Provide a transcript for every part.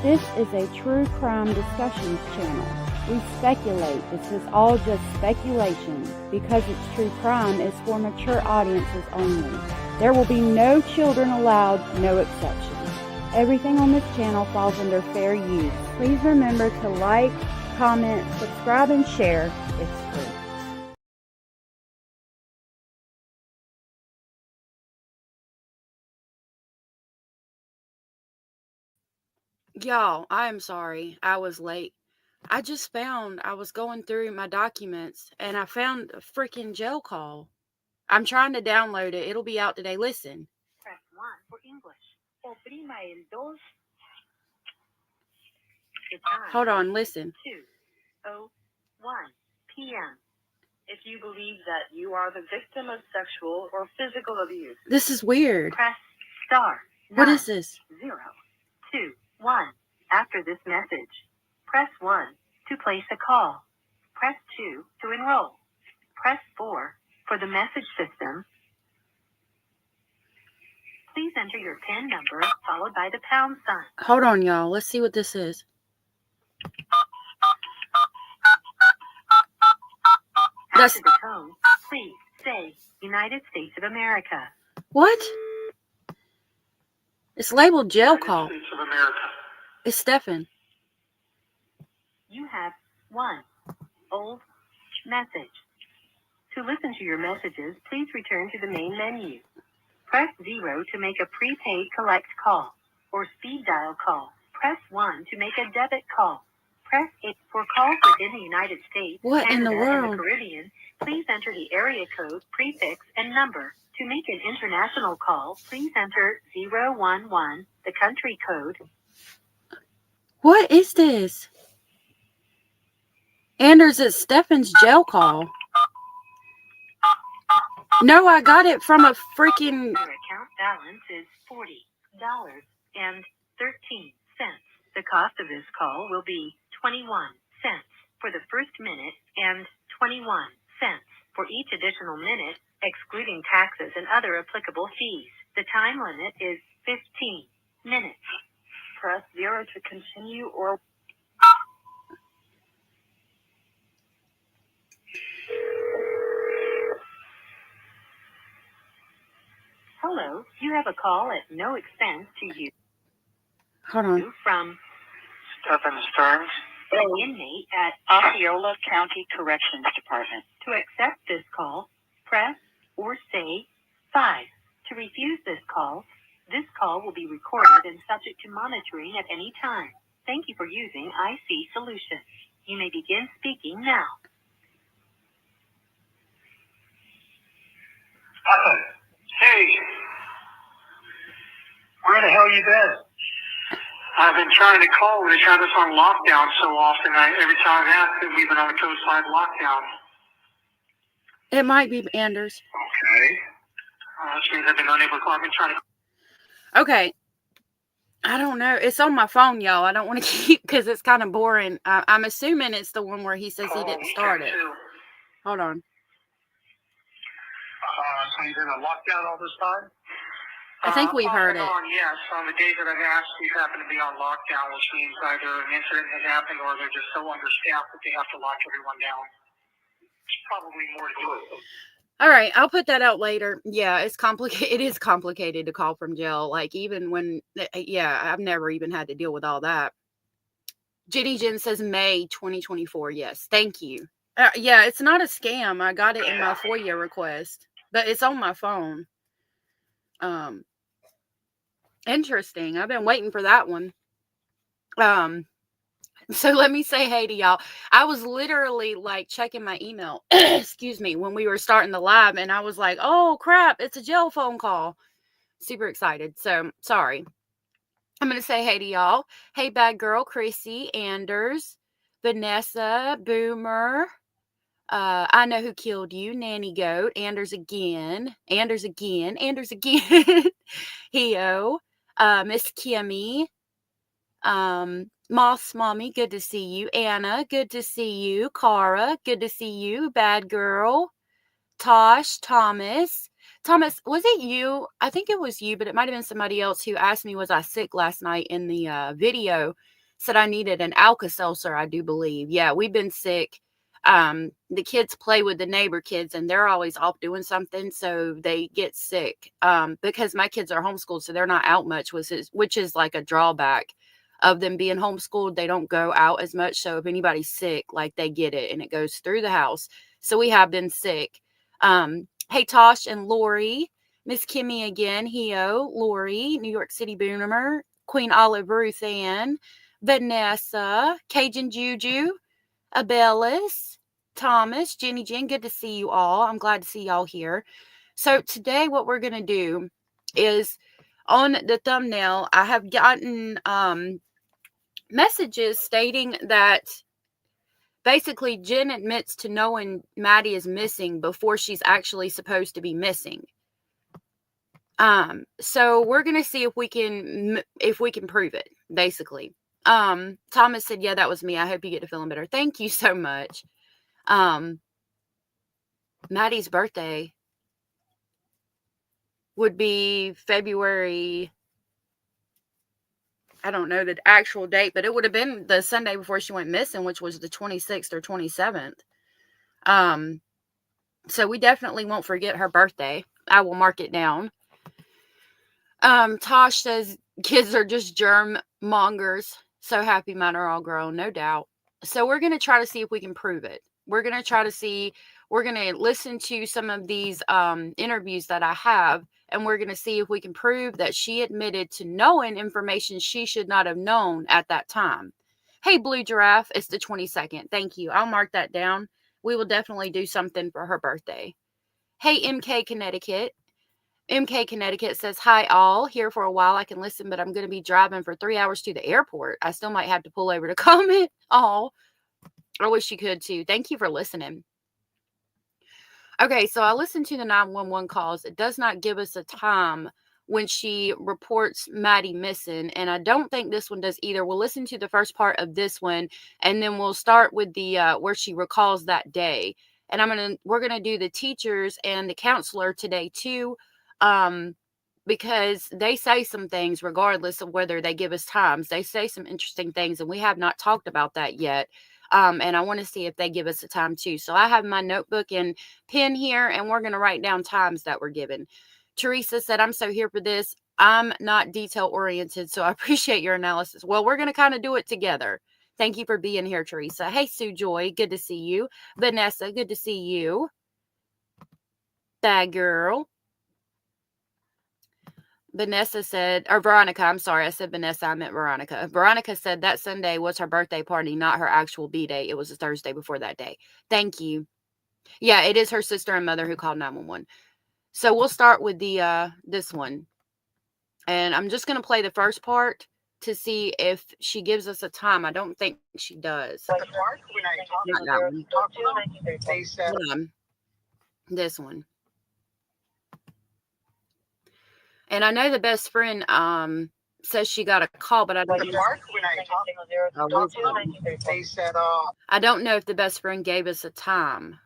This is a true crime discussions channel. We speculate. This is all just speculation. Because it's true crime, it's for mature audiences only. There will be no children allowed, no exceptions. Everything on this channel falls under fair use. Please remember to like, comment, subscribe, and share. It's free. Y'all, I am sorry. I was late. I was going through my documents and I found a freaking jail call. I'm trying to download it. It'll be out today. Listen. Press 1 for English. Oprima el 2. Hold on, listen. 2:01 p.m. If you believe that you are the victim of sexual or physical abuse, This is weird. press star. What is this? 0, 2, 1. After this message, press 1 to place a call. Press 2 to enroll. Press 4 for the message system. Please enter your PIN number followed by the pound sign. Hold on, y'all. Let's see what this is. After the tone, please say United States of America. What? It's labeled jail call. United States of America. It's Stefan. You have 1 old message. To listen to your messages, please return to the main menu. Press 0 to make a prepaid collect call or speed dial call. Press 1 to make a debit call. Press 8 for calls within the United States, What in Canada, the and world? the Caribbean. Please enter the area code, prefix, and number. To make an international call, please enter 011, the country code. What is this? Anders, it's Stefan's jail call. No, I got it from a freaking... Your account balance is $40.13. The cost of this call will be 21 cents for the first minute and 21 cents for each additional minute, excluding taxes and other applicable fees. The time limit is 15 minutes. Press 0 to continue or... Hello, you have a call at no expense to you. Hold on. From Stephen Stearns, an inmate at Osceola County Corrections Department. To accept this call, press or say 5. To refuse this call will be recorded and subject to monitoring at any time. Thank you for using IC Solutions. You may begin speaking now. Hey, where the hell you been? I've been trying to call. They've had us on lockdown so often. Every time I've asked them, we've been on a coastline lockdown. It might be Anders. Okay. Which means I've been unable to call. I've been trying to... Okay. I don't know. It's on my phone, y'all. I don't want to keep because it's kind of boring. I'm assuming it's the one where he says he didn't start it. Hold on. So you've been on lockdown all this time? I think we heard it. Yes, on the days that I've asked, we happen to be on lockdown, which means either an incident has happened or they're just so understaffed that they have to lock everyone down. There's probably more to do it. All right, I'll put that out later. Yeah, it's complicated. It is complicated to call from jail. Like even when, yeah, I've never even had to deal with all that. Jenny Jen says May 2024. Yes, thank you. Yeah, it's not a scam. I got it in my FOIA request, but it's on my phone. Interesting. I've been waiting for that one. So let me say hey to y'all. I was literally like checking my email, excuse me, when we were starting the live, and I was like, oh crap, it's a jail phone call. Super excited. So sorry. I'm going to say hey to y'all. Hey, bad girl, Chrissy, Anders, Vanessa, Boomer. I know who killed you, Nanny Goat, Anders again, Heo, Miss Kimmy, Moss Mommy, good to see you, Anna, good to see you, Cara, good to see you, Bad Girl, Tosh, Thomas, was it you? I think it was you, but it might have been somebody else who asked me, was I sick last night in the video. said I needed an Alka-Seltzer, I do believe. Yeah, we've been sick. The kids play with the neighbor kids and they're always off doing something, so they get sick. Because my kids are homeschooled, so they're not out much, which is like a drawback of them being homeschooled. They don't go out as much, so if anybody's sick, like, they get it and it goes through the house. So we have been sick. Hey, Tosh and Lori, Miss Kimmy again, Heo, Lori, New York City Boomer, Queen Olive, Ruth Ann, Vanessa, Cajun Juju, Abellis, Thomas, Jenny Jen, good to see you all. I'm glad to see y'all here. So today what we're going to do is, on the thumbnail, I have gotten messages stating that basically Jen admits to knowing Maddie is missing before she's actually supposed to be missing. So we're going to see if we can prove it, basically. Thomas said, yeah, that was me. I hope you get to feeling better. Thank you so much. Maddie's birthday would be February, I don't know the actual date, but it would have been the Sunday before she went missing, which was the 26th or 27th. So we definitely won't forget her birthday. I will mark it down. Tosh says kids are just germ mongers. So happy mine are all grown, no doubt. So we're going to try to see if we can prove it. We're going to listen to some of these interviews that I have, and we're going to see if we can prove that she admitted to knowing information she should not have known at that time. Hey, Blue Giraffe, it's the 22nd. Thank you. I'll mark that down. We will definitely do something for her birthday. Hey, MK Connecticut. MK Connecticut says, hi all, here for a while. I can listen, but I'm going to be driving for 3 hours to the airport. I still might have to pull over to comment. Oh, I wish you could too. Thank you for listening. Okay, so I listened to the 911 calls. It does not give us a time when she reports Maddie missing, and I don't think this one does either. We'll listen to the first part of this one, and then we'll start with the where she recalls that day. And we're gonna do the teachers and the counselor today too, because they say some things regardless of whether they give us times. They say some interesting things, and we have not talked about that yet. And I want to see if they give us a time too. So I have my notebook and pen here, and we're going to write down times that were given. Teresa said, I'm so here for this. I'm not detail oriented, so I appreciate your analysis. Well, we're going to kind of do it together. Thank you for being here, Teresa. Hey, Sue Joy, good to see you. Vanessa, good to see you. Bad girl. Vanessa said, or Veronica, I'm sorry, I said Vanessa, I meant Veronica. Veronica said that Sunday was her birthday party, not her actual B-day. It was a Thursday before that day. Thank you. Yeah, it is her sister and mother who called 911. So we'll start with the this one. And I'm just going to play the first part to see if she gives us a time. I don't think she does. Not that one. Hold on. This one. And I know the best friend says she got a call, but I don't know. I don't know if the best friend gave us a time.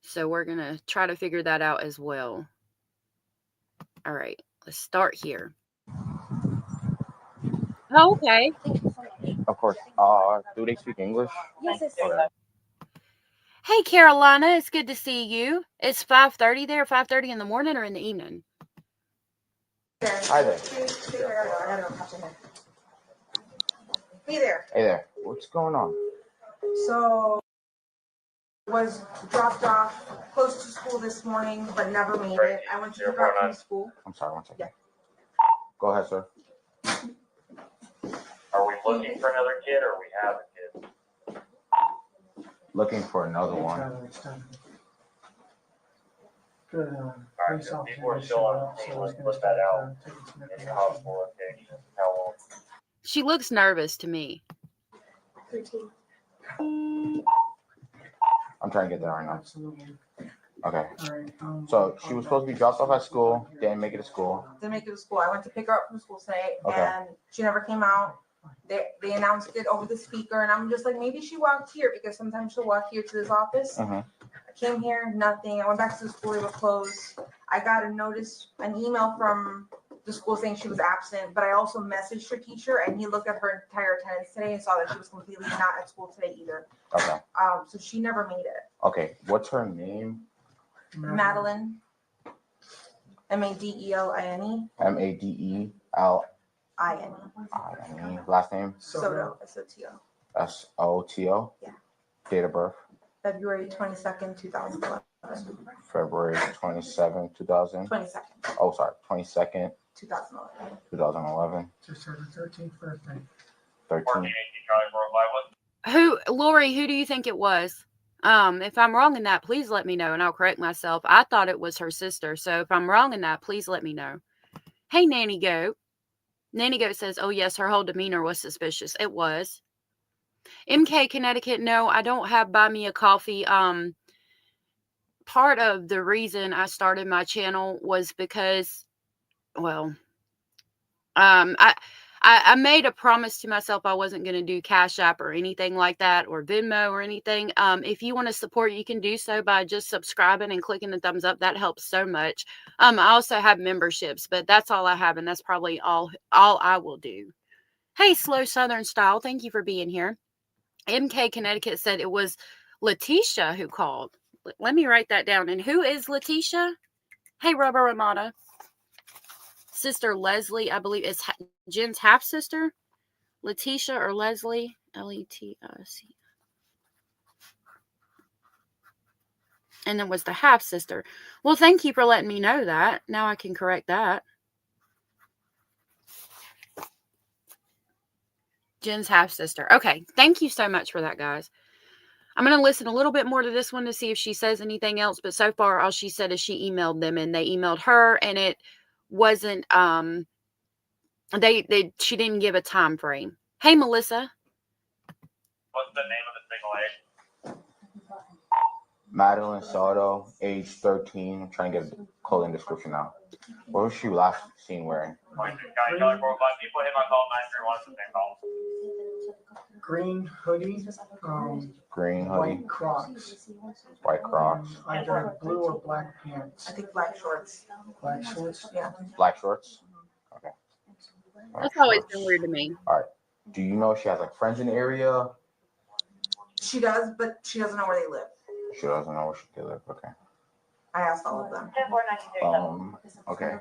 So we're going to try to figure that out as well. All right, let's start here. Oh, okay. Of course. Do they speak English? Yes, Okay. Hey, Carolina, it's good to see you. It's 5:30 there, 5:30 in the morning or in the evening? Hi there. Hey there. Hey there. What's going on? So, was dropped off close to school this morning, but never made it. I went to pick her up from school. I'm sorry, 1 second. Yeah. Go ahead, sir. Are we looking for another kid or we have a kid? Looking for another one. All right, so people are still on the scene. Let's put that out. Any hospital location, how long? She looks nervous to me. 13. I'm trying to get there right now. Absolutely. Okay. All right. So she was supposed to be dropped off at school, didn't make it to school. Didn't make it to school. I went to pick her up from school today, Okay. and she never came out. They announced it over the speaker, and I'm just like, maybe she walked here because sometimes she'll walk here to this office. Mm-hmm. I came here, nothing. I went back to the school, they were closed. I got an email from the school saying she was absent, but I also messaged her teacher and he looked at her entire attendance today and saw that she was completely not at school today either. Okay. So she never made it. Okay. What's her name? Madeline. Madeline. Madeline. Last name? Soto. Soto. Soto. Yeah. Date of birth? February 22nd, 2011. February 27, 2000. 22nd. Oh, sorry. 22nd, 2011. 2011. Just had her 13th birthday. 13. Lori, who do you think it was? If I'm wrong in that, please let me know and I'll correct myself. I thought it was her sister. So if I'm wrong in that, please let me know. Hey, Nanny Goat. Nanny Goat says, oh, yes, her whole demeanor was suspicious. It was. MK Connecticut, no, I don't have Buy Me a Coffee. Part of the reason I started my channel was because, well, I made a promise to myself I wasn't going to do Cash App or anything like that, or Venmo or anything. If you want to support, you can do so by just subscribing and clicking the thumbs up. That helps so much. I also have memberships, but that's all I have, and that's probably all I will do. Hey, Slow Southern Style, thank you for being here. MK Connecticut said it was Letitia who called. Let me write that down. And who is Letitia? Hey, Rubber Ramada. Sister Leslie, I believe, is Jen's half-sister. Letitia or Leslie. L-E-T-I-C. And then was the half-sister. Well, thank you for letting me know that. Now I can correct that. Jen's half-sister. Okay, thank you so much for that, guys. I'm going to listen a little bit more to this one to see if she says anything else. But so far, all she said is she emailed them and they emailed her. And it wasn't, she didn't give a time frame. Hey, Melissa. What's the name of the single age? Madeline Soto, age 13. I'm trying to get a clothing description now. What was she last seen wearing? People hit my call 931 the same call. Green hoodie. Green hoodie. White Crocs. White Crocs. Either blue or black pants. I think black shorts. Black shorts. Yeah. Black shorts. Okay. That's always been weird to me. All right. Do you know if she has like friends in the area? She does, but she doesn't know where they live. She doesn't know where they live. Okay. I asked all of them. Okay.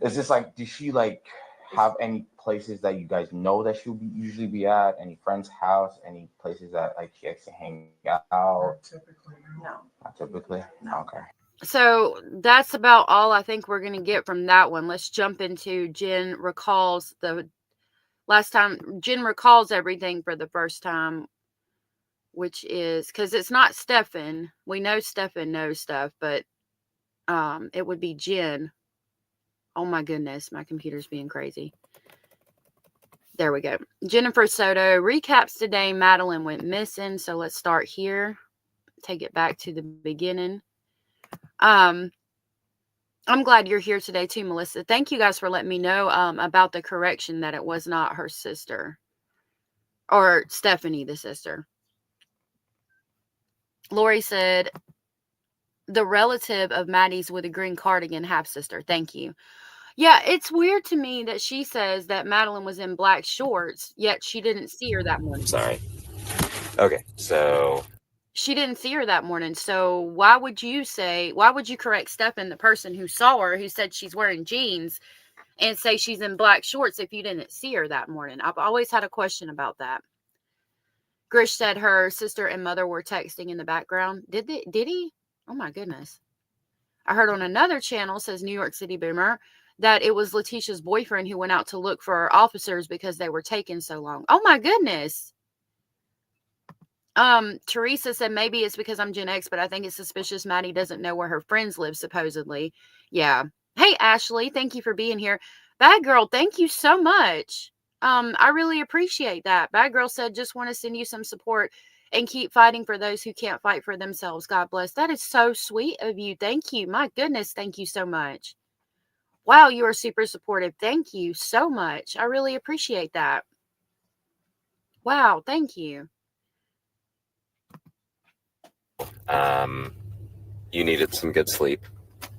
Is this like, does she like have any places that you guys know that she'll usually be at? Any friend's house? Any places that like she likes to hang out? Not typically. No. Not typically? No. Okay. So that's about all I think we're going to get from that one. Let's jump into Jen recalls the last time. Jen recalls everything for the first time, which is because it's not Stefan. We know Stefan knows stuff, but it would be Jen. Oh my goodness, my computer's being crazy. There we go. Jennifer Soto recaps today. Madeline went missing. So let's start here. Take it back to the beginning. I'm glad you're here today too, Melissa. Thank you guys for letting me know about the correction that it was not her sister or Stephanie, the sister. Lori said the relative of Maddie's with a green cardigan half sister. Thank you. Yeah, it's weird to me that she says that Madeline was in black shorts, yet she didn't see her that morning. Sorry. Okay, so she didn't see her that morning. So why would you correct Stefan, the person who saw her, who said she's wearing jeans, and say she's in black shorts if you didn't see her that morning? I've always had a question about that. Grish said her sister and mother were texting in the background. Did he? Oh my goodness. I heard on another channel, says New York City Boomer, that it was Letitia's boyfriend who went out to look for officers because they were taking so long. Oh my goodness. Teresa said maybe it's because I'm Gen X, but I think it's suspicious Maddie doesn't know where her friends live, supposedly. Yeah. Hey, Ashley, thank you for being here. Bad Girl, thank you so much. I really appreciate that. Bad Girl said, just want to send you some support and keep fighting for those who can't fight for themselves. God bless. That is so sweet of you. Thank you. My goodness, thank you so much. Wow, you are super supportive. Thank you so much. I really appreciate that. Wow, thank you. You needed some good sleep.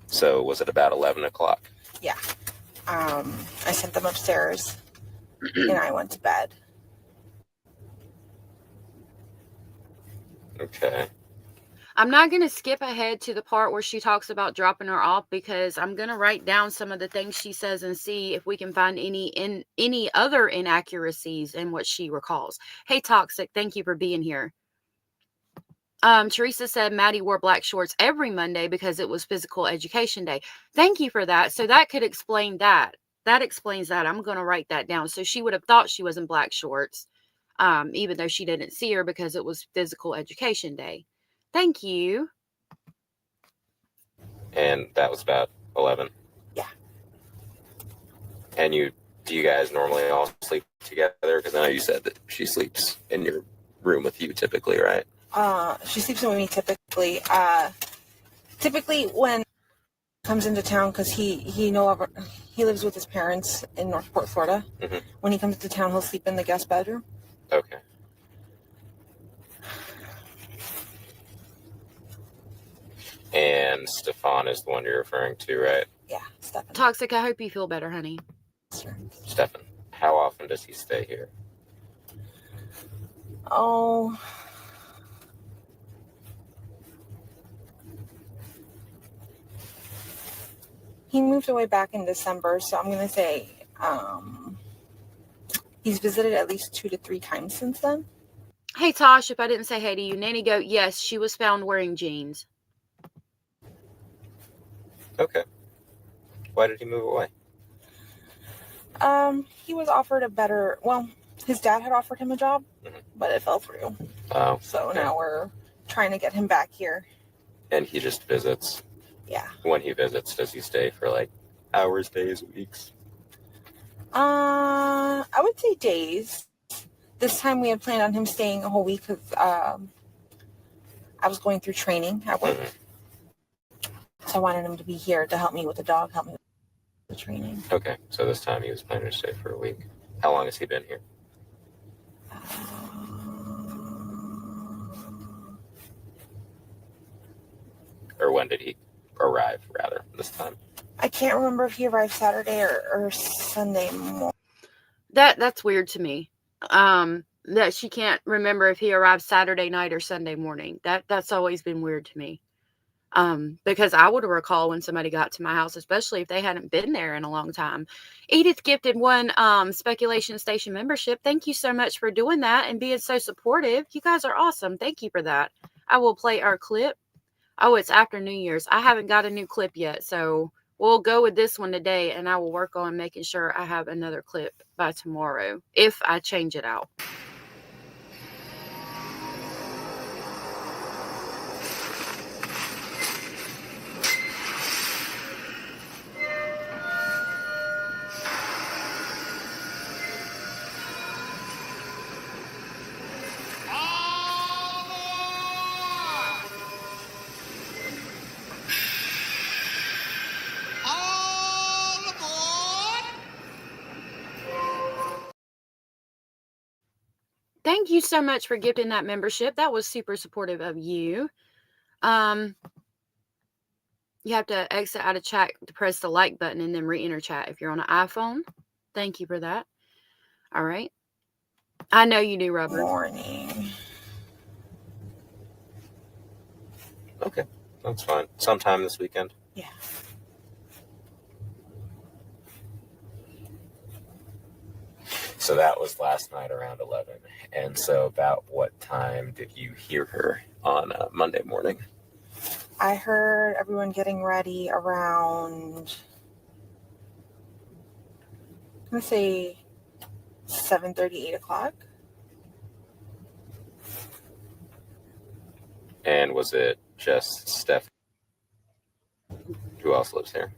So was it about 11 o'clock? Yeah. I sent them upstairs and I went to bed. Okay. I'm not going to skip ahead to the part where she talks about dropping her off because I'm going to write down some of the things she says and see if we can find any other inaccuracies in what she recalls. Hey, Toxic, thank you for being here. Teresa said Maddie wore black shorts every Monday because it was physical education day. Thank you for that. So that could explain that. That explains that. I'm going to write that down. So she would have thought she was in black shorts, even though she didn't see her because it was physical education day. Thank you. And that was about 11. Yeah. And do you guys normally all sleep together? Because I know you said that she sleeps in your room with you typically, right? She sleeps with me typically. Typically when he comes into town, because he lives with his parents in Northport, Florida. Mm-hmm. When he comes to town, he'll sleep in the guest bedroom. Okay. And Stefan is the one you're referring to, right? Yeah, Stefan. Toxic, I hope you feel better, honey. Sure. Stefan, how often does he stay here? Oh, he moved away back in December, so I'm going to say he's visited at least 2 to 3 times since then. Hey, Tosh, if I didn't say hey to you, Nanny Goat, yes, she was found wearing jeans. Okay. Why did he move away? He was offered his dad had offered him a job, but it fell through. Oh. So now we're trying to get him back here. And he just visits? Yeah. When he visits, does he stay for like hours, days, weeks? I would say days. This time we had planned on him staying a whole week because I was going through training at work. So I wanted him to be here to help me with the dog, help me with the training. Okay, so this time he was planning to stay for a week. How long has he been here? Or when did he arrive, rather, this time? I can't remember if he arrived Saturday or Sunday morning. That's weird to me. That she can't remember if he arrived Saturday night or Sunday morning. That's always been weird to me. Because I would recall when somebody got to my house, especially if they hadn't been there in a long time. Edith gifted one Speculation Station membership. Thank you so much for doing that and being so supportive. You guys are awesome. Thank you for that. I will play our clip. Oh, it's after New Year's. I haven't got a new clip yet, so we'll go with this one today, and I will work on making sure I have another clip by tomorrow, if I change it out. Thank you so much for gifting that membership. That was super supportive of you. You have to exit out of chat to press the like button and then re-enter chat if you're on an iPhone. Thank you for that. All right. I know you do, Robert. Morning. Okay, that's fine. Sometime this weekend? Yeah. So that was last night around 11. And so about what time did you hear her on Monday morning? I heard everyone getting ready around, I'm going to say 7:30, 8 o'clock. And was it just Steph? Who else lives here?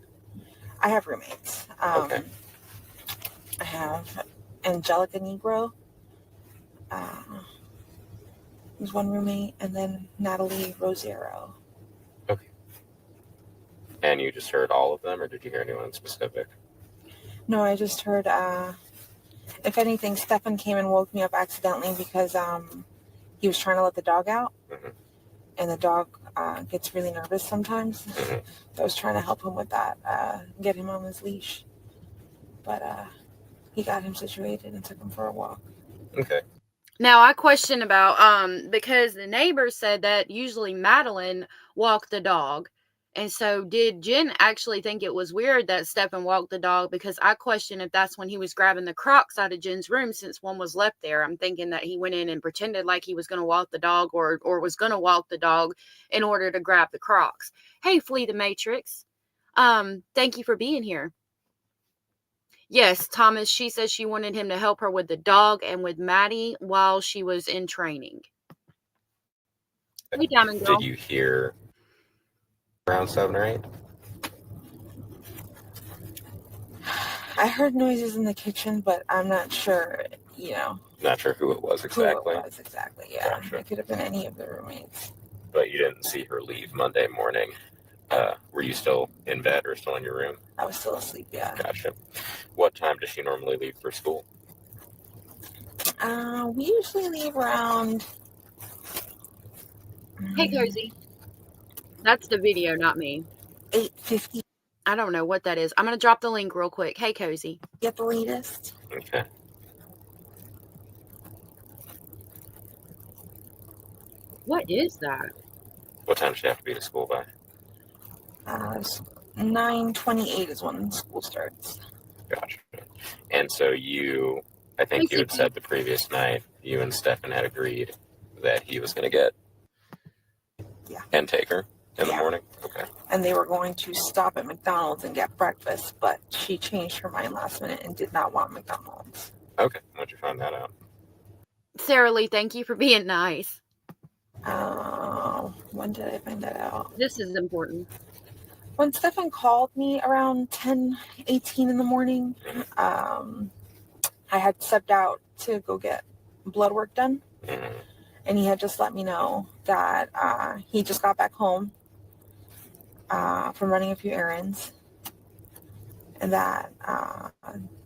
I have roommates. Okay. I have Angelica Negro, who's one roommate, and then Natalie Rosero. Okay. And you just heard all of them, or did you hear anyone specific? No, I just heard, if anything, Stefan came and woke me up accidentally because he was trying to let the dog out. Mm-hmm. And the dog gets really nervous sometimes. So I was trying to help him with that, get him on his leash. But he got him situated and took him for a walk. Okay. Now I question about because the neighbors said that usually Madeline walked the dog. And so did Jen actually think it was weird that Stephen walked the dog? Because I question if that's when he was grabbing the Crocs out of Jen's room since one was left there. I'm thinking that he went in and pretended like he was going to walk the dog or was going to walk the dog in order to grab the Crocs. Hey, Flea the Matrix. Thank you for being here. Yes, Thomas, she says she wanted him to help her with the dog and with Maddie while she was in training. Hey, Diamond Girl. Did you hear around 7 or 8? I heard noises in the kitchen, but I'm not sure, Not sure who it was exactly. Yeah. Gotcha. It could have been any of the roommates. But you didn't see her leave Monday morning. Were you still in bed or still in your room? I was still asleep, yeah. Gotcha. What time does she normally leave for school? We usually leave around... Hey, Cozy. That's the video, not me. 8:50. I don't know what that is. I'm going to drop the link real quick. Hey, Cozy. Get the latest. Okay. What is that? What time does she have to be to school by? 9:28 is when school starts. Gotcha. And so I think you had said the previous night, you and Stefan had agreed that he was going to get and take her in the morning? Okay. And they were going to stop at McDonald's and get breakfast, but she changed her mind last minute and did not want McDonald's. Okay. Why'd you find that out? Sarah Lee, thank you for being nice. When did I find that out? This is important. When Stefan called me around 10:18 in the morning, I had stepped out to go get blood work done. Mm-hmm. And he had just let me know that he just got back home from running a few errands. And that I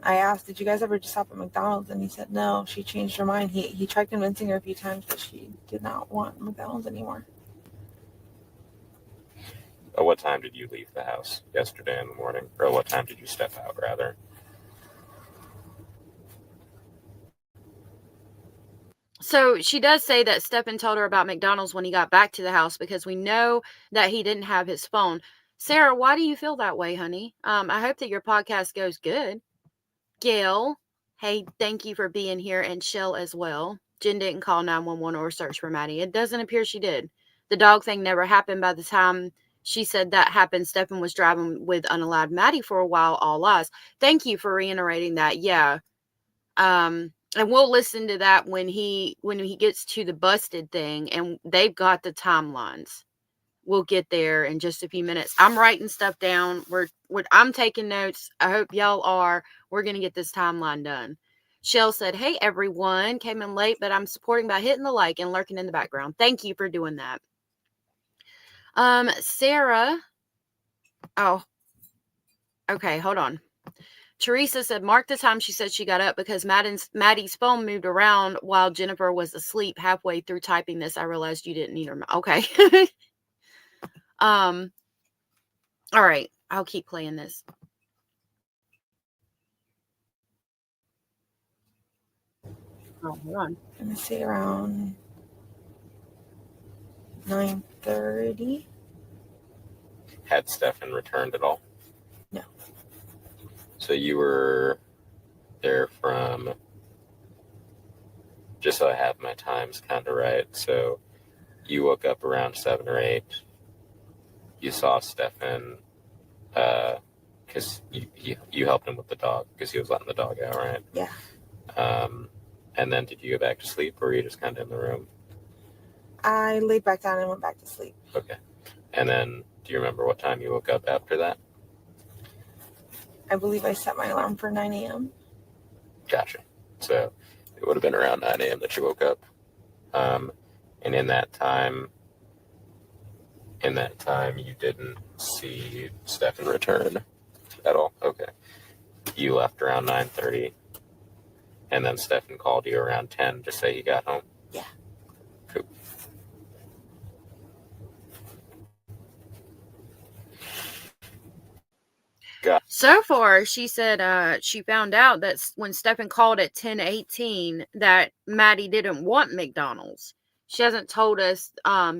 asked, did you guys ever just stop at McDonald's? And he said, no, she changed her mind. He tried convincing her a few times, but she did not want McDonald's anymore. What time did you leave the house yesterday in the morning? Or what time did you step out, rather? So she does say that Stephen told her about McDonald's when he got back to the house because we know that he didn't have his phone. Sarah, why do you feel that way, honey? I hope that your podcast goes good. Gail, hey, thank you for being here, and Shell as well. Jen didn't call 911 or search for Maddie. It doesn't appear she did. The dog thing never happened. By the time she said that happened, Stephen was driving with unallowed Maddie for a while, all lies. Thank you for reiterating that. Yeah. And we'll listen to that when he gets to the busted thing, and they've got the timelines. We'll get there in just a few minutes. I'm writing stuff down. I'm taking notes. I hope y'all are. We're going to get this timeline done. Shell said, hey, everyone. Came in late, but I'm supporting by hitting the like and lurking in the background. Thank you for doing that. Sarah. Oh, okay. Hold on. Teresa said, mark the time she said she got up because Maddie's phone moved around while Jennifer was asleep. Halfway through typing this, I realized you didn't need her. Okay. All right. I'll keep playing this. Oh, hold on. I'm going to say around 9:30. Had Stefan returned at all? No. So you were there from, just so I have my times kind of right, so you woke up around 7 or 8. You saw Stefan, because you helped him with the dog, because he was letting the dog out, right? Yeah. And then did you go back to sleep, or were you just kind of in the room? I laid back down and went back to sleep. Okay. And then, do you remember what time you woke up after that? I believe I set my alarm for 9 a.m. Gotcha. So it would have been around 9 a.m. that you woke up. And in that time, you didn't see Stefan return at all? Okay. You left around 9:30, and then Stefan called you around 10 to say he got home? Yeah. Cool. So far, she said she found out that when Stephen called at 10:18 that Maddie didn't want McDonald's. She hasn't told us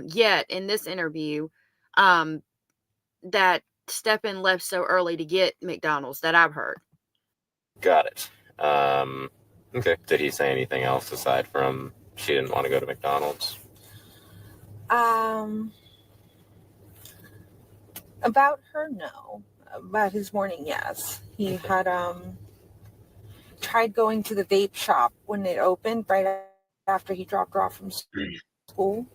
yet in this interview that Stephen left so early to get McDonald's that I've heard. Got it. Okay. Did he say anything else aside from she didn't want to go to McDonald's? About her, no. About his morning, yes. He had tried going to the vape shop when it opened right after he dropped her off from school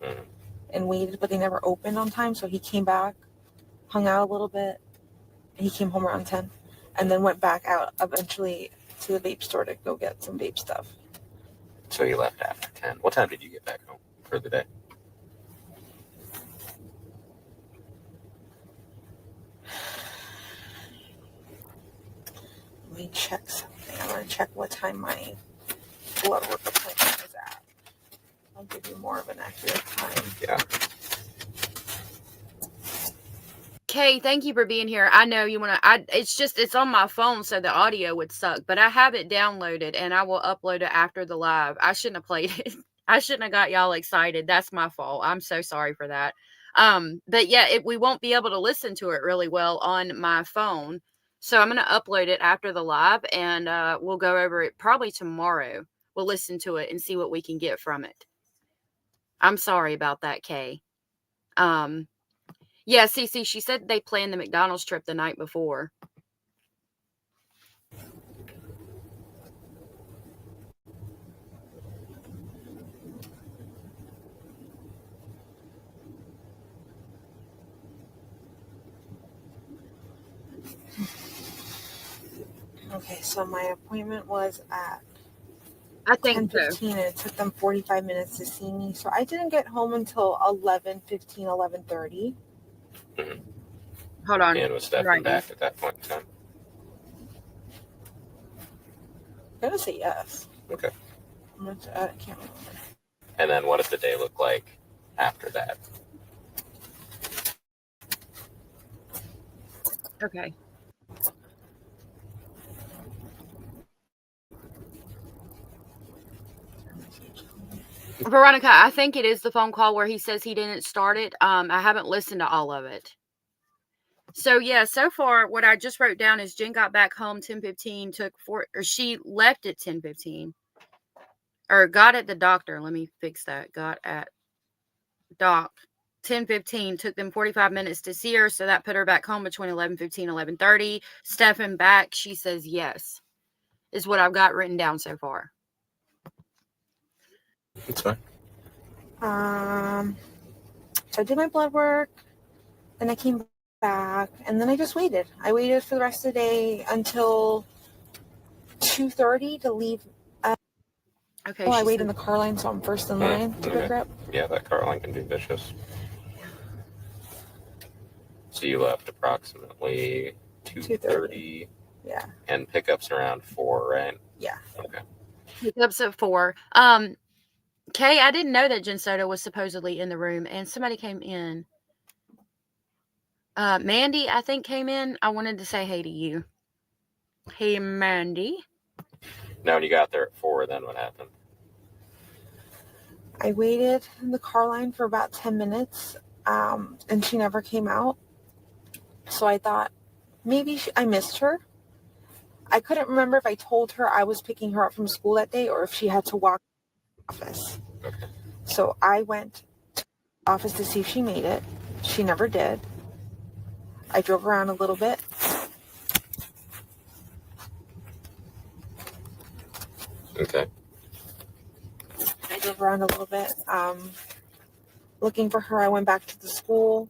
and waited, but they never opened on time. So he came back, hung out a little bit. He came home around 10 and then went back out eventually to the vape store to go get some vape stuff. So he left after 10. What time did you get back home for the day? Let me check something. I'm going to check what time my blood work appointment is at. I'll give you more of an accurate time. Yeah. Kay, thank you for being here. I know you want to, it's on my phone, so the audio would suck, but I have it downloaded and I will upload it after the live. I shouldn't have played it. I shouldn't have got y'all excited. That's my fault. I'm so sorry for that. But yeah, we won't be able to listen to it really well on my phone. So I'm going to upload it after the live and we'll go over it probably tomorrow. We'll listen to it and see what we can get from it. I'm sorry about that, Kay. Yeah, Cece, she said they planned the McDonald's trip the night before. Okay, so my appointment was at I think 10:15 so. and it took them 45 minutes to see me. So I didn't get home until 11:15, 11:30. Mm-hmm. Hold on. And was Stephen back at that point in time? I'm going to say yes. Okay. I can't remember. And then what did the day look like after that? Okay. Veronica, I think it is the phone call where he says he didn't start it. I haven't listened to all of it. So yeah, so far what I just wrote down is Jen got back home 10:15, she left at 10:15. Or got at the doctor. Let me fix that. Got at doc 10:15, took them 45 minutes to see her, so that put her back home between 11:15 11:30. Stephen back, she says yes, is what I've got written down so far. That's fine. So I did my blood work, then I came back, and then I just waited. I waited for the rest of the day until 2:30 to leave. Okay. I wait in the car line, so I'm first in line to pick her up. Yeah, that car line can be vicious. So you left approximately 2:30. Yeah. And pickups around 4, right? Yeah. Okay. Pickups at 4. Kay, I didn't know that Jen Soto was supposedly in the room, and somebody came in. Mandy, I think, came in. I wanted to say hey to you. Hey, Mandy. Now, when you got there at 4, then what happened? I waited in the car line for about 10 minutes, and she never came out. So I thought maybe I missed her. I couldn't remember if I told her I was picking her up from school that day or if she had to walk to the office. Okay. So I went to the office to see if she made it. She never did. I drove around a little bit. Okay. I drove around a little bit. Looking for her, I went back to the school.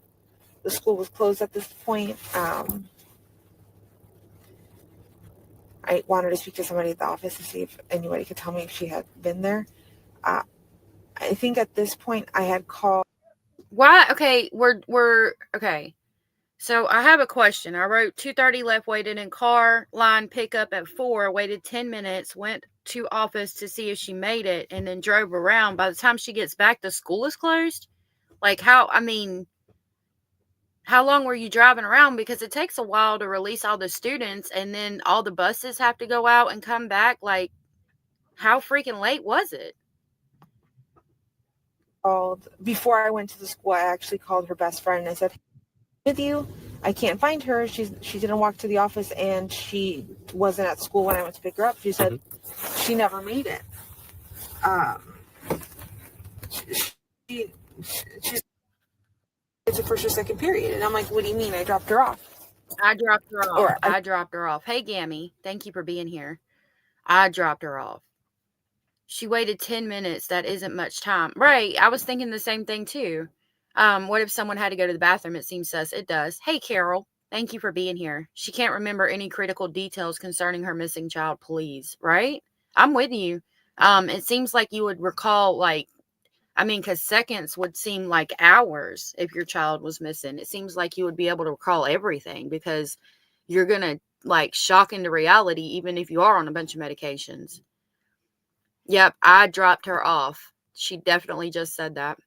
The school was closed at this point. I wanted to speak to somebody at the office to see if anybody could tell me if she had been there. I think at this point I had called. Why? Okay, we're okay. So I have a question. I wrote 2:30 left, waited in car line pickup at 4, waited 10 minutes, went to office to see if she made it, and then drove around. By the time she gets back, the school is closed. Like how? I mean, how long were you driving around? Because it takes a while to release all the students, and then all the buses have to go out and come back. Like, how freaking late was it? Before I went to the school, I actually called her best friend and I said, with you, I can't find her. She didn't walk to the office and she wasn't at school when I went to pick her up. She said she never made it. She's it's a first or second period. And I'm like, what do you mean? I dropped her off. I dropped her off. I dropped her off. Hey, Gammy, thank you for being here. I dropped her off. She waited 10 minutes. That isn't much time. Right. I was thinking the same thing too. What if someone had to go to the bathroom? It seems sus. It does. Hey, Carol, thank you for being here. She can't remember any critical details concerning her missing child, please. Right? I'm with you. It seems like you would recall, like, because seconds would seem like hours if your child was missing. It seems like you would be able to recall everything because you're going to, like, shock into reality even if you are on a bunch of medications. Yep, I dropped her off. She definitely just said that.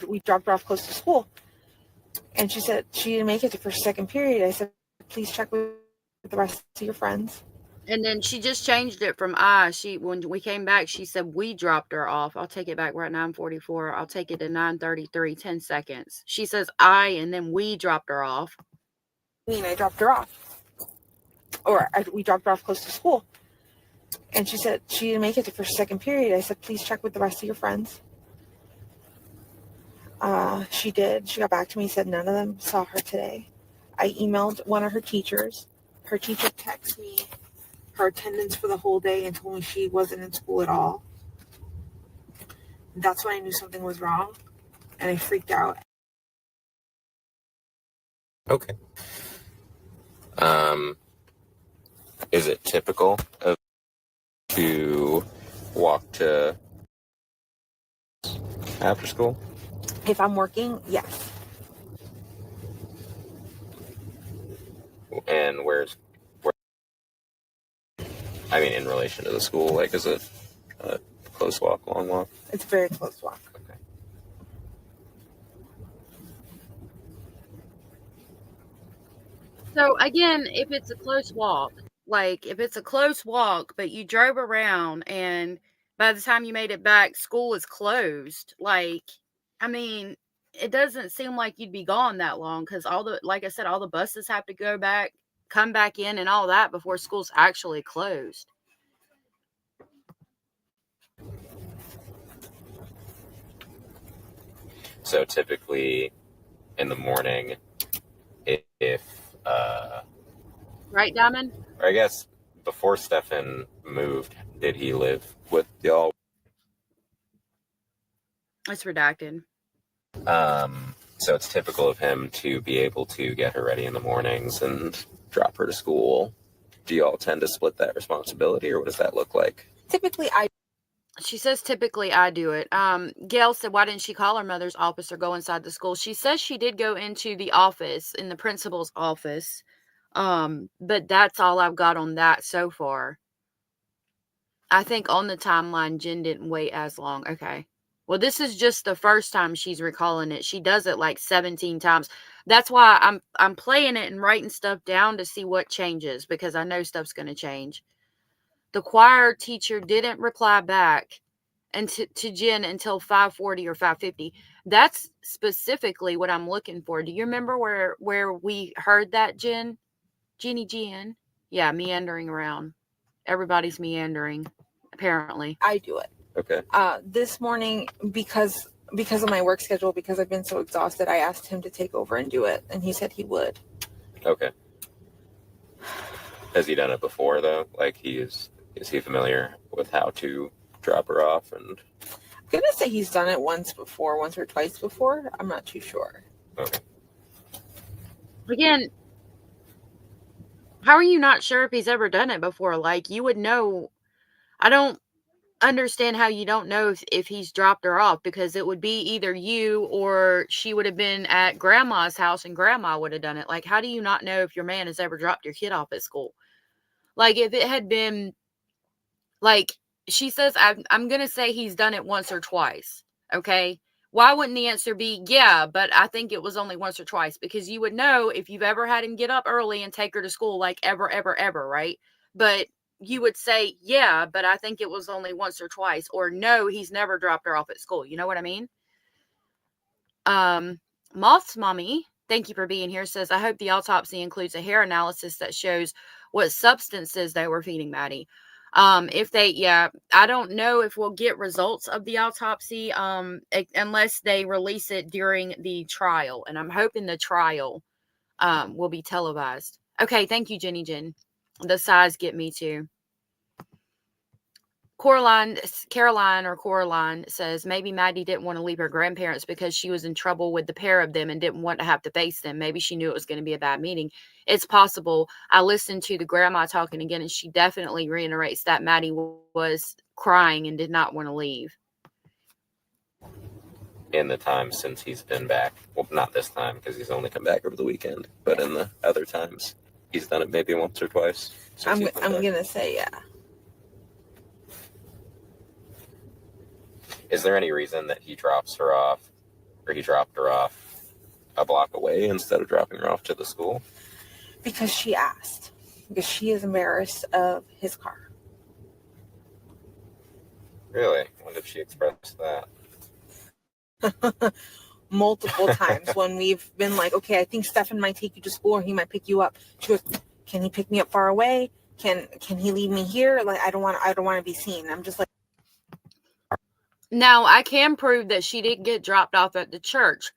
We dropped her off close to school. And she said she didn't make it to first or second period. I said, please check with the rest of your friends. And then she just changed it from I. When we came back, she said we dropped her off. I'll take it back. We're at 9:44. I'll take it to 9:33, 10 seconds. She says I, and then we dropped her off. I dropped her off. We dropped her off close to school. And she said she didn't make it to first or second period. I said, please check with the rest of your friends. She did. She got back to me, said none of them saw her today. I emailed one of her teachers. Her teacher texted me her attendance for the whole day and told me she wasn't in school at all. That's when I knew something was wrong, and I freaked out. Okay. Is it typical of to walk to after school? If I'm working, yes. And where? I mean, in relation to the school, like, is it a close walk, long walk? It's a very close walk. Okay. So again, if it's a close walk, but you drove around and by the time you made it back, school is closed. Like, it doesn't seem like you'd be gone that long because like I said, all the buses have to come back in and all that before school's actually closed. So typically in the morning, if right, Diamond? Or I guess before Stefan moved, did he live with y'all? It's redacted. So it's typical of him to be able to get her ready in the mornings and drop her to school. Do y'all tend to split that responsibility, or what does that look like? Typically, She says typically I do it. Gail said, why didn't she call her mother's office or go inside the school? She says she did go into the office, in the principal's office. But that's all I've got on that so far. I think on the timeline, Jen didn't wait as long. Okay. Well, this is just the first time she's recalling it. She does it like 17 times. That's why I'm playing it and writing stuff down to see what changes, because I know stuff's going to change. The choir teacher didn't reply back to Jen until 5:40 or 5:50. That's specifically what I'm looking for. Do you remember where we heard that, Jen? Jen? Yeah, meandering around. Everybody's meandering, apparently. I do it. Okay. This morning, because of my work schedule, because I've been so exhausted, I asked him to take over and do it, and he said he would. Okay. Has he done it before, though? Like, is he familiar with how to drop her off? And I'm going to say he's done it once or twice before. I'm not too sure. Okay. Again, how are you not sure if he's ever done it before? Like, you would know. I don't understand how you don't know if he's dropped her off, because it would be either you or she would have been at grandma's house and grandma would have done it. Like, how do you not know if your man has ever dropped your kid off at school? Like, if it had been, like, she says, I'm going to say he's done it once or twice. Okay. why wouldn't the answer be, yeah, but I think it was only once or twice? Because you would know if you've ever had him get up early and take her to school, like ever, right? But you would say, yeah, but I think it was only once or twice, or no, he's never dropped her off at school. You know what I mean? Moth's mommy, thank you for being here, says, I hope the autopsy includes a hair analysis that shows what substances they were feeding Maddie. If they, yeah, I don't know if we'll get results of the autopsy, unless they release it during the trial. And I'm hoping the trial, will be televised. Okay. Thank you, Jenny Jen. The size get me too. Caroline says, maybe Maddie didn't want to leave her grandparents because she was in trouble with the pair of them and didn't want to have to face them. Maybe she knew it was going to be a bad meeting. It's possible. I listened to the grandma talking again, and she definitely reiterates that Maddie was crying and did not want to leave. In the time since he's been back, well, not this time because he's only come back over the weekend, but in the other times, he's done it maybe once or twice. I'm gonna say yeah. Is there any reason that he drops her off, or he dropped her off a block away instead of dropping her off to the school? Because she asked. Because she is embarrassed of his car. Really? When did she express that? Multiple times when we've been like, okay, I think Stefan might take you to school, or he might pick you up. She goes, can he pick me up far away? Can he leave me here? Like, I don't want to be seen. I'm just like. Now, I can prove that she didn't get dropped off at the church.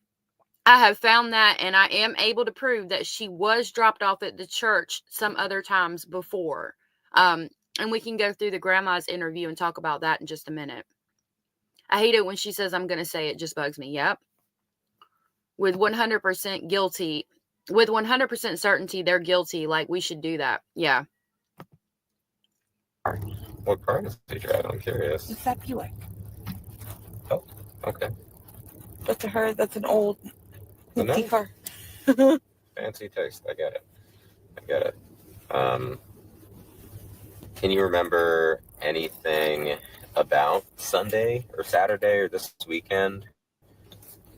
I have found that, and I am able to prove that she was dropped off at the church some other times before. And we can go through the grandma's interview and talk about that in just a minute. I hate it when she says, I'm going to say it, just bugs me. Yep. With 100% guilty, with 100% certainty, they're guilty. Like, we should do that. Yeah. What car does he drive? I'm curious. It's that Buick. Oh, okay. But to her, that's an old car. Fancy taste. I get it. Can you remember anything about Sunday or Saturday or this weekend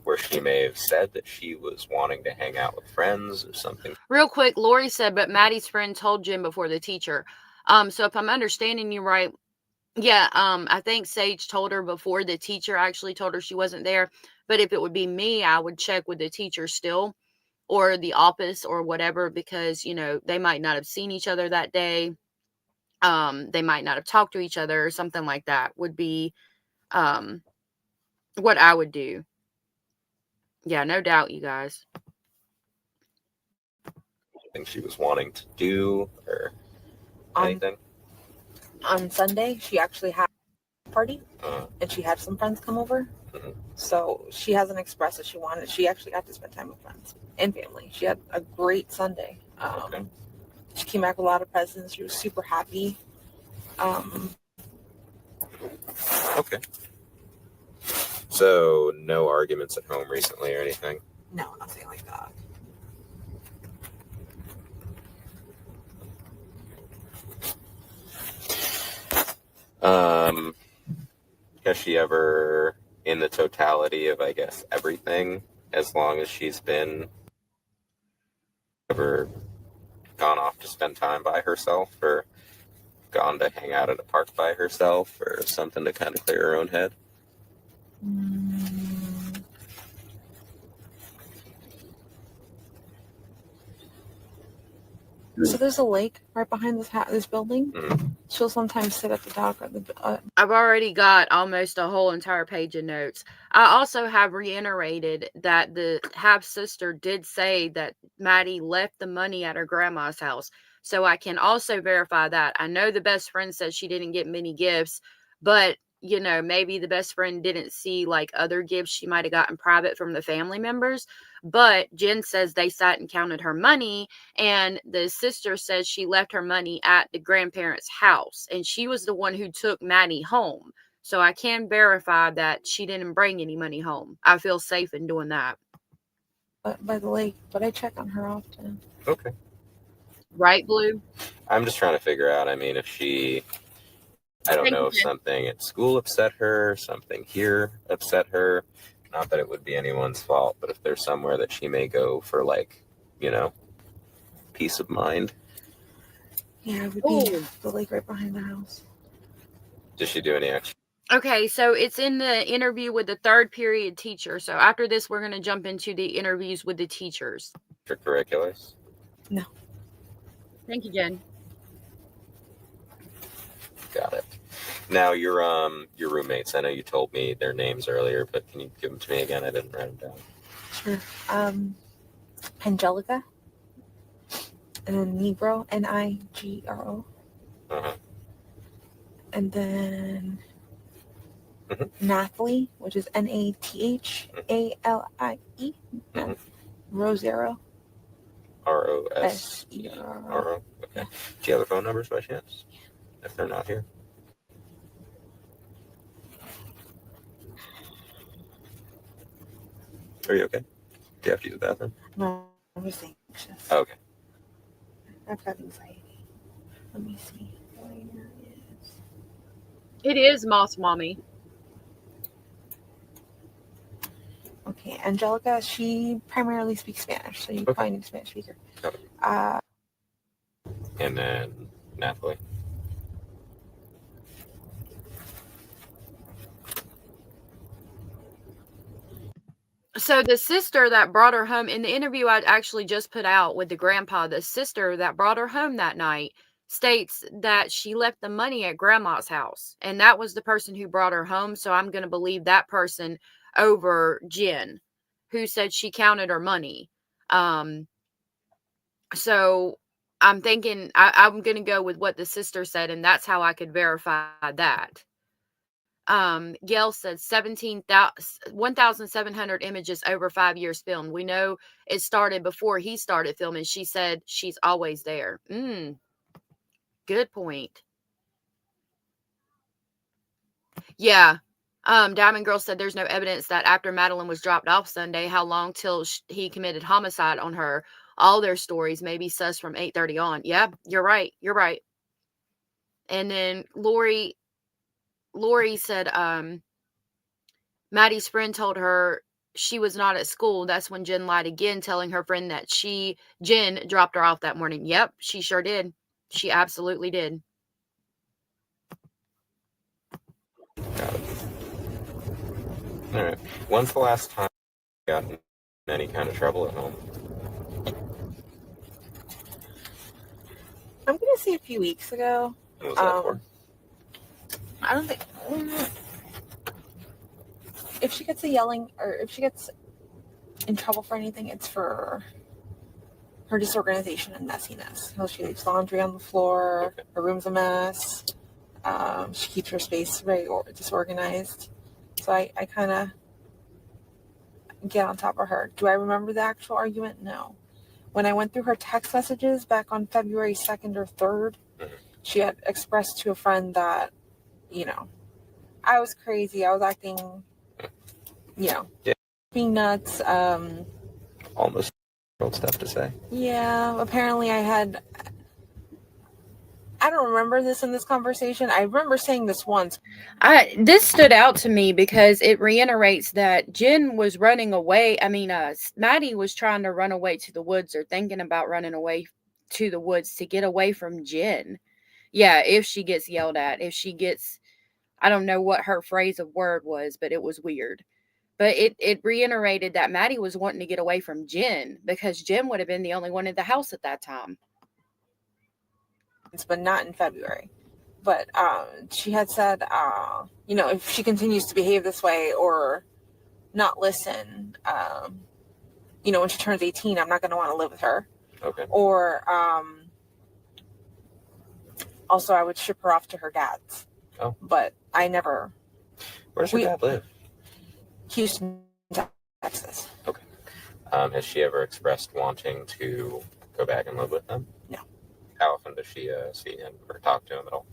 where she may have said that she was wanting to hang out with friends or something? Real quick, Lori said, but Maddie's friend told Jim before the teacher. So if I'm understanding you right, yeah, I think Sage told her before the teacher actually told her she wasn't there. But if it would be me, I would check with the teacher still, or the office or whatever, because, they might not have seen each other that day. They might not have talked to each other or something like that would be what I would do. Yeah, no doubt, you guys. I think she was wanting to do or anything? On Sunday, she actually had a party, and she had some friends come over. Mm-hmm. So she hasn't expressed that she wanted. She actually got to spend time with friends and family. She had a great Sunday. Okay. She came back with a lot of presents. She was super happy. Okay. So no arguments at home recently or anything? No, nothing like that. Has she ever, in the totality of, I guess, everything, as long as she's been, ever gone off to spend time by herself or gone to hang out at a park by herself or something to kind of clear her own head? So there's a lake right behind this building. Mm-hmm. She'll sometimes sit at the dock. I've already got almost a whole entire page of notes. I also have reiterated that the half-sister did say that Maddie left the money at her grandma's house. So I can also verify that. I know the best friend said she didn't get many gifts, but maybe the best friend didn't see like other gifts she might have gotten private from the family members. But Jen says they sat and counted her money, and the sister says she left her money at the grandparents' house, and she was the one who took Maddie home. So I can verify that she didn't bring any money home. I feel safe in doing that. By the lake, but I check on her often. Okay. Right, Blue? I'm just trying to figure out, if she, I don't know if something at school upset her, something here upset her, not that it would be anyone's fault, but if there's somewhere that she may go for, like, you know, peace of mind. Yeah, it would be the lake right behind the house. Does she do any extra? Okay, so it's in the interview with the third period teacher. So after this, we're going to jump into the interviews with the teachers. Extracurriculars? No. Thank you, Jen. Got it. Now, your roommates, I know you told me their names earlier, but can you give them to me again? I didn't write them down. Sure. Angelica. And then Negro, Nigro. Uh-huh. And then Nathalie, which is Nathlie. Rosero. Rosero. Okay. Do you have their phone numbers by chance? If they're not here. Are you okay? Do you have to use the bathroom? No, I'm just anxious. Oh, okay. I've got anxiety. Let me see. It is Moss Mommy. Okay, Angelica, she primarily speaks Spanish, so you probably need a Spanish speaker. Okay. And then Nathalie. So the sister that brought her home, in the interview I actually just put out with the grandpa, the sister that brought her home that night states that she left the money at grandma's house. And that was the person who brought her home. So I'm going to believe that person over Jen, who said she counted her money. So I'm thinking I'm going to go with what the sister said, and that's how I could verify that. Gail said 1,700 images over 5 years filmed. We know it started before he started filming. She said she's always there. Good point. Yeah. Diamond Girl said there's no evidence that after Madeline was dropped off Sunday, how long till he committed homicide on her. All their stories may be sus from 8:30 on. Yeah, you're right. You're right. And then Lori said, Maddie's friend told her she was not at school. That's when Jen lied again, telling her friend that Jen dropped her off that morning. Yep, she sure did. She absolutely did. Got it. All right. When's the last time you got in any kind of trouble at home? I'm going to say a few weeks ago. What was that for? I don't think... If she gets a yelling, or if she gets in trouble for anything, it's for her disorganization and messiness. She leaves laundry on the floor, her room's a mess, she keeps her space very disorganized. So I kind of get on top of her. Do I remember the actual argument? No. When I went through her text messages back on February 2nd or 3rd, she had expressed to a friend that, I was crazy. I was acting... being nuts. Almost old stuff to say. Yeah, apparently I don't remember this in this conversation. I remember saying this once. This stood out to me because it reiterates that Jen was running away. Maddie was trying to run away to the woods, or thinking about running away to the woods to get away from Jen. Yeah, if she gets yelled at, I don't know what her phrase of word was, but it was weird. But it reiterated that Maddie was wanting to get away from Jen because Jen would have been the only one in the house at that time. But not in February. But she had said, if she continues to behave this way or not listen, when she turns 18, I'm not going to want to live with her. Okay. Or also I would ship her off to her dad's. Oh. But I never... Where does her dad live? Houston, Texas. Okay. Has she ever expressed wanting to go back and live with them? No. How often does she see him or talk to him at all?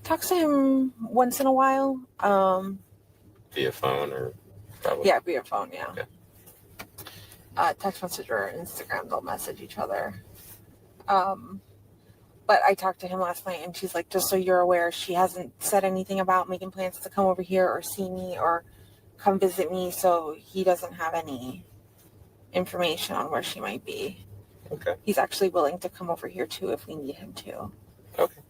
Talks to him once in a while. Via phone or probably? Yeah, via phone, yeah. Okay. Text message or Instagram, they'll message each other. But I talked to him last night, and she's like, just so you're aware, she hasn't said anything about making plans to come over here or see me or come visit me, so he doesn't have any information on where she might be. Okay. He's actually willing to come over here too if we need him to. Okay.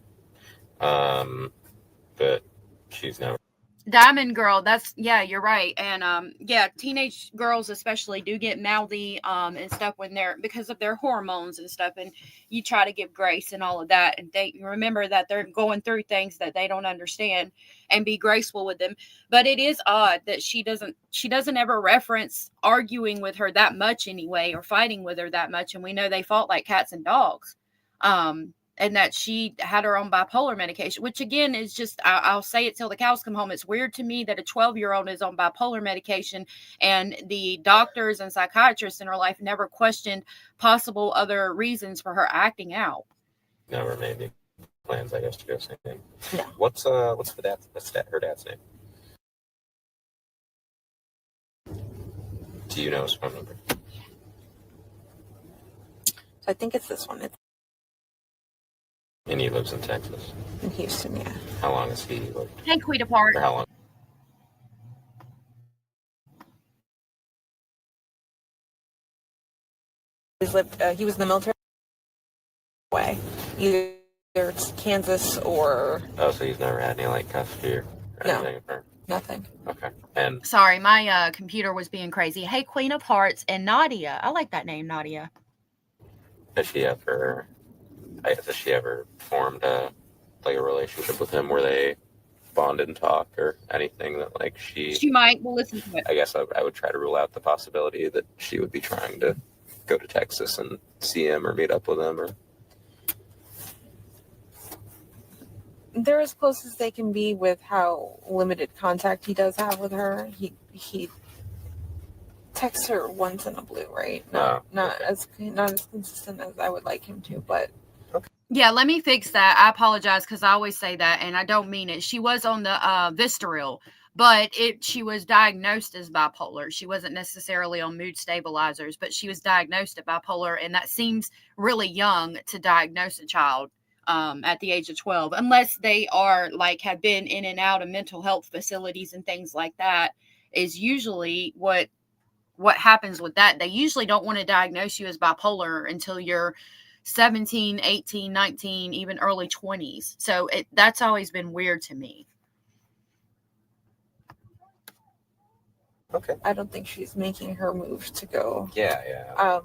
But she's never. Diamond girl, that's, yeah, you're right. And yeah, teenage girls especially do get mouthy and stuff when they're, because of their hormones and stuff, and you try to give grace and all of that, and they remember that they're going through things that they don't understand and be graceful with them. But it is odd that she doesn't ever reference arguing with her that much anyway, or fighting with her that much, and we know they fought like cats and dogs. And that she had her own bipolar medication, which again is just, I'll say it till the cows come home. It's weird to me that a 12-year-old is on bipolar medication and the doctors and psychiatrists in her life never questioned possible other reasons for her acting out. Never made any plans, I guess, to go see him. No. What's her dad's name? Do you know his phone number? So I think it's this one. It's And he lives in Texas. in Houston, yeah. How long has he lived? Hey, Quita Park. Or how long? He was in the military way. Either it's Kansas or... Oh, so he's never had any, like, custody or anything? No, nothing. Okay. And Sorry, my computer was being crazy. Hey, Queen of Hearts and Nadia. I like that name, Nadia. has she ever formed a relationship with him where they bond and talk, or anything that, like, she might. We'll listen to it. I guess I would try to rule out the possibility that she would be trying to go to Texas and see him or meet up with him, or... They're as close as they can be with how limited contact he does have with her. He texts her once in a blue, right? Not as consistent as I would like him to, but... Yeah, let me fix that. I apologize because I always say that and I don't mean it. She was on the Vistaril, but she was diagnosed as bipolar. She wasn't necessarily on mood stabilizers, but she was diagnosed as bipolar, and that seems really young to diagnose a child at the age of 12, unless they are like have been in and out of mental health facilities and things like that, is usually what happens with that. They usually don't want to diagnose you as bipolar until you're 17, 18, 19, even early 20s. So that's always been weird to me. Okay. I don't think she's making her move to go. Yeah.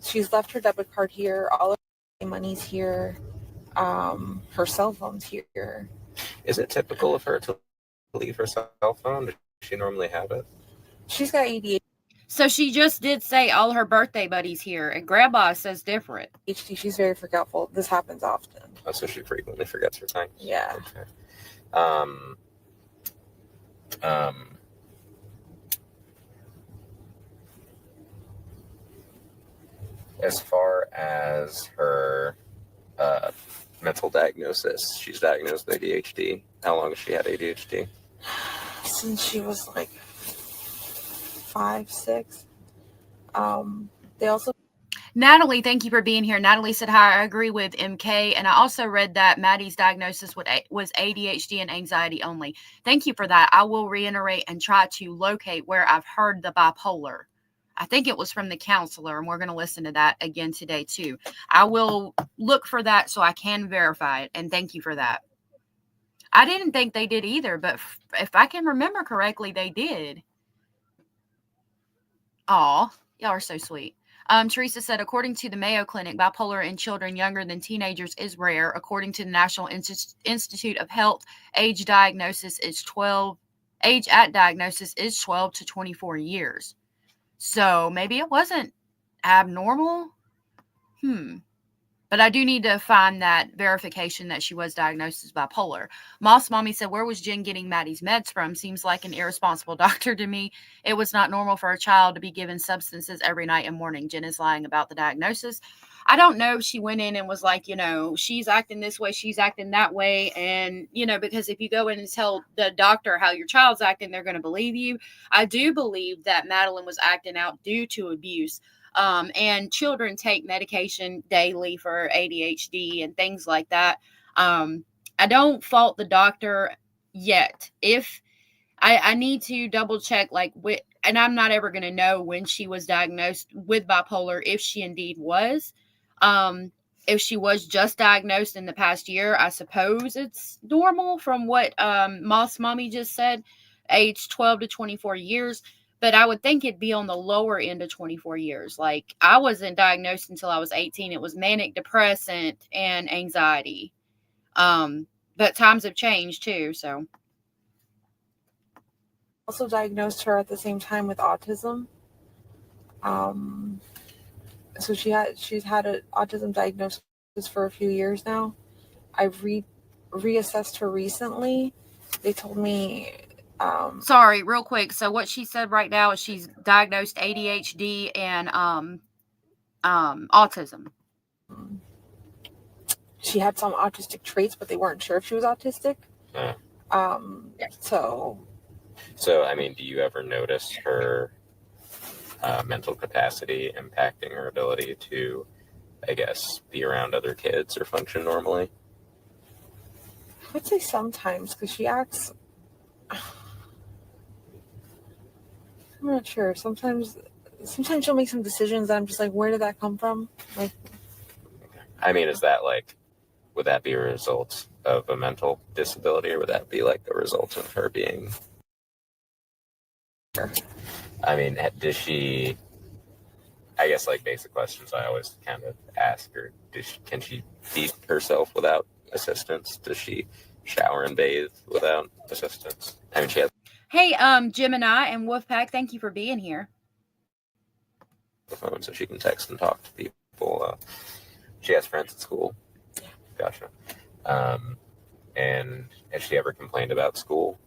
She's left her debit card here. All of her money's here. Her cell phone's here. Is it typical of her to leave her cell phone? Does she normally have it? She's got ADHD. So she just did say all her birthday buddies here, and Grandma says different. She's very forgetful. This happens often. Oh, so she frequently forgets her things? Yeah. Okay. As far as her mental diagnosis, she's diagnosed with ADHD. How long has she had ADHD? Since she was like 5, 6. They also... Natalie, thank you for being here. Natalie said, hi, I agree with MK. And I also read that Maddie's diagnosis was ADHD and anxiety only. Thank you for that. I will reiterate and try to locate where I've heard the bipolar. I think it was from the counselor, and we're going to listen to that again today too. I will look for that so I can verify it. And thank you for that. I didn't think they did either, but if I can remember correctly, they did. Aw, y'all are so sweet. Teresa said, according to the Mayo Clinic, bipolar in children younger than teenagers is rare. According to the National Institute of Health, age at diagnosis is 12 to 24 years. So maybe it wasn't abnormal. But I do need to find that verification that she was diagnosed as bipolar. Moss Mommy said, where was Jen getting Maddie's meds from? Seems like an irresponsible doctor to me. It was not normal for a child to be given substances every night and morning. Jen is lying about the diagnosis. I don't know if she went in and was like, she's acting this way, she's acting that way. And, because if you go in and tell the doctor how your child's acting, they're going to believe you. I do believe that Madeline was acting out due to abuse. And children take medication daily for ADHD and things like that. I don't fault the doctor yet. If I need to double check, like, and I'm not ever going to know when she was diagnosed with bipolar, if she indeed was. If she was just diagnosed in the past year, I suppose it's normal from what Moss Mommy just said, age 12 to 24 years. But I would think it'd be on the lower end of 24 years. Like, I wasn't diagnosed until I was 18. It was manic depressant and anxiety. But times have changed too, so. Also diagnosed her at the same time with autism. So she's had an autism diagnosis for a few years now. I've reassessed her recently. They told me. Sorry, real quick. So what she said right now is she's diagnosed ADHD and autism. She had some autistic traits, but they weren't sure if she was autistic. So, I mean, do you ever notice her mental capacity impacting her ability to, I guess, be around other kids or function normally? I would say sometimes, because she acts... I'm not sure. Sometimes she'll make some decisions that I'm just like, where did that come from? Like, I mean, is that like, would that be a result of a mental disability, or would that be like a result of her being... I mean, does she... I guess, like, basic questions I always kind of ask her. Can she feed herself without assistance? Does she shower and bathe without assistance? I mean, she has... Hey, Gemini and Wolfpack, thank you for being here. The phone so she can text and talk to people. She has friends at school. Gotcha. And has she ever complained about school?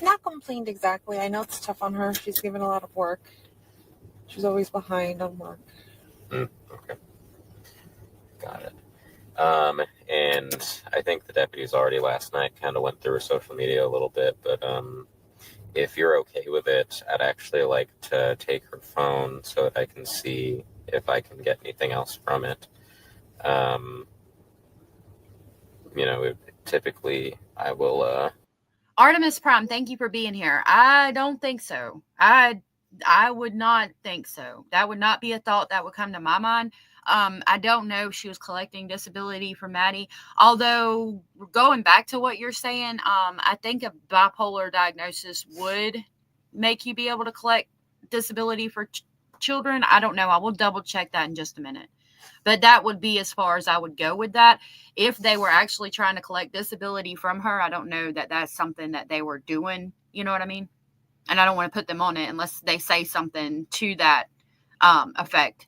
Not complained exactly. I know it's tough on her. She's given a lot of work. She's always behind on work. Okay. Got it. And I think the deputies already last night kind of went through her social media a little bit, but if you're okay with it, I'd actually like to take her phone so that I can see if I can get anything else from it. Typically I will... Artemis Prime, thank you for being here. I don't think so. I would not think so. That would not be a thought that would come to my mind. I don't know if she was collecting disability for Maddie. Although, going back to what you're saying, I think a bipolar diagnosis would make you be able to collect disability for children. I don't know. I will double check that in just a minute. But that would be as far as I would go with that. If they were actually trying to collect disability from her, I don't know that that's something that they were doing. You know what I mean? And I don't want to put them on it unless they say something to that effect.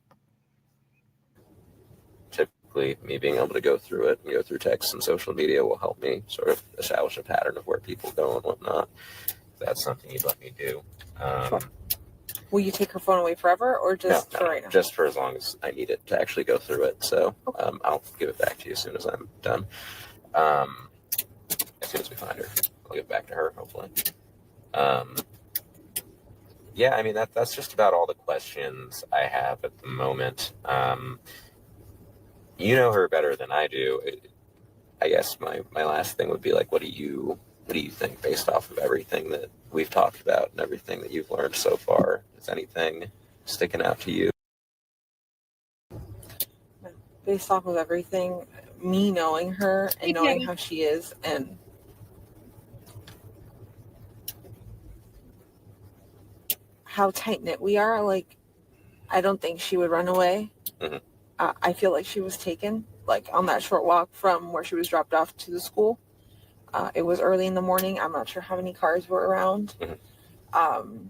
Typically, me being able to go through it and go through text and social media will help me sort of establish a pattern of where people go and whatnot. If that's something you'd let me do. Sure. Will you take her phone away forever, or just for right now? Just for as long as I need it to actually go through it. So I'll give it back to you as soon as I'm done. As soon as we find her, I'll give it back to her, hopefully. Yeah, I mean, that's just about all the questions I have at the moment. You know her better than I do. I guess my last thing would be like, what do you think based off of everything that we've talked about and everything that you've learned so far? Is anything sticking out to you? Based off of everything, me knowing her and knowing how she is, and how tight-knit we are, like, I don't think she would run away. Mm-hmm. I feel like she was taken, like, on that short walk from where she was dropped off to the school. It was early in the morning. I'm not sure how many cars were around. Mm-hmm.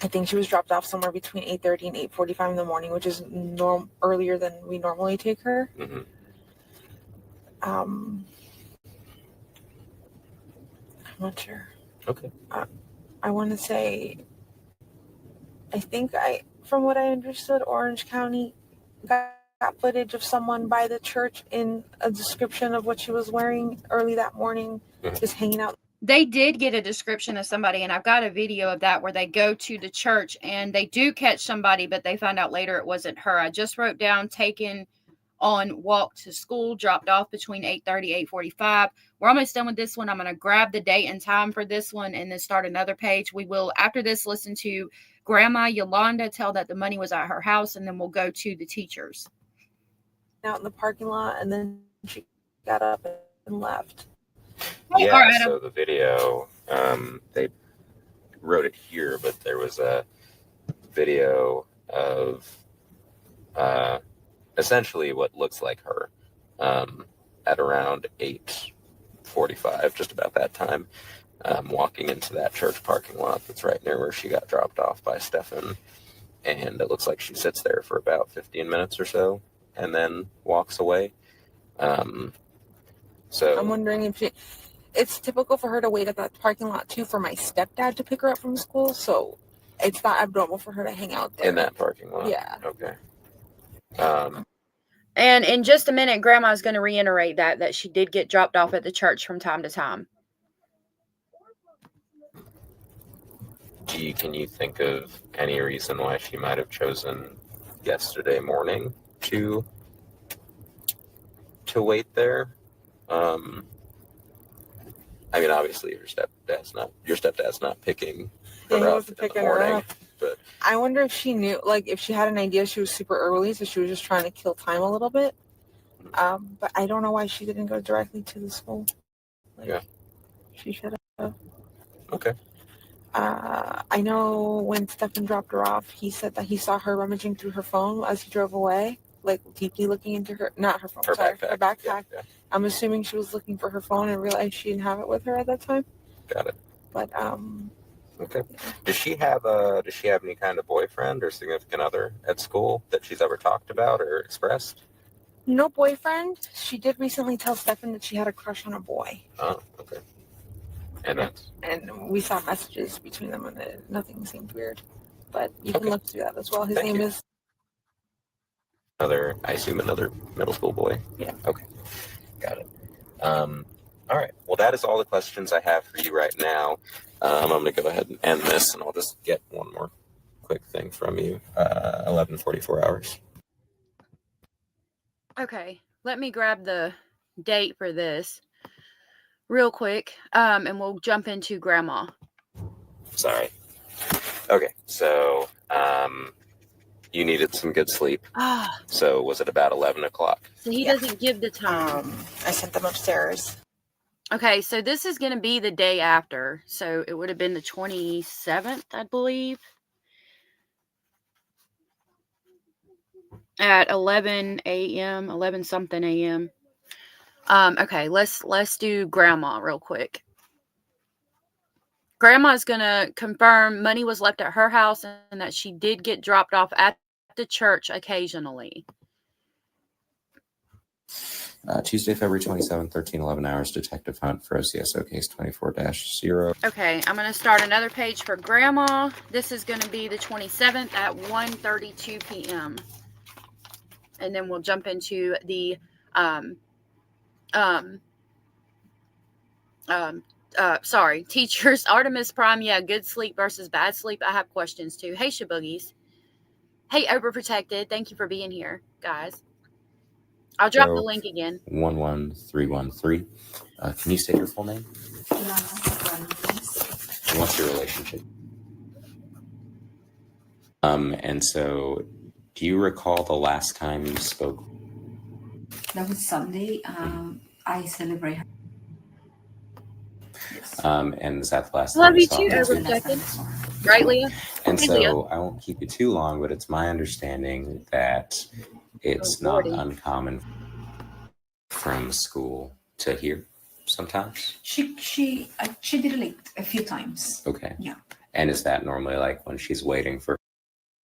I think she was dropped off somewhere between 8:30 and 8:45 in the morning, which is earlier than we normally take her. Mm-hmm. I'm not sure. Okay. I want to say, I think from what I understood, Orange County got footage of someone by the church in a description of what she was wearing early that morning, just hanging out. They did get a description of somebody, and I've got a video of that where they go to the church and they do catch somebody, but they find out later it wasn't her. I just wrote down taken on walk to school, dropped off between 8:30, 8:45. We're almost done with this one. I'm going to grab the date and time for this one and then start another page. We will, after this, listen to Grandma Yolanda tell that the money was at her house, and then we'll go to the teachers. Out in the parking lot, and then she got up and left. Yeah, All right, so the video, they wrote it here, but there was a video of essentially what looks like her at around 8:45, just about that time, walking into that church parking lot that's right near where she got dropped off by Stefan. And it looks like she sits there for about 15 minutes or so and then walks away. So I'm wondering if it's typical for her to wait at that parking lot too for my stepdad to pick her up from school. So it's not abnormal for her to hang out there. In that parking lot? Yeah. Okay. And in just a minute, Grandma's going to reiterate that she did get dropped off at the church from time to time. Can you think of any reason why she might have chosen yesterday morning to wait there? I mean, obviously your stepdad's not picking her up in the morning. But I wonder if she knew, like, if she had an idea she was super early, so she was just trying to kill time a little bit. But I don't know why she didn't go directly to the school. Yeah. She should have. Okay. I know when Stefan dropped her off, he said that he saw her rummaging through her phone as he drove away, like deeply looking into her backpack. Yeah. I'm assuming she was looking for her phone and realized she didn't have it with her at that time. Got it. But okay. Does she have any kind of boyfriend or significant other at school that she's ever talked about or expressed? No boyfriend. She did recently tell Stefan that she had a crush on a boy. Oh, okay. And we saw messages between them, and nothing seemed weird. But you can look through that as well. His name is I assume another middle school boy. Yeah. Okay. Got it. All right. Well, that is all the questions I have for you right now. I'm going to go ahead and end this, and I'll just get one more quick thing from you. 11:44 hours. Okay. Let me grab the date for this real quick, and we'll jump into Grandma. Sorry. Okay. So, you needed some good sleep. So was it about 11 o'clock? So he doesn't give the time. I sent them upstairs. Okay, so this is going to be the day after. So it would have been the 27th, I believe. At 11 a.m., 11 something a.m. Okay, let's do Grandma real quick. Grandma's going to confirm money was left at her house and that she did get dropped off at the church occasionally. Tuesday, February 27th, 13:11 hours, Detective Hunt for OCSO case 24-0. Okay, I'm going to start another page for Grandma. This is going to be the 27th at 1:32 p.m. And then we'll jump into the teachers. Artemis Prime, yeah, good sleep versus bad sleep. I have questions too. Hey, Shaboogies. Hey, Overprotected. Thank you for being here, guys. I'll drop the link again. 11313. Can you say your full name? What's your relationship? And so, do you recall the last time you spoke? That was Sunday. I celebrate. Yes. And is that the last Love time you you saw too, her? Overprotected. Right, Leah? And hey, so Leah. I won't keep you too long, but it's my understanding that it's not uncommon from school to hear sometimes. She did it like a few times. Okay. Yeah. And is that normally like when she's waiting for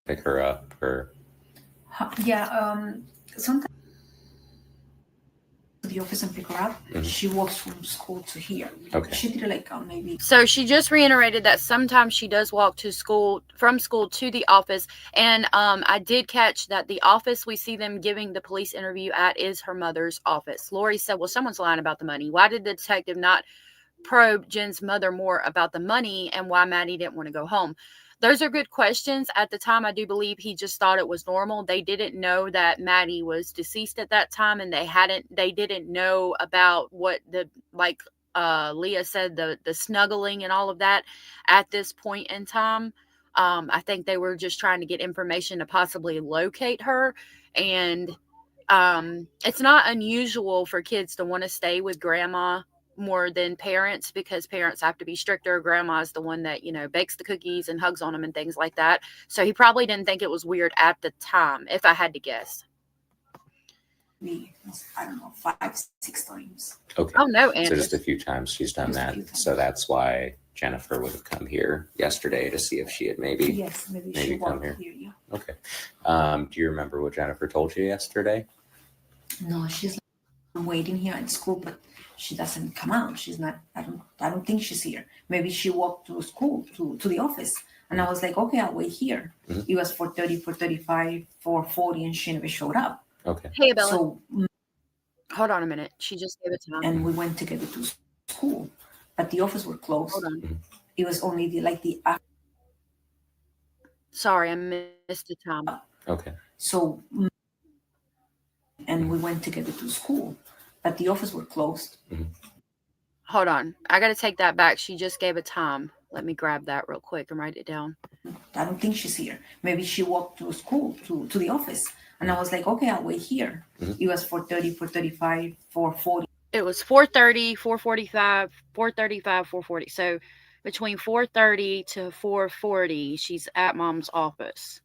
pick her up or? Yeah. Sometimes to the office and pick her up. Mm-hmm. She walks from school to here. Okay. She did it like maybe. So she just reiterated that sometimes she does walk from school to the office. And I did catch that the office we see them giving the police interview at is her mother's office. Lori said, well, someone's lying about the money. Why did the detective not probe Jen's mother more about the money and why Maddie didn't want to go home? Those are good questions. At the time, I do believe he just thought it was normal. They didn't know that Maddie was deceased at that time, and they didn't know about what Leah said, the snuggling and all of that at this point in time. I think they were just trying to get information to possibly locate her. And it's not unusual for kids to want to stay with grandma more than parents, because parents have to be stricter. Grandma's the one that, bakes the cookies and hugs on them and things like that. So he probably didn't think it was weird at the time, if I had to guess. I don't know, 5-6 times. Okay. Oh, no, So Andrew. just a few times she's done that. So that's why Jennifer would have come here yesterday to see if she had maybe she come walked here. Yeah. Okay. Do you remember what Jennifer told you yesterday? No, she's waiting here at school, but she doesn't come out. She's not. I don't think she's here. Maybe she walked to school to the office, and I was like, okay, I'll wait here. Mm-hmm. It was 4:30, 4:35, 4:40, and she never showed up. Okay. Hey, Bella. So Hold on a minute. She just gave it to me. and we went together to school, but the office were closed. Hold on. Mm-hmm. It was only the Sorry, I missed the time. Okay. So and we went together to school, but the office were closed. Mm-hmm. Hold on. I got to take that back. She just gave a time. Let me grab that real quick and write it down. I don't think she's here. Maybe she walked to school to the office, and I was like, okay, I'll wait here. Mm-hmm. It was 4:30, 4:35, 4:40. It was 4:30, 4:45, 4:35, 4:40. So between 4:30 to 4:40, she's at mom's office.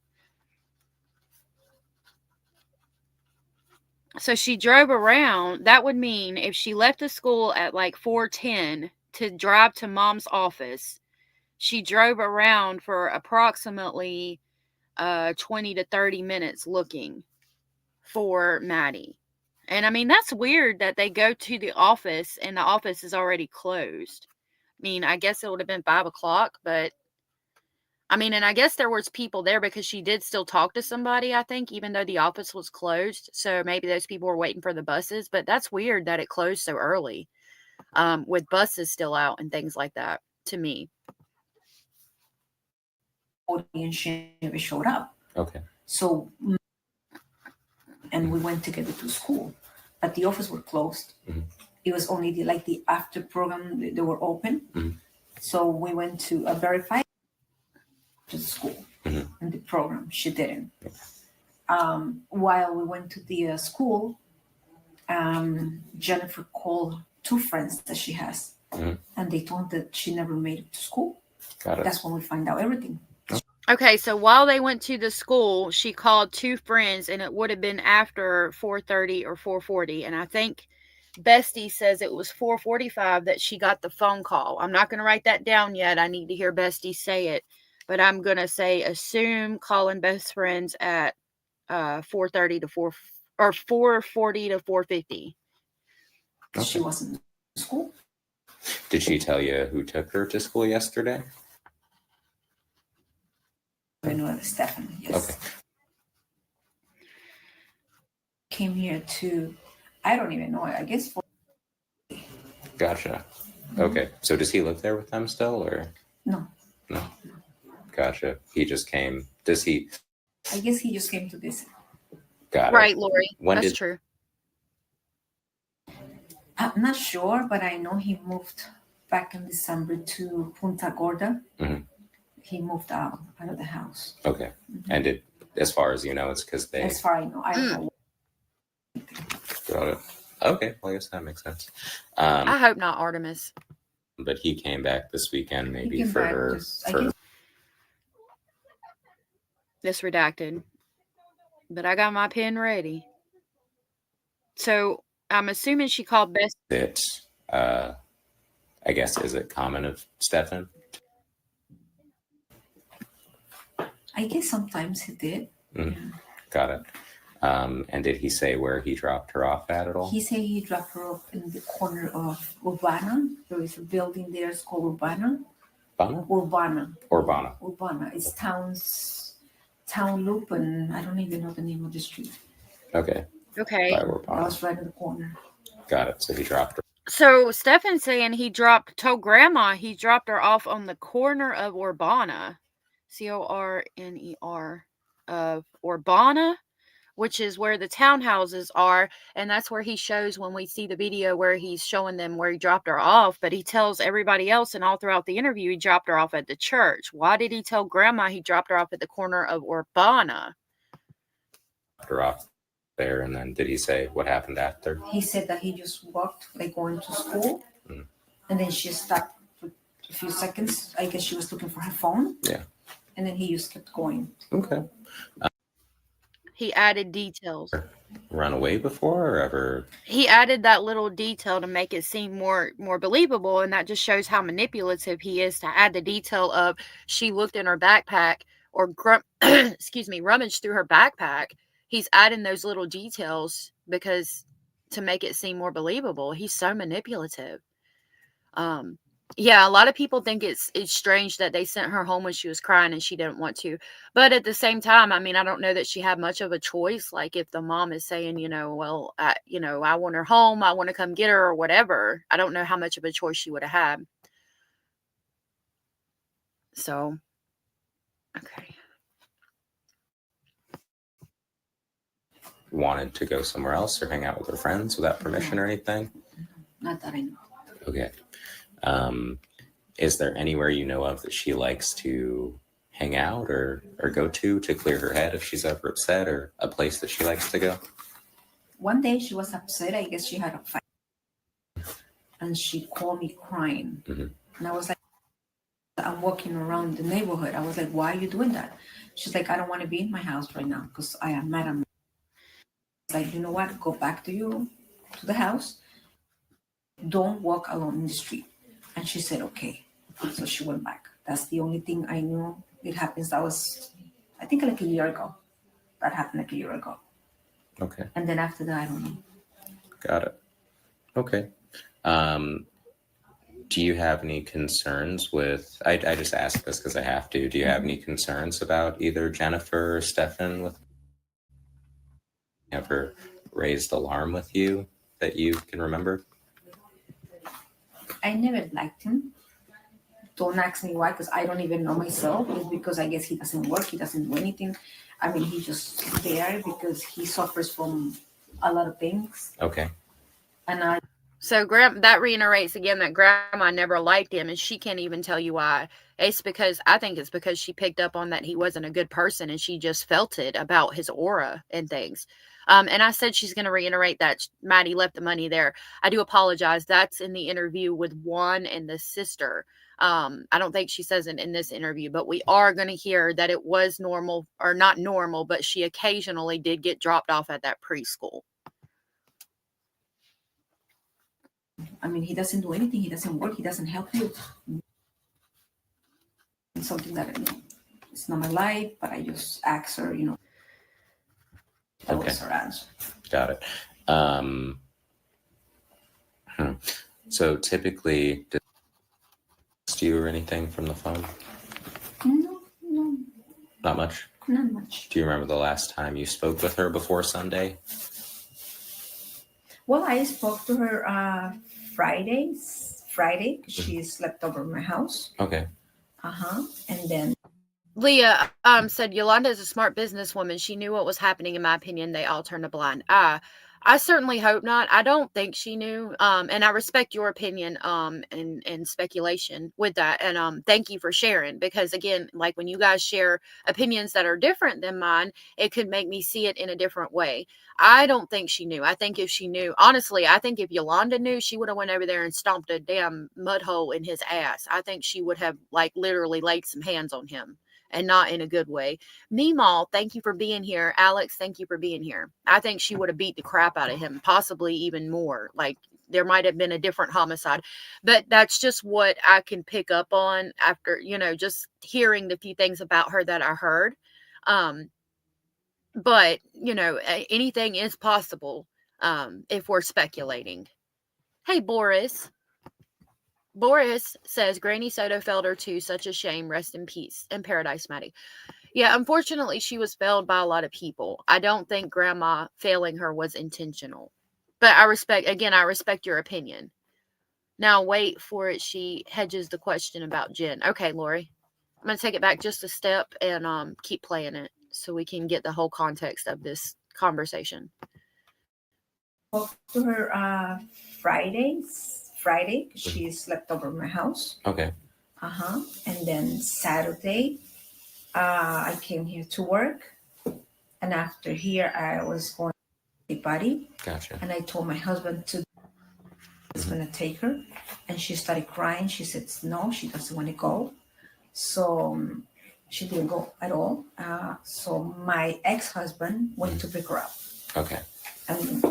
So she drove around. That would mean if she left the school at like 4:10 to drive to mom's office, she drove around for approximately 20 to 30 minutes looking for Maddie. And I mean, that's weird that they go to the office and the office is already closed. I mean, I guess it would have been 5 o'clock, but I mean, and I guess there was people there because she did still talk to somebody, I think, even though the office was closed. So maybe those people were waiting for the buses, but that's weird that it closed so early, with buses still out and things like that, to me. And she never showed up. Okay. So and we went together to school, but the office were closed. Mm-hmm. It was only the after program, they were open. Mm-hmm. So we went to verify to the school. Mm-hmm. And the program she didn't. While we went to the school, Jennifer called 2 friends that she has, mm-hmm. and they told that she never made it to school. Got it. That's when we find out everything. Okay, so while they went to the school, she called 2 friends, and it would have been after 4:30 or 4:40. And I think Bestie says it was 4:45 that she got the phone call. I'm not going to write that down yet. I need to hear Bestie say it. But I'm going to say assume calling best friends at 4:30 to 4 or 4:40 to 4:50. Okay. She wasn't in school. Did she tell you who took her to school yesterday? I know Stefan, yes. Okay. Came here I don't even know, I guess. Gotcha. Okay. So does he live there with them still, or? No. Gotcha. He just came. Does he? I guess he just came to visit. Got it. Right, Lori. That's true. I'm not sure, but I know he moved back in December to Punta Gorda. Mm-hmm. He moved out of the house. Okay. Mm-hmm. And as far as you know, it's because they... As far as I know. I don't know. Got it. Okay. Well, I guess that makes sense. I hope not Artemis. But he came back this weekend maybe for her... This redacted. But I got my pen ready. So I'm assuming she called Best. I guess, is it common of Stefan? I guess sometimes he did. Mm-hmm. Yeah. Got it. And did he say where he dropped her off at all? He said he dropped her off in the corner of Urbana. There is a building there. It's called Urbana. Urbana. It's town loop, and I don't even know the name of the street. Okay. I was right in the corner. Got it. So he dropped her. So Stefan's saying told Grandma he dropped her off on the corner of Urbana. Corner of Urbana, which is where the townhouses are. And that's where he shows, when we see the video where he's showing them where he dropped her off. But he tells everybody else, and all throughout the interview, he dropped her off at the church. Why did he tell Grandma he dropped her off at the corner of Urbana? Dropped her off there, and then did he say what happened after? He said that he just walked, like going to school, and then she stopped for a few seconds. I guess she was looking for her phone. Yeah. And then he just kept going. Okay. He added details. Run away before or ever? He added that little detail to make it seem more believable, and that just shows how manipulative he is, to add the detail of she looked in her backpack or rummaged through her backpack. He's adding those little details because to make it seem more believable. He's so manipulative. Yeah, a lot of people think it's strange that they sent her home when she was crying and she didn't want to. But at the same time, I mean, I don't know that she had much of a choice. Like if the mom is saying, well, I want her home, I want to come get her or whatever. I don't know how much of a choice she would have had. So, okay. Wanted to go somewhere else or hang out with her friends without permission or anything? Not that I know. Okay. Is there anywhere you know of that she likes to hang out or go to clear her head if she's ever upset, or a place that she likes to go? One day she was upset. I guess she had a fight. And she called me crying. Mm-hmm. And I was like, I'm walking around the neighborhood. I was like, why are you doing that? She's like, I don't want to be in my house right now because I am mad at me. I was like, you know what? Go back to the house. Don't walk alone in the street. And she said, okay. So she went back. That's the only thing I knew it happens. That was, I think, like a year ago. That happened like a year ago. Okay. And then after that, I don't know. Got it. Okay. Do you have any concerns with, I just asked this because I have to. Do you have any concerns about either Jennifer or Stefan with ever raised alarm with you that you can remember? I never liked him. Don't ask me why, because I don't even know myself. It's because I guess he doesn't work. He doesn't do anything. I mean, he's just there because he suffers from a lot of things. Okay. And So that reiterates again that Grandma never liked him, and she can't even tell you why. I think it's because she picked up on that he wasn't a good person, and she just felt it about his aura and things. And I said she's going to reiterate that Maddie left the money there. I do apologize. That's in the interview with Juan and the sister. I don't think she says it in this interview, but we are going to hear that it was normal, or not normal, but she occasionally did get dropped off at that preschool. I mean, he doesn't do anything. He doesn't work. He doesn't help you. It's something that, it's not my life, but I just ask her, That was her answer. Got it. So typically, does she text you or anything from the phone? No. Not much? Not much. Do you remember the last time you spoke with her before Sunday? Well, I spoke to her Friday. She slept over my house. Okay. And then Leah said Yolanda is a smart businesswoman. She knew what was happening. In my opinion, they all turned a blind eye. I certainly hope not. I don't think she knew. And I respect your opinion and speculation with that. And thank you for sharing, because again, like when you guys share opinions that are different than mine, it could make me see it in a different way. I don't think she knew. I think if she knew, honestly, I think if Yolanda knew, she would have went over there and stomped a damn mud hole in his ass. I think she would have literally laid some hands on him. And not in a good way. Meemaw, thank you for being here. Alex, thank you for being here. I think she would have beat the crap out of him, possibly even more. Like there might have been a different homicide, but that's just what I can pick up on after, just hearing the few things about her that I heard. But anything is possible if we're speculating. Hey, Boris says, Granny Soto failed her too. Such a shame. Rest in peace. In paradise, Maddie. Yeah, unfortunately, she was failed by a lot of people. I don't think Grandma failing her was intentional. But I respect your opinion. Now, wait for it. She hedges the question about Jen. Okay, Lori. I'm going to take it back just a step and keep playing it so we can get the whole context of this conversation. Spoke to her Friday. She slept over at my house. Okay. And then Saturday, I came here to work. And after here, I was going to the party. Gotcha. And I told my husband to going to take her. And she started crying. She said no, she doesn't want to go. So she didn't go at all. So my ex-husband went to pick her up. Okay. And,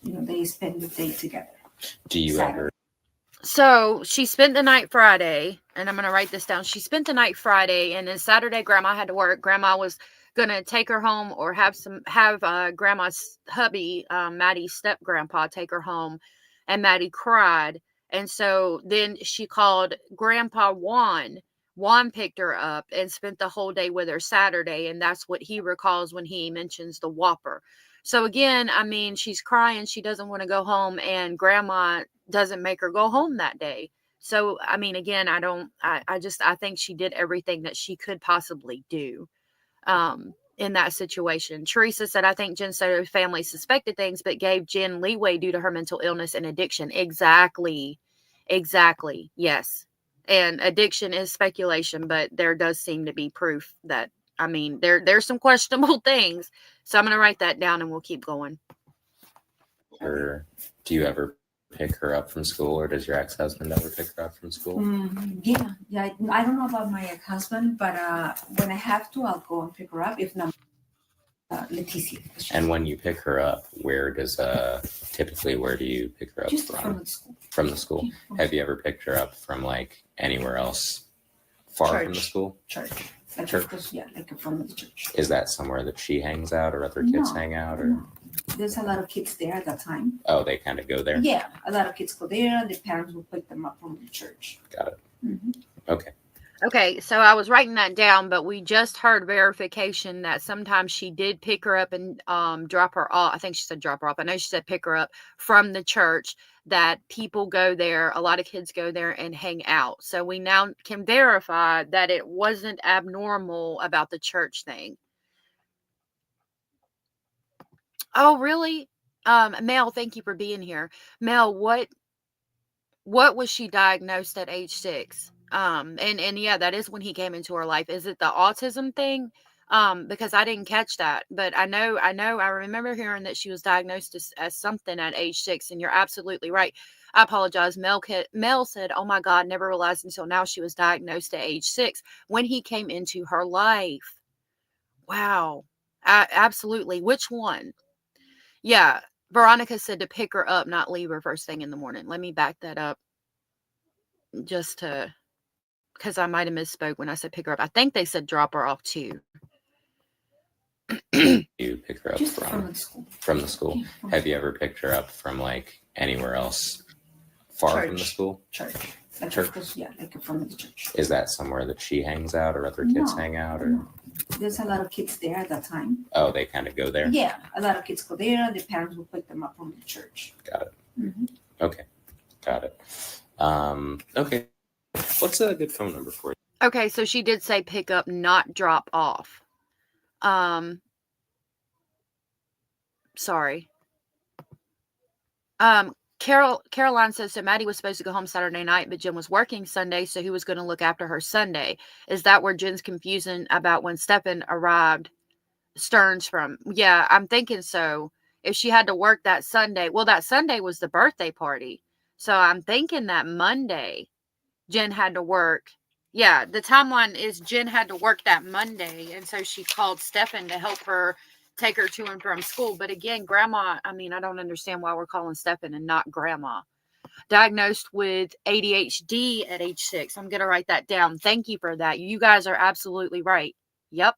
they spent the day together. Do you Saturday. ever? So she spent the night Friday, and I'm going to write this down. She spent the night Friday, and then Saturday, Grandma had to work. Grandma was going to take her home or have Grandma's hubby, Maddie's step-grandpa, take her home, and Maddie cried. And so then she called Grandpa Juan. Juan picked her up and spent the whole day with her Saturday, and that's what he recalls when he mentions the Whopper. So again, I mean, she's crying. She doesn't want to go home, and Grandma doesn't make her go home that day. So, I mean, again, I think she did everything that she could possibly do in that situation. Teresa said, I think Jen said her family suspected things, but gave Jen leeway due to her mental illness and addiction. Exactly. Yes. And addiction is speculation, but there does seem to be proof that, I mean, there's some questionable things. So I'm going to write that down and we'll keep going. Or do you ever pick her up from school, or does your ex-husband ever pick her up from school? Yeah. I don't know about my ex-husband, but when I have to, I'll go and pick her up. If not, Leticia. And when you pick her up, where do you pick her up Just from? From the school. From the school. Yeah. Have you ever picked her up from like anywhere else far from the school? Church. Church. Like from the church. Is that somewhere that she hangs out, or other kids hang out, or? No. There's a lot of kids there at that time. Oh, they kind of go there? Yeah, a lot of kids go there. The parents will pick them up from the church. Got it. Mm-hmm. Okay, so I was writing that down, but we just heard verification that sometimes she did pick her up and drop her off. I think she said drop her off. I know she said pick her up from the church, that people go there. A lot of kids go there and hang out. So we now can verify that it wasn't abnormal about the church thing. Oh, really? Mel, thank you for being here. Mel, what was she diagnosed at age 6? And yeah, that is when he came into her life. Is it the autism thing? Because I didn't catch that, but I remember hearing that she was diagnosed as something at age 6, and you're absolutely right. I apologize. Mel said, oh my God, never realized until now she was diagnosed at age 6 when he came into her life. Wow. Absolutely. Which one? Yeah. Veronica said to pick her up, not leave her first thing in the morning. Let me back that up just to, because I might have misspoke when I said pick her up. I think they said drop her off too. You pick her up Just from the school. Yeah. Have you ever picked her up from like anywhere else far from the school? Church. Like from the church. Is that somewhere that she hangs out, or other kids hang out, or? No. There's a lot of kids there at that time. Oh, they kind of go there? Yeah, a lot of kids go there. The parents will pick them up from the church. Got it. Mm-hmm. Okay. Got it. Okay. What's a good phone number for you? Okay, so she did say pick up, not drop off. Sorry. Caroline says, so Maddie was supposed to go home Saturday night, but Jen was working Sunday, so he was going to look after her Sunday. Is that where Jen's confusing about when Stephen arrived Stearns from? Yeah, I'm thinking so. If she had to work that Sunday, well, that Sunday was the birthday party. So I'm thinking that Monday Jen had to work. Yeah, the timeline is Jen had to work that Monday, and so she called Stephen to help her take her to and from school. But again, Grandma, I mean, I don't understand why we're calling Stephen and not Grandma. Diagnosed with ADHD at age 6. I'm going to write that down. Thank you for that. You guys are absolutely right. Yep.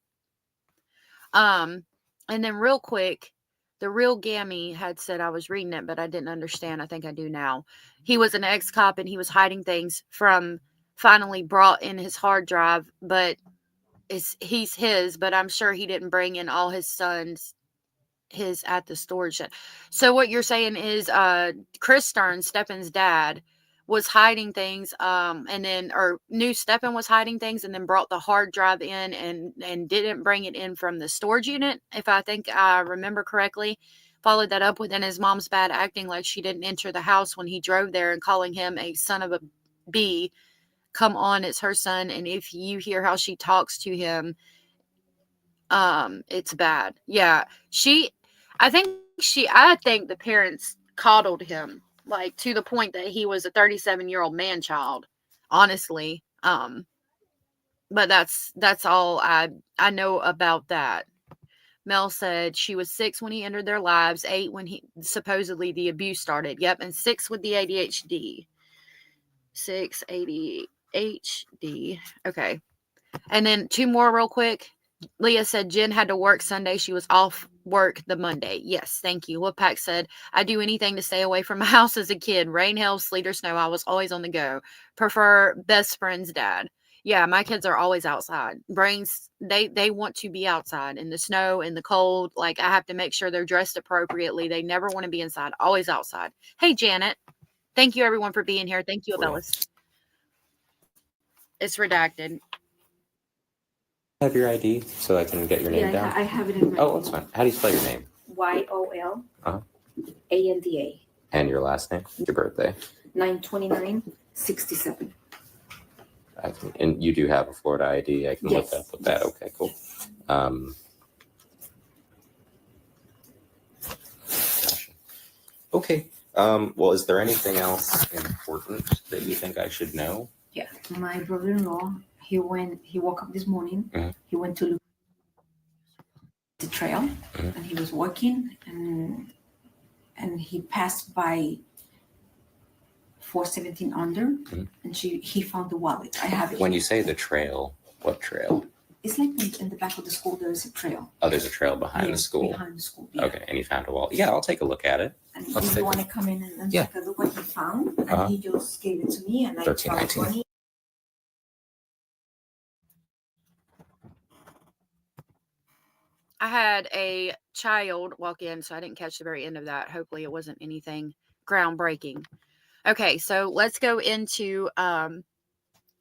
And then real quick, the real Gammy had said, I was reading it, but I didn't understand. I think I do now. He was an ex-cop and he was hiding things from finally brought in his hard drive, but he's his, but I'm sure he didn't bring in all his sons, his at the storage shed. So what you're saying is Chris Stearns, Stephen's dad, was hiding things, and then, or knew Stephen was hiding things, and then brought the hard drive in and didn't bring it in from the storage unit, if I think I remember correctly. Followed that up with his mom's bad acting, like she didn't enter the house when he drove there, and calling him a son of a bee. Come on, it's her son, and if you hear how she talks to him, it's bad. Yeah, I think the parents coddled him, like, to the point that he was a 37-year-old man child, honestly. But that's all I know about that. Mel said she was 6 when he entered their lives, 8 when he supposedly the abuse started. Yep, and 6 with the ADHD. 6 ADHD. Okay. And then 2 more real quick. Leah said Jen had to work Sunday. She was off work the Monday. Yes, thank you. Woodpack said, I do anything to stay away from my house as a kid. Rain, hail, sleet, or snow. I was always on the go. Prefer best friend's dad. Yeah, my kids are always outside. Brains, they want to be outside in the snow, in the cold. Like, I have to make sure they're dressed appropriately. They never want to be inside. Always outside. Hey, Janet. Thank you, everyone, for being here. Thank you, Abellis. It's redacted. Have your ID so I can get your name down? I have it in my Oh, that's fine. How do you spell your name? YOLANDA. And your last name? Your birthday? 9/29/67. And you do have a Florida ID. I can look up with that. Okay, cool. Gotcha. Okay. Well, is there anything else important that you think I should know? Yeah. My brother-in-law, he woke up this morning. Mm-hmm. He went to look at the trail, and he was walking, and he passed by 417 under, and he found the wallet. I have it. When you say the trail, what trail? It's like in the back of the school, there is a trail. Oh, there's a trail behind the school. Behind the school. Yeah. Okay, and you found a wallet. Yeah, I'll take a look at it. And if you want to come in and take a look what he found, and he just gave it to me, and I charged money. I had a child walk in, so I didn't catch the very end of that. Hopefully it wasn't anything groundbreaking. Okay, so let's go into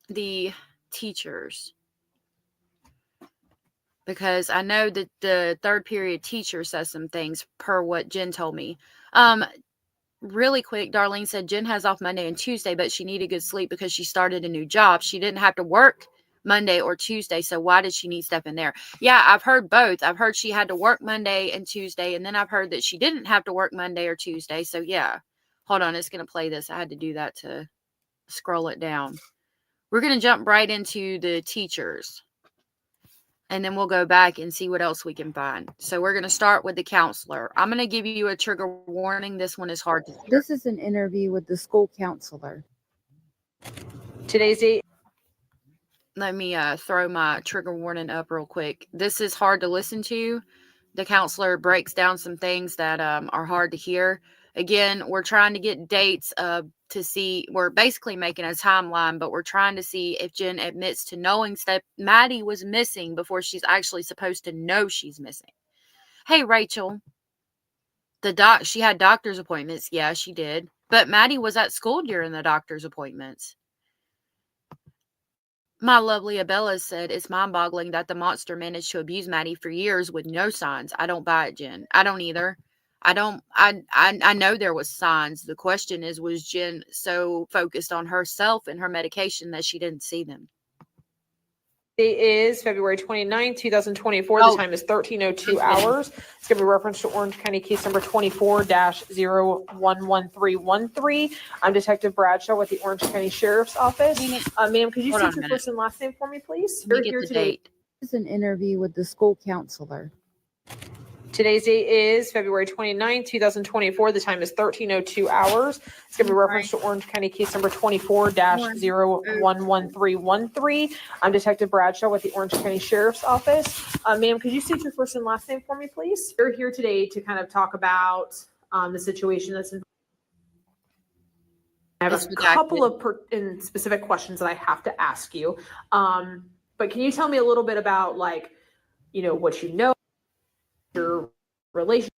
the teachers. Because I know that the third period teacher says some things per what Jen told me. Really quick, Darlene said Jen has off Monday and Tuesday, but she needed good sleep because she started a new job. She didn't have to work Monday or Tuesday, so why did she need Stephen there? Yeah, I've heard both. I've heard she had to work Monday and Tuesday, and then I've heard that she didn't have to work Monday or Tuesday. So yeah, hold on, it's going to play this. I had to do that to scroll it down. We're going to jump right into the teachers, and then we'll go back and see what else we can find. So we're going to start with the counselor. I'm going to give you a trigger warning. This one is hard to hear. This is an interview with the school counselor. Today's date. Let me throw my trigger warning up real quick. This is hard to listen to. The counselor breaks down some things that are hard to hear. Again, we're trying to get dates to see. We're basically making a timeline, but we're trying to see if Jen admits to knowing that Maddie was missing before she's actually supposed to know she's missing. Hey, Rachel. She had doctor's appointments. Yeah, she did. But Maddie was at school during the doctor's appointments. My lovely Abella said, it's mind-boggling that the monster managed to abuse Maddie for years with no signs. I don't buy it, Jen. I don't either. I know there was signs. The question is, was Jen so focused on herself and her medication that she didn't see them? Date is February 29th, 2024. The time is 13:02 hours. It's going to be reference to Orange County case number 24-011313. I'm Detective Bradshaw with the Orange County Sheriff's Office. Ma'am, could you state your first and last name for me, please? Let me get the date. This is an interview with the school counselor. Today's date is February 29th, 2024. The time is 13:02 hours. It's going to be reference to Orange County case number 24-011313. I'm Detective Bradshaw with the Orange County Sheriff's Office. Ma'am, could you state your first and last name for me, please? We're here today to kind of talk about the situation that's involved. I have a couple of specific questions that I have to ask you. But can you tell me a little bit about, like, what you know, your relationship?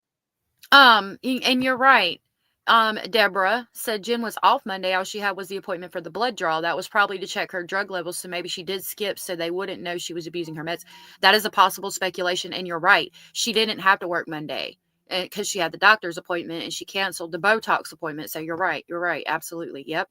And you're right. Deborah said Jen was off Monday. All she had was the appointment for the blood draw. That was probably to check her drug levels, so maybe she did skip so they wouldn't know she was abusing her meds. That is a possible speculation, and you're right. She didn't have to work Monday because she had the doctor's appointment, and she canceled the Botox appointment. So you're right. You're right. Absolutely. Yep.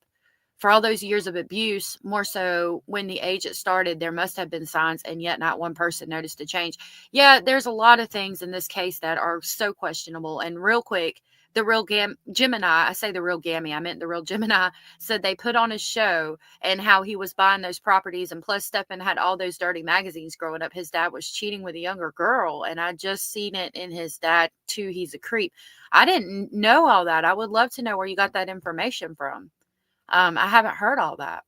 For all those years of abuse, more so when the age it started, there must have been signs, and yet not one person noticed a change. Yeah, there's a lot of things in this case that are so questionable. And real quick, the real Gemini, I say the real Gammy, I meant the real Gemini, said they put on a show and how he was buying those properties. And plus, Stephen had all those dirty magazines growing up. His dad was cheating with a younger girl. And I just seen it in his dad, too. He's a creep. I didn't know all that. I would love to know where you got that information from. I haven't heard all that.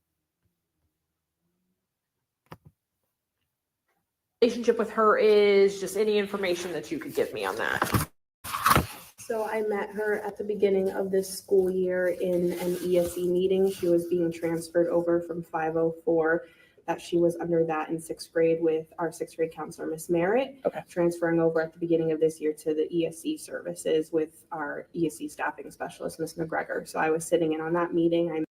Relationship with her is just any information that you could give me on that. So I met her at the beginning of this school year in an ESE meeting. She was being transferred over from 504, that she was under that in 6th grade with our 6th grade counselor, Miss Merritt. Okay. Transferring over at the beginning of this year to the ESE services with our ESE staffing specialist, Miss McGregor. So I was sitting in on that meeting.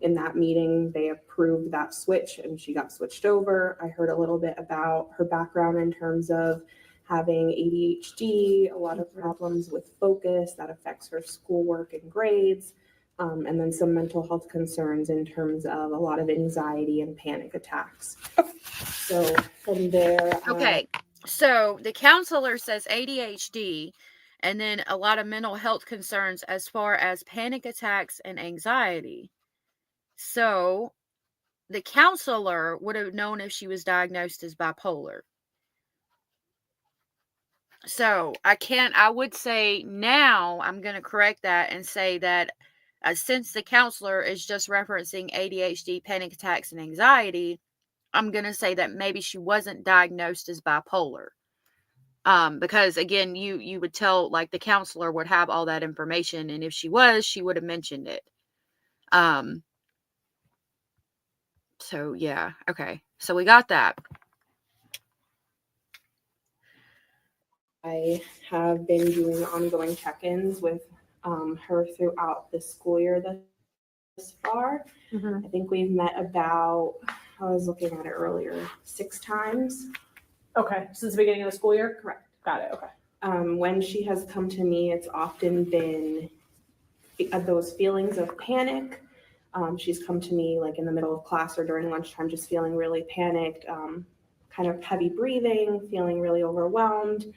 In that meeting, they approved that switch and she got switched over. I heard a little bit about her background in terms of having ADHD, a lot of problems with focus that affects her schoolwork and grades, and then some mental health concerns in terms of a lot of anxiety and panic attacks. So from there... Okay, so the counselor says ADHD, and then a lot of mental health concerns as far as panic attacks and anxiety. So the counselor would have known if she was diagnosed as bipolar. So I would say now I'm going to correct that and say that since the counselor is just referencing ADHD, panic attacks, and anxiety, I'm going to say that maybe she wasn't diagnosed as bipolar. Because again, you would tell, like, the counselor would have all that information, and if she was, she would have mentioned it. So yeah, okay. So we got that. I have been doing ongoing check-ins with her throughout the school year thus far. I think we've met about, I was looking at it earlier, 6 times. Okay, since the beginning of the school year? Correct. Got it, okay. When she has come to me, it's often been those feelings of panic. She's come to me like in the middle of class or during lunchtime, just feeling really panicked, kind of heavy breathing, feeling really overwhelmed.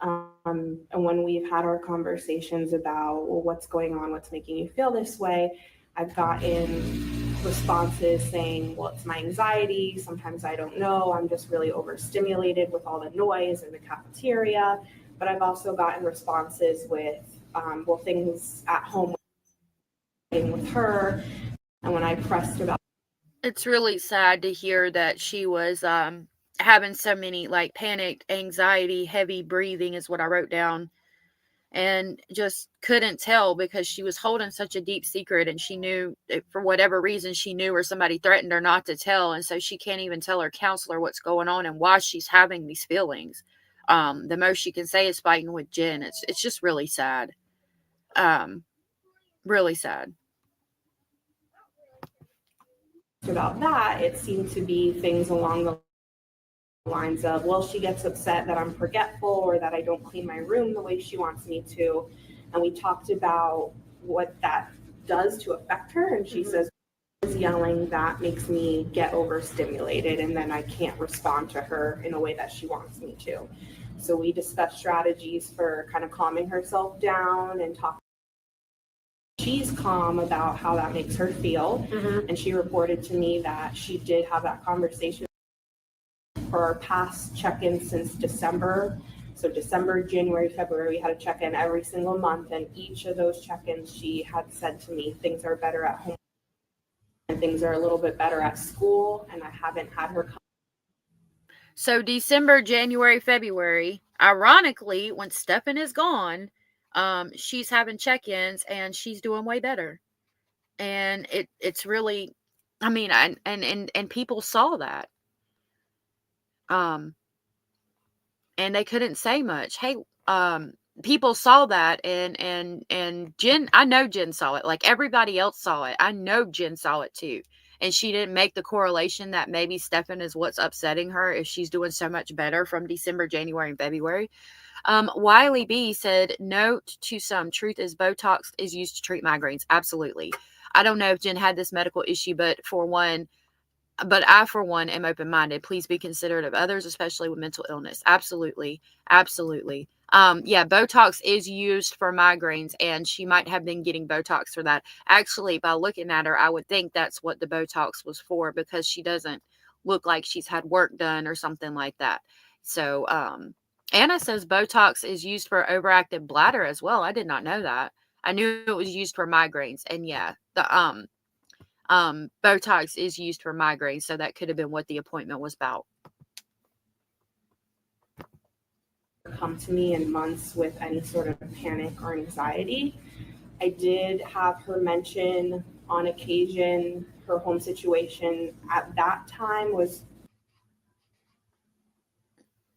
And when we've had our conversations about, well, what's going on, what's making you feel this way, I've gotten responses saying, well, it's my anxiety. Sometimes I don't know. I'm just really overstimulated with all the noise in the cafeteria. But I've also gotten responses with, well, things at home with her. And when I pressed about, it's really sad to hear that she was having so many, like, panicked, anxiety, heavy breathing is what I wrote down, and just couldn't tell because she was holding such a deep secret, and she knew, for whatever reason, she knew, or somebody threatened her not to tell, and so she can't even tell her counselor what's going on and why she's having these feelings. The most she can say is fighting with Jen. It's just really sad. Really sad. about that, it seemed to be things along the lines of, well, she gets upset that I'm forgetful or that I don't clean my room the way she wants me to. And we talked about what that does to affect her. And she says, yelling, that makes me get overstimulated and then I can't respond to her in a way that she wants me to. So we discussed strategies for kind of calming herself down and talking. She's calm about how that makes her feel. And she reported to me that she did have that conversation for our past check-ins since December. So December, January, February, we had a check-in every single month, and each of those check-ins she had said to me, things are better at home and things are a little bit better at school, and I haven't had her come. So December, January, February, ironically, when Stephen is gone, she's having check-ins and she's doing way better. And it's really, I mean, and people saw that. And they couldn't say much. Hey, people saw that, and Jen, I know Jen saw it. Like everybody else saw it. I know Jen saw it too. And she didn't make the correlation that maybe Stefan is what's upsetting her if she's doing so much better from December, January, and February. Wiley B said, note to some, truth is Botox is used to treat migraines. Absolutely. I don't know if Jen had this medical issue, but I, for one, am open-minded. Please be considerate of others, especially with mental illness. Absolutely. Absolutely. Yeah, Botox is used for migraines, and she might have been getting Botox for that. Actually, by looking at her, I would think that's what the Botox was for, because she doesn't look like she's had work done or something like that. So, Anna says Botox is used for overactive bladder as well. I did not know that. I knew it was used for migraines, and yeah, the Botox is used for migraines, so that could have been what the appointment was about. Come to me in months with any sort of panic or anxiety. I did have her mention on occasion her home situation at that time was.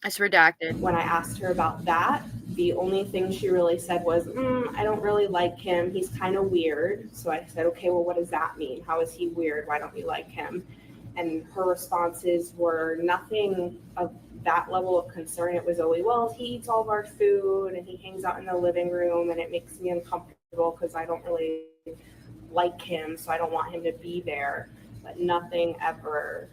It's redacted. When I asked her about that, the only thing she really said was, I don't really like him. He's kind of weird. So I said, okay, well, what does that mean? How is he weird? Why don't you like him? And her responses were nothing of that level of concern. It was always, well, he eats all of our food and he hangs out in the living room and it makes me uncomfortable because I don't really like him. So I don't want him to be there. But nothing ever.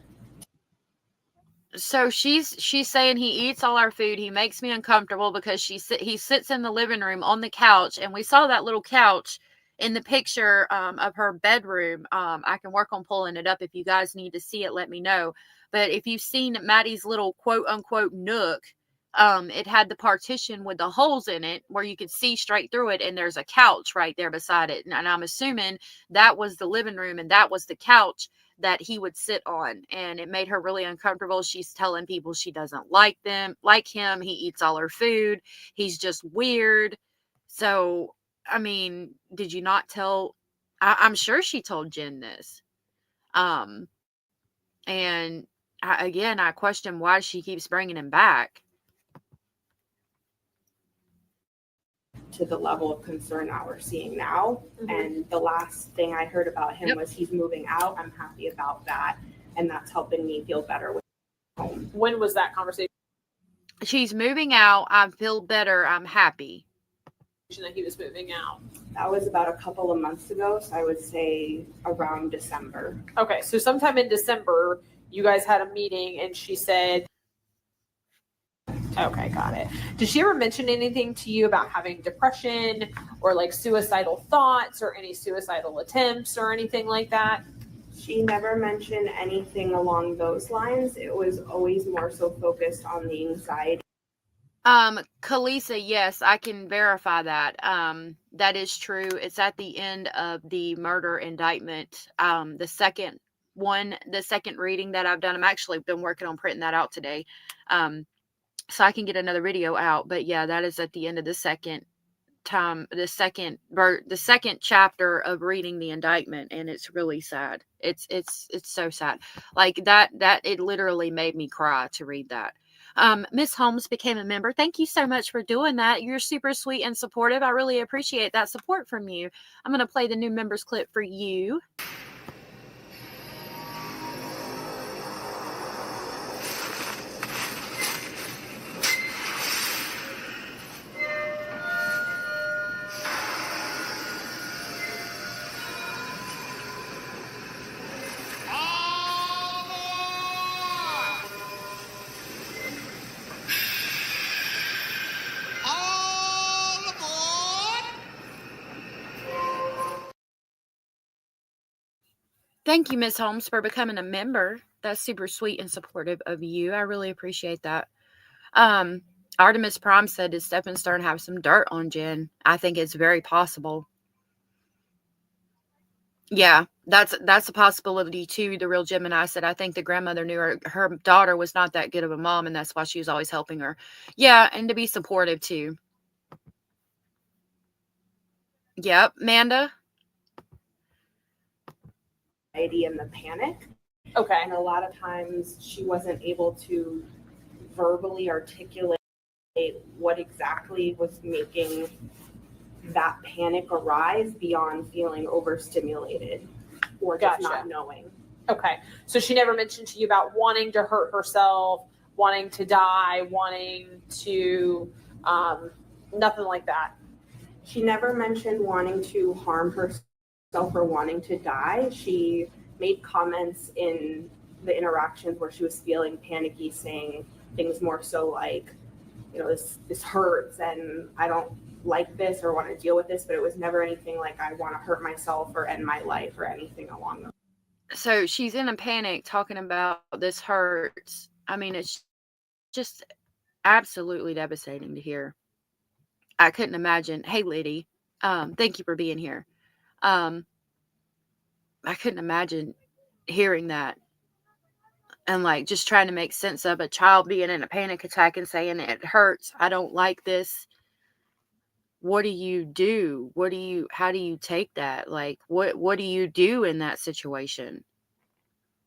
So she's saying he eats all our food. He makes me uncomfortable because he sits in the living room on the couch, and we saw that little couch in the picture of her bedroom. I can work on pulling it up. If you guys need to see it, let me know. But if you've seen Maddie's little quote unquote nook, it had the partition with the holes in it where you could see straight through it, and there's a couch right there beside it. And I'm assuming that was the living room and that was the couch that he would sit on, and it made her really uncomfortable. She's telling people she doesn't like him. He eats all her food. He's just weird. So, I mean, did you not tell? I'm sure she told Jen this. And I question why she keeps bringing him back. To the level of concern that we're seeing now. Mm-hmm. And the last thing I heard about him was he's moving out. I'm happy about that. And that's helping me feel better with home. When was that conversation? She's moving out. I feel better. I'm happy. That he was moving out. That was about a couple of months ago. So I would say around December. Okay. So sometime in December, you guys had a meeting and she said, okay, got it. Did she ever mention anything to you about having depression or like suicidal thoughts or any suicidal attempts or anything like that? She never mentioned anything along those lines. It was always more so focused on the anxiety. Kalisa, yes, I can verify that. That is true. It's at the end of the murder indictment. The second reading that I've done. I'm actually been working on printing that out today. So I can get another video out. But yeah, that is at the end of the second chapter of reading the indictment, and it's really sad. It's so sad. Like that it literally made me cry to read that. Miss Holmes became a member. Thank you so much for doing that. You're super sweet and supportive. I really appreciate that support from you. I'm going to play the new members clip for you. Thank you, Miss Holmes, for becoming a member. That's super sweet and supportive of you. I really appreciate that. Artemis Prime said, did Stefan Stern have some dirt on Jen? I think it's very possible. Yeah, that's a possibility too. The real Gemini said, I think the grandmother knew her daughter was not that good of a mom, and that's why she was always helping her. Yeah, and to be supportive too. Yep, Manda. And the panic. Okay. And a lot of times she wasn't able to verbally articulate what exactly was making that panic arise beyond feeling overstimulated or just not knowing. Okay. So she never mentioned to you about wanting to hurt herself, wanting to die, wanting to, nothing like that. She never mentioned wanting to harm herself or wanting to die. She made comments in the interactions where she was feeling panicky, saying things more so like, you know, this hurts and I don't like this or want to deal with this, but it was never anything like I want to hurt myself or end my life or anything along those. So she's in a panic talking about this hurts. I mean, it's just absolutely devastating to hear. I couldn't imagine. Hey, Liddy, thank you for being here. I couldn't imagine hearing that and like just trying to make sense of a child being in a panic attack and saying it hurts. I don't like this. What do you do? How do you take that? Like, what do you do in that situation?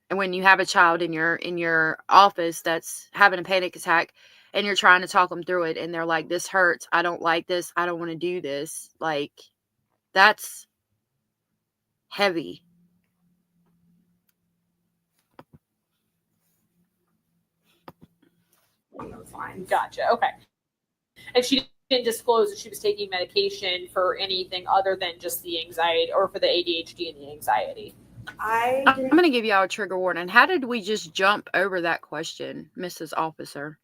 And when you have a child in your office that's having a panic attack and you're trying to talk them through it and they're like, this hurts. I don't like this. I don't want to do this. Like, that's heavy. Those lines. Gotcha. Okay. And she didn't disclose that she was taking medication for anything other than just the anxiety or for the ADHD and the anxiety. I'm going to give y'all a trigger warning. How did we just jump over that question, Mrs. Officer?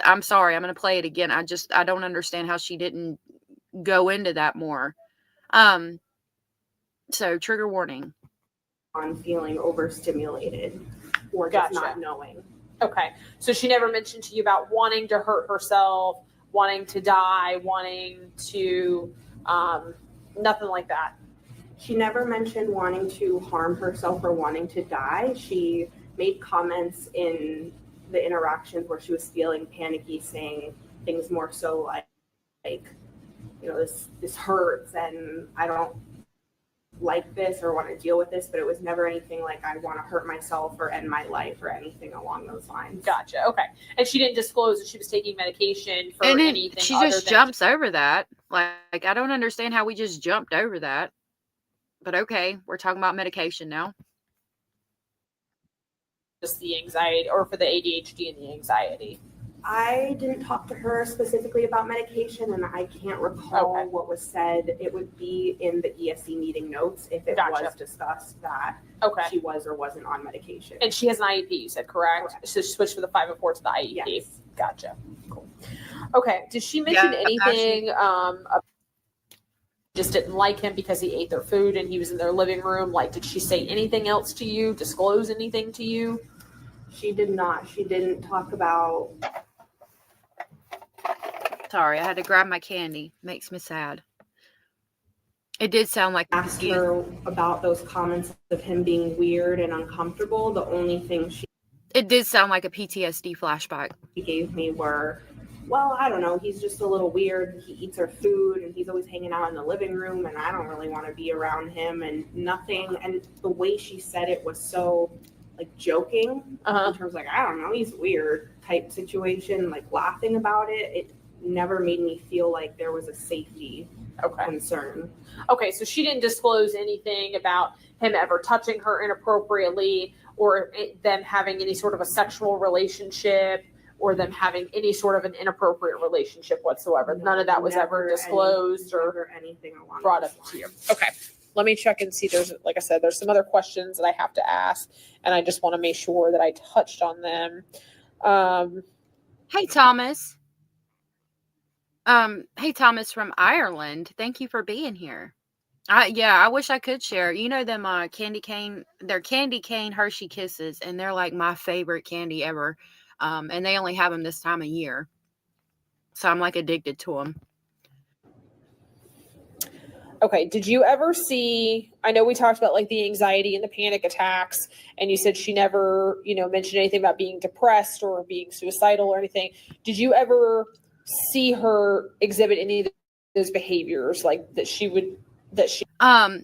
I'm sorry. I'm going to play it again. I don't understand how she didn't go into that more. So trigger warning. On feeling overstimulated or just not knowing. Okay. So she never mentioned to you about wanting to hurt herself, wanting to die, wanting to, nothing like that. She never mentioned wanting to harm herself or wanting to die. She made comments in the interactions where she was feeling panicky, saying things more so like you know, this hurts and I don't like this or want to deal with this, but it was never anything like I want to hurt myself or end my life or anything along those lines. Gotcha. Okay. And she didn't disclose that she was taking medication for anything. She just jumps over that. Like, I don't understand how we just jumped over that. But okay, we're talking about medication now. Just the anxiety or for the ADHD and the anxiety. I didn't talk to her specifically about medication, and I can't recall what was said. It would be in the ESC meeting notes if it was discussed that she was or wasn't on medication. And she has an IEP, you said, correct? So she switched from the 504 to the IEP. Yes. Gotcha. Cool. Okay. Did she mention anything? Just didn't like him because he ate their food and he was in their living room. Like, did she say anything else to you? Disclose anything to you? She did not. She didn't talk about. Sorry, I had to grab my candy. Makes me sad. It did sound like asked her about those comments of him being weird and uncomfortable. The only thing it did sound like a PTSD flashback. She gave me were, well, I don't know, he's just a little weird. He eats our food and he's always hanging out in the living room and I don't really want to be around him and nothing. And the way she said it was so like joking in terms of like, I don't know, he's weird type situation, like laughing about it. It never made me feel like there was a safety concern. Okay, so she didn't disclose anything about him ever touching her inappropriately or them having any sort of a sexual relationship or them having any sort of an inappropriate relationship whatsoever. None of that was ever disclosed or anything along brought up to you. Okay. Let me check and see. There's, like I said, there's some other questions that I have to ask, and I just want to make sure that I touched on them. Hey, Thomas. Hey, Thomas from Ireland. Thank you for being here. I wish I could share. You know them candy cane, they're candy cane Hershey Kisses, and they're like my favorite candy ever. And they only have them this time of year. So I'm like addicted to them. Okay. Did you ever see, I know we talked about like the anxiety and the panic attacks, and you said she never, mentioned anything about being depressed or being suicidal or anything. Did you ever see her exhibit any of those behaviors like that she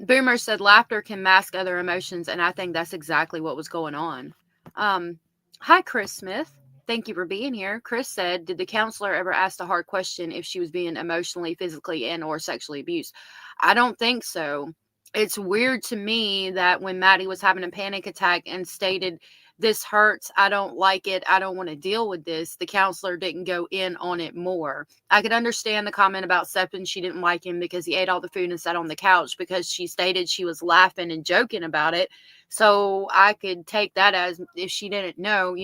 Boomer said laughter can mask other emotions, and I think that's exactly what was going on. Hi, Chris Smith. Thank you for being here. Chris said, did the counselor ever ask the hard question if she was being emotionally, physically, and or sexually abused? I don't think so. It's weird to me that when Maddie was having a panic attack and stated, this hurts, I don't like it, I don't want to deal with this, the counselor didn't go in on it more. I could understand the comment about Stephen. She didn't like him because he ate all the food and sat on the couch, because she stated she was laughing and joking about it. So I could take that as if she didn't know,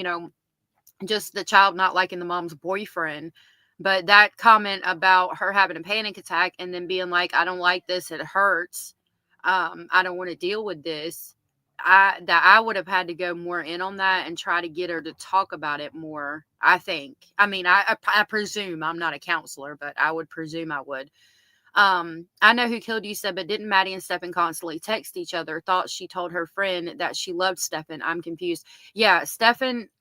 just the child not liking the mom's boyfriend. But that comment about her having a panic attack and then being like, I don't like this, it hurts, I don't want to deal with this, I would have had to go more in on that and try to get her to talk about it more, I think. I mean, I presume, I'm not a counselor, but I would presume I would. I know who killed you said, but didn't Maddie and Stefan constantly text each other? Thought she told her friend that she loved Stefan. I'm confused. Yeah,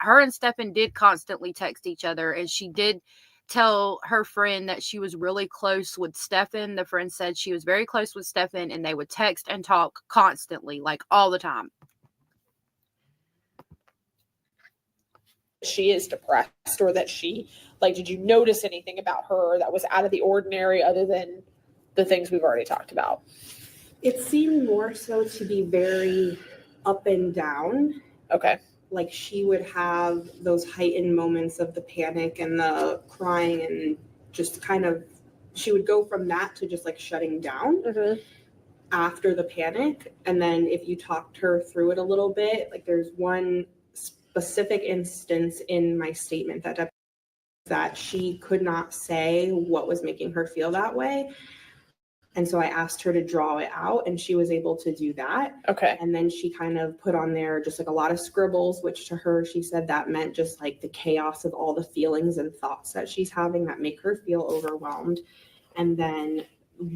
her and Stefan did constantly text each other, and she did tell her friend that she was really close with Stefan. The friend said she was very close with Stefan, and they would text and talk constantly, like all the time. She is depressed, or that she, like, did you notice anything about her that was out of the ordinary other than the things we've already talked about? It seemed more so to be very up and down. Okay. Like she would have those heightened moments of the panic and the crying, and just kind of, she would go from that to just like shutting down after the panic. And then if you talked her through it a little bit, like there's one specific instance in my statement that she could not say what was making her feel that way. And so I asked her to draw it out, and she was able to do that. Okay. And then she kind of put on there just like a lot of scribbles, which to her, she said that meant just like the chaos of all the feelings and thoughts that she's having that make her feel overwhelmed. And then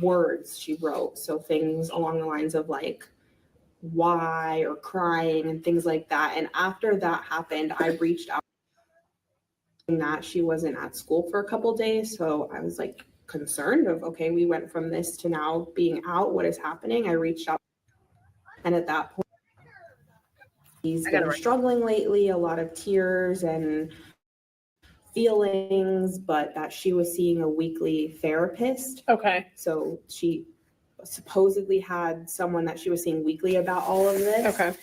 words she wrote. So things along the lines of like, why, or crying and things like that. And after that happened, I reached out that she wasn't at school for a couple days. So I was like, concerned of, okay, we went from this to now being out, what is happening? I reached out, and at that point he's been struggling lately, a lot of tears and feelings, but that she was seeing a weekly therapist. Okay. So she supposedly had someone that she was seeing weekly about all of this. Okay.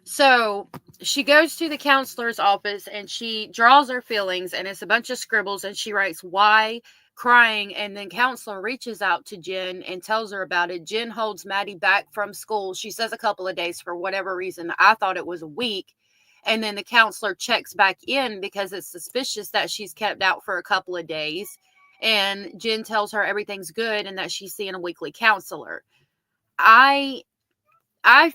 So she goes to the counselor's office and she draws her feelings, and it's a bunch of scribbles, and she writes why, crying, and then counselor reaches out to Jen and tells her about it. Jen holds Maddie back from school. She says a couple of days for whatever reason. I thought it was a week. And then the counselor checks back in because it's suspicious that she's kept out for a couple of days. And Jen tells her everything's good and that she's seeing a weekly counselor. I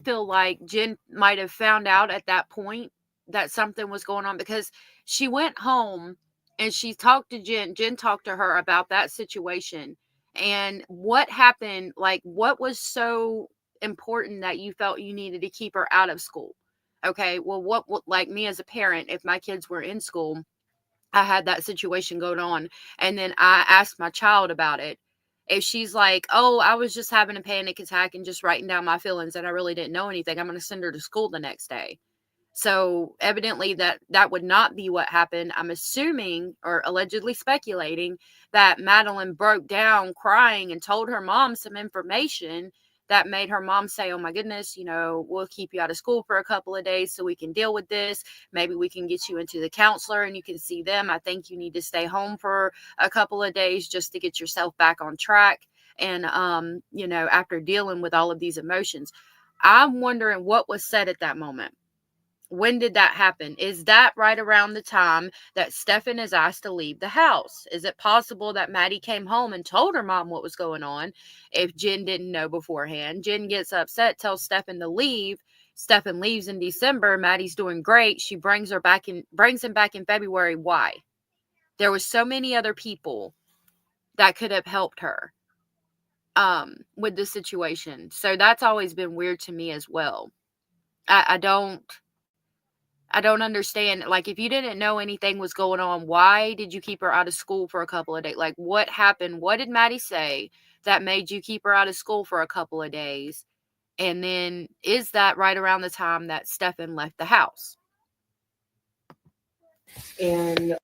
feel like Jen might have found out at that point that something was going on, because she went home and she talked to Jen. Jen talked to her about that situation and what happened. Like, what was so important that you felt you needed to keep her out of school? Okay, well, what like me as a parent, if my kids were in school, I had that situation going on, and then I asked my child about it. If she's like, oh, I was just having a panic attack and just writing down my feelings and I really didn't know anything, I'm going to send her to school the next day. So evidently that would not be what happened. I'm assuming, or allegedly speculating, that Madeline broke down crying and told her mom some information that made her mom say, oh my goodness, we'll keep you out of school for a couple of days so we can deal with this. Maybe we can get you into the counselor and you can see them. I think you need to stay home for a couple of days just to get yourself back on track. And, after dealing with all of these emotions, I'm wondering what was said at that moment. When did that happen? Is that right around the time that Stefan is asked to leave the house? Is it possible that Maddie came home and told her mom what was going on if Jen didn't know beforehand? Jen gets upset, tells Stefan to leave. Stefan leaves in December. Maddie's doing great. She brings him back in February. Why? There was so many other people that could have helped her with the situation. So that's always been weird to me as well. I don't understand. Like, if you didn't know anything was going on, why did you keep her out of school for a couple of days? Like, what happened? What did Maddie say that made you keep her out of school for a couple of days? And then is that right around the time that Stefan left the house? and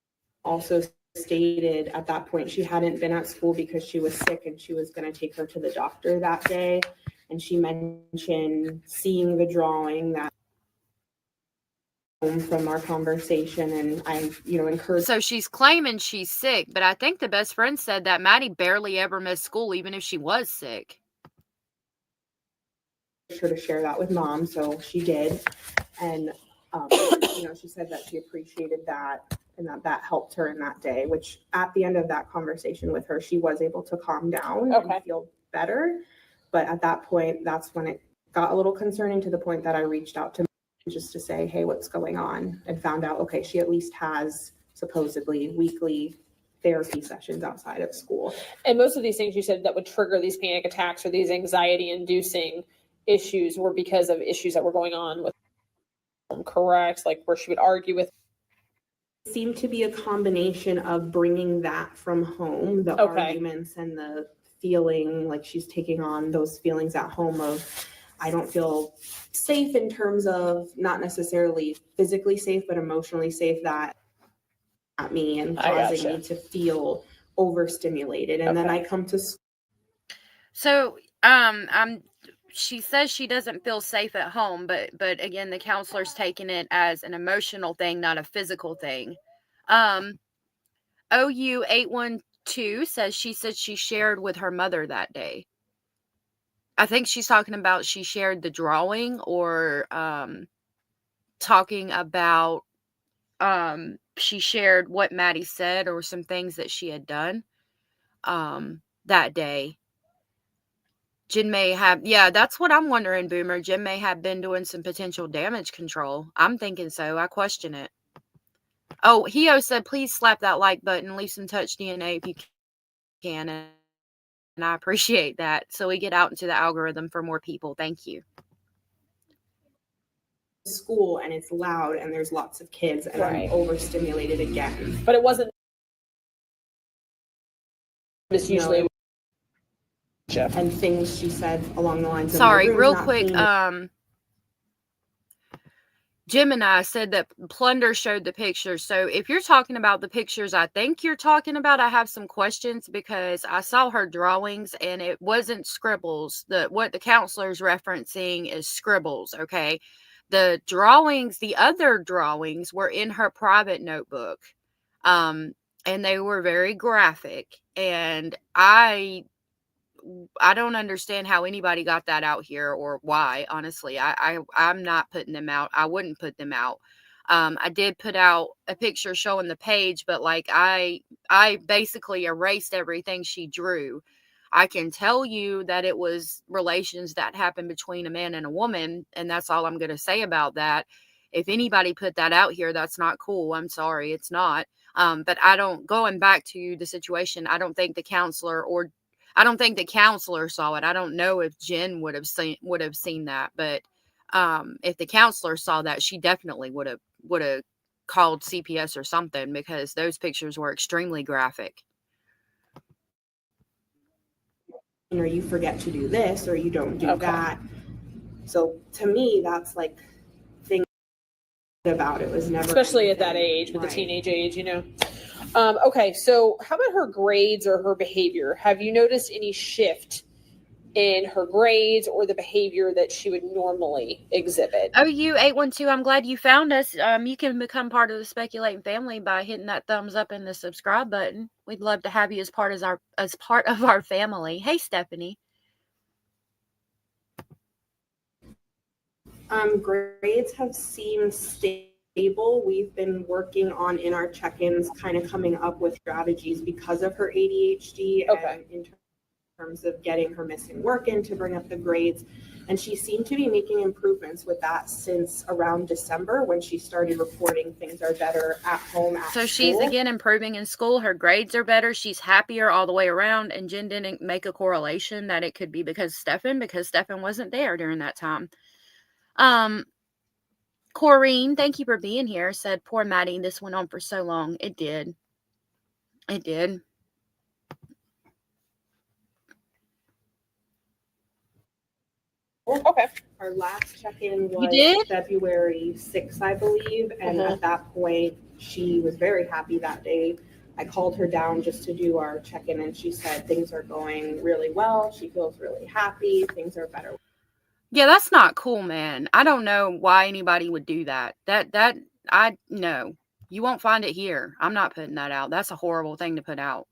also stated at that point she hadn't been at school because she was sick and she was going to take her to the doctor that day. And she mentioned seeing the drawing that from our conversation, and I, encouraged. So she's claiming she's sick, but I think the best friend said that Maddie barely ever missed school, even if she was sick. Her to share that with mom, so she did, and she said that she appreciated that and that helped her in that day, which at the end of that conversation with her, she was able to calm down and feel better. But at that point, that's when it got a little concerning, to the point that I reached out to just to say, hey, what's going on? And found out, okay, she at least has supposedly weekly therapy sessions outside of school. And most of these things you said that would trigger these panic attacks or these anxiety inducing issues were because of issues that were going on with them, correct? Like where she would argue with. It seemed to be a combination of bringing that from home, the arguments and the feeling like she's taking on those feelings at home of, I don't feel safe in terms of not necessarily physically safe, but emotionally safe, that at me and causing me to feel overstimulated. And then I come to school. So, she says she doesn't feel safe at home, but again, the counselor's taking it as an emotional thing, not a physical thing. OU812 says she shared with her mother that day. I think she's talking about she shared the drawing, or talking about she shared what Maddie said or some things that she had done that day. Jen may have, that's what I'm wondering, Boomer. Jen may have been doing some potential damage control. I'm thinking so. I question it. Oh, Hio said, please slap that like button, leave some touch DNA if you can. And I appreciate that. So we get out into the algorithm for more people. Thank you. School and it's loud and there's lots of kids and I'm overstimulated again. But it wasn't. It's usually. And things she said along the lines of. Sorry, real quick. Gemini said that Plunder showed the pictures. So if you're talking about the pictures I think you're talking about, I have some questions, because I saw her drawings and it wasn't scribbles. What the counselor's referencing is scribbles, okay? The drawings, the other drawings, were in her private notebook. And they were very graphic. And I don't understand how anybody got that out here, or why. Honestly, I'm not putting them out. I wouldn't put them out. I did put out a picture showing the page, but like I basically erased everything she drew. I can tell you that it was relations that happened between a man and a woman, and that's all I'm going to say about that. If anybody put that out here, that's not cool. I'm sorry, it's not. But going back to the situation, I don't think the counselor saw it. I don't know if Jen would have seen that, but if the counselor saw that, she definitely would have called CPS or something, because those pictures were extremely graphic. Or you forget to do this, or you don't do that. So to me, that's like things about it was never, especially at that age, with the teenage age, Okay, so how about her grades or her behavior? Have you noticed any shift in her grades or the behavior that she would normally exhibit? OU812, I'm glad you found us. You can become part of the Speculating family by hitting that thumbs up and the subscribe button. We'd love to have you as part of our family. Hey, Stephanie. Grades have seemed stable. We've been working on, in our check-ins, kind of coming up with strategies because of her ADHD and in terms of getting her missing work in to bring up the grades. And she seemed to be making improvements with that since around December, when she started reporting things are better at home, at So school. she's again improving in school. Her grades are better. She's happier all the way around. And Jen didn't make a correlation that it could be because Stefan wasn't there during that time. Corrine, thank you for being here, said, poor Maddie, this went on for so long. It did. It did. Okay. Our last check-in was February 6th, I believe. And at that point, she was very happy that day. I called her down just to do our check-in, and she said things are going really well. She feels really happy. Things are better. Yeah, that's not cool, man. I don't know why anybody would do that. No. You won't find it here. I'm not putting that out. That's a horrible thing to put out.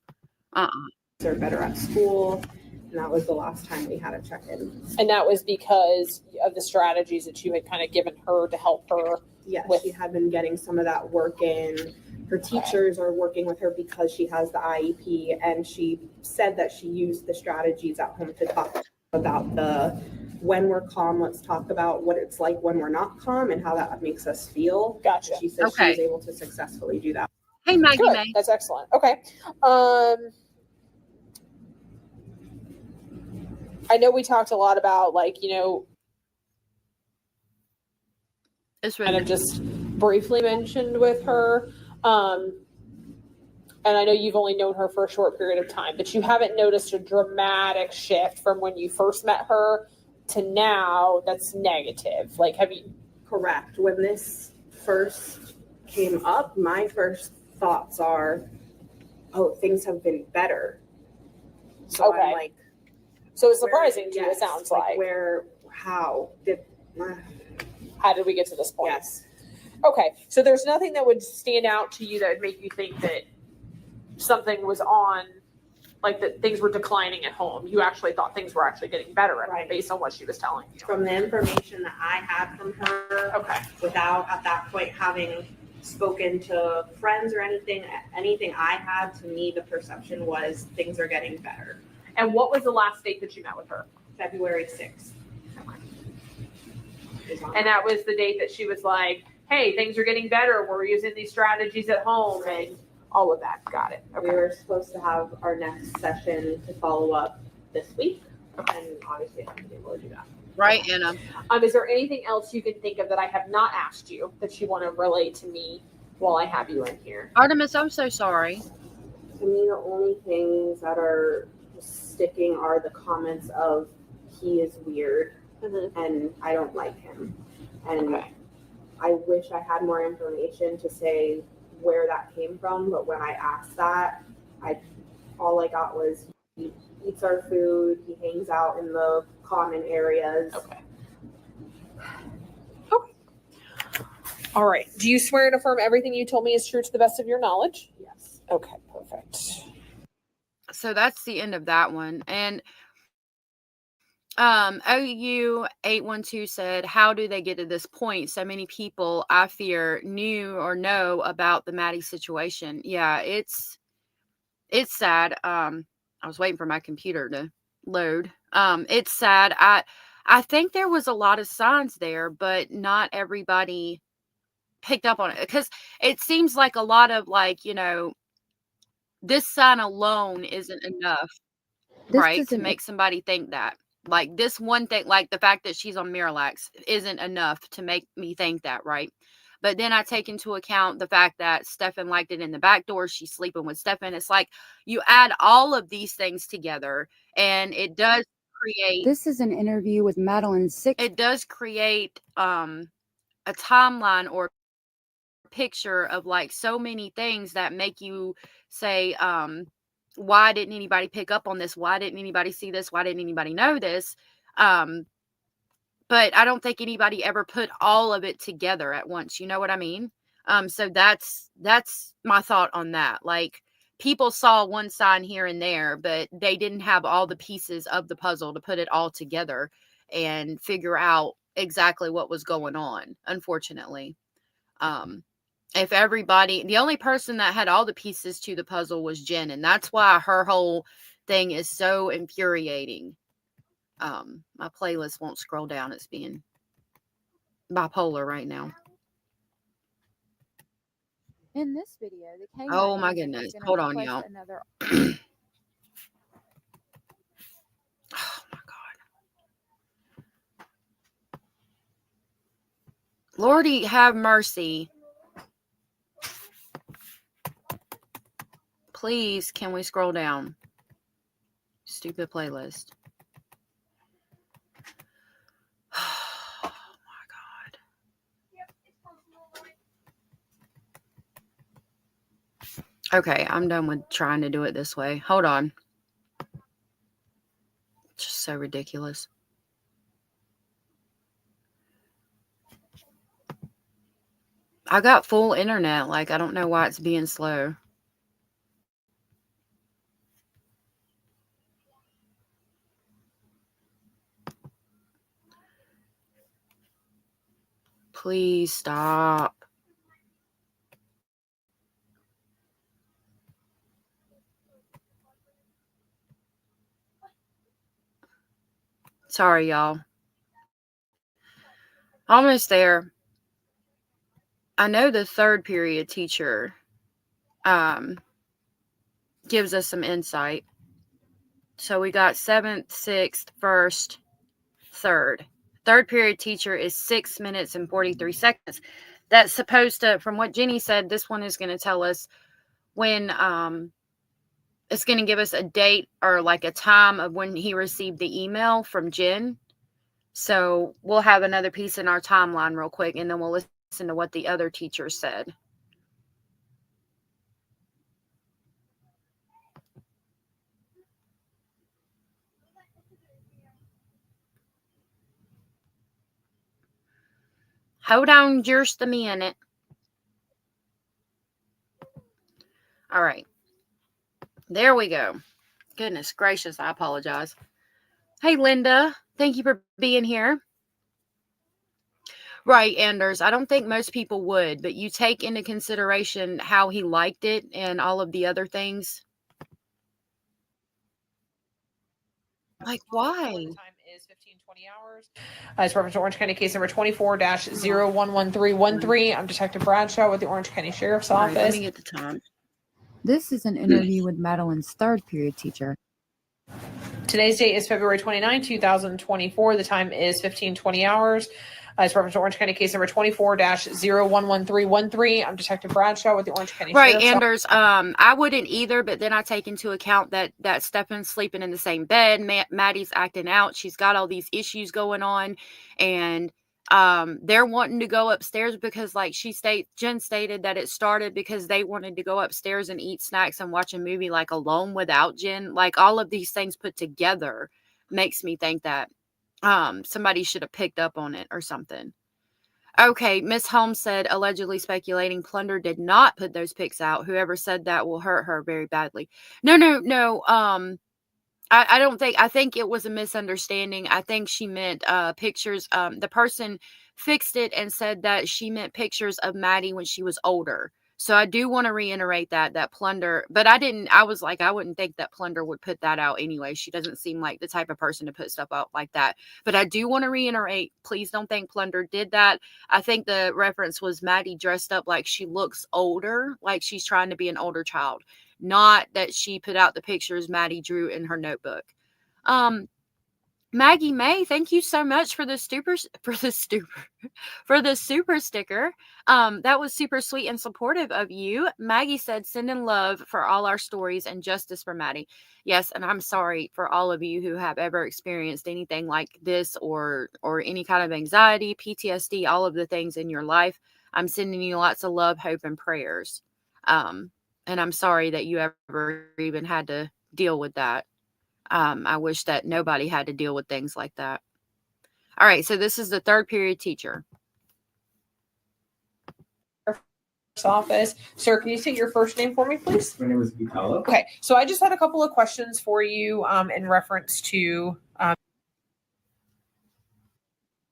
They're better at school, and that was the last time we had a check-in. And that was because of the strategies that you had kind of given her to help her. Yes, she had been getting some of that work in. Her teachers are working with her because she has the IEP, and she said that she used the strategies at home to talk about the when we're calm, let's talk about what it's like when we're not calm and how that makes us feel. Gotcha. She said she was able to successfully do that. Hey, Maggie Good. May. That's excellent. Okay. I know we talked a lot about, like, you know, it's kind of just briefly mentioned with her. And I know you've only known her for a short period of time, but you haven't noticed a dramatic shift from when you first met her to now that's negative. Like, have you? Correct. When this first came up, my first thoughts are, oh, things have been better. So Okay. I'm like, so it's surprising to you, it yes, sounds like. How did we get to this point? Yes. Okay. So there's nothing that would stand out to you that would make you think that something was on, like that things were declining at home. You actually thought things were actually getting better at home based on what she was telling you. From the information that I had from her, without at that point having spoken to friends or anything I had, to me, the perception was things are getting better. And what was the last date that you met with her? February 6th. And that was the date that she was like, hey, things are getting better. We're using these strategies at home and all of that. Got it. Okay. We were supposed to have our next session to follow up this week. Okay. And obviously I haven't been able to do that. Right, Anna. Is there anything else you can think of that I have not asked you that you want to relay to me while I have you in here? Artemis, I'm so sorry. To me, the only things that are sticking are the comments of he is weird and I don't like him. And I wish I had more information to say where that came from, but when I asked that, all I got was he eats our food, he hangs out in the common areas. Okay. All right. Do you swear and affirm everything you told me is true to the best of your knowledge? Yes. Okay, perfect. So that's the end of that one. And OU812 said, how do they get to this point? So many people, I fear, knew or know about the Maddie situation. Yeah, it's sad. I was waiting for my computer to load. It's sad. I think there was a lot of signs there, but not everybody picked up on it, because it seems like a lot of, like, you know, this sign alone isn't enough, right, to make somebody think that. Like, this one thing, like the fact that she's on Miralax, isn't enough to make me think that, right? But then I take into account the fact that Stefan liked it in the back door. She's sleeping with Stefan. It's like you add all of these things together, and it does create. This is an interview with Madeline Six. It does create a timeline or picture of, like, so many things that make you say, why didn't anybody pick up on this? Why didn't anybody see this? Why didn't anybody know this? But I don't think anybody ever put all of it together at once. You know what I mean? So that's my thought on that. Like, people saw one sign here and there, but they didn't have all the pieces of the puzzle to put it all together and figure out exactly what was going on, unfortunately. If everybody, the only person that had all the pieces to the puzzle was Jen, and that's why her whole thing is so infuriating. My playlist won't scroll down. It's being bipolar right now. In this video, the K9 Oh my agent goodness. is gonna Hold on, request y'all. another. Oh my God. Lordy, have mercy. Please, can we scroll down? Stupid playlist. Oh my God. Okay, I'm done with trying to do it this way. Hold on. It's just so ridiculous. I got full internet. Like, I don't know why it's being slow. Please stop. Sorry, y'all. Almost there. I know the third period teacher gives us some insight. So we got 7th, 6th, 1st, 3rd. Third period teacher is 6 minutes and 43 seconds. That's supposed to, from what Jenny said, this one is going to tell us when it's going to give us a date or like a time of when he received the email from Jen. So we'll have another piece in our timeline real quick, and then we'll listen to what the other teachers said. Hold on just a minute. All right. There we go. Goodness gracious, I apologize. Hey, Linda. Thank you for being here. Right, Anders. I don't think most people would, but you take into consideration how he liked it and all of the other things. Like, why? The time is 15:20 hours. It's reference to Orange County case number 24-011313. I'm Detective Bradshaw with the Orange County Sheriff's Office. Right, let me get the time. This is an interview with Madeline's third period teacher. Today's date is February 29, 2024. The time is 15:20 hours. It's reference to Orange County case number 24-011313. I'm Detective Bradshaw with the Orange County Right, Sheriff's Anders. I wouldn't either, but then I take into account that Stefan's sleeping in the same bed. Maddie's acting out. She's got all these issues going on, and they're wanting to go upstairs because, like Jen stated that it started because they wanted to go upstairs and eat snacks and watch a movie like alone without Jen. Like, all of these things put together makes me think that somebody should have picked up on it or something. Okay, Miss Holmes said, allegedly speculating Plunder did not put those pics out. Whoever said that will hurt her very badly. No. I don't think, I think it was a misunderstanding. I think she meant pictures. The person fixed it and said that she meant pictures of Maddie when she was older. So I do want to reiterate that Plunder, but I was like, I wouldn't think that Plunder would put that out anyway. She doesn't seem like the type of person to put stuff out like that. But I do want to reiterate, please don't think Plunder did that. I think the reference was Maddie dressed up like she looks older, like she's trying to be an older child. Not that she put out the pictures Maddie drew in her notebook. Maggie May, thank you so much for the super sticker. That was super sweet and supportive of you. Maggie said, send in love for all our stories and justice for Maddie. Yes, and I'm sorry for all of you who have ever experienced anything like this or any kind of anxiety, PTSD, all of the things in your life. I'm sending you lots of love, hope, and prayers. And I'm sorry that you ever even had to deal with that. I wish that nobody had to deal with things like that. All right, so this is the third period teacher. Office. Sir, can you state your first name for me, please? My name is Vitalo. Okay, so I just had a couple of questions for you in reference to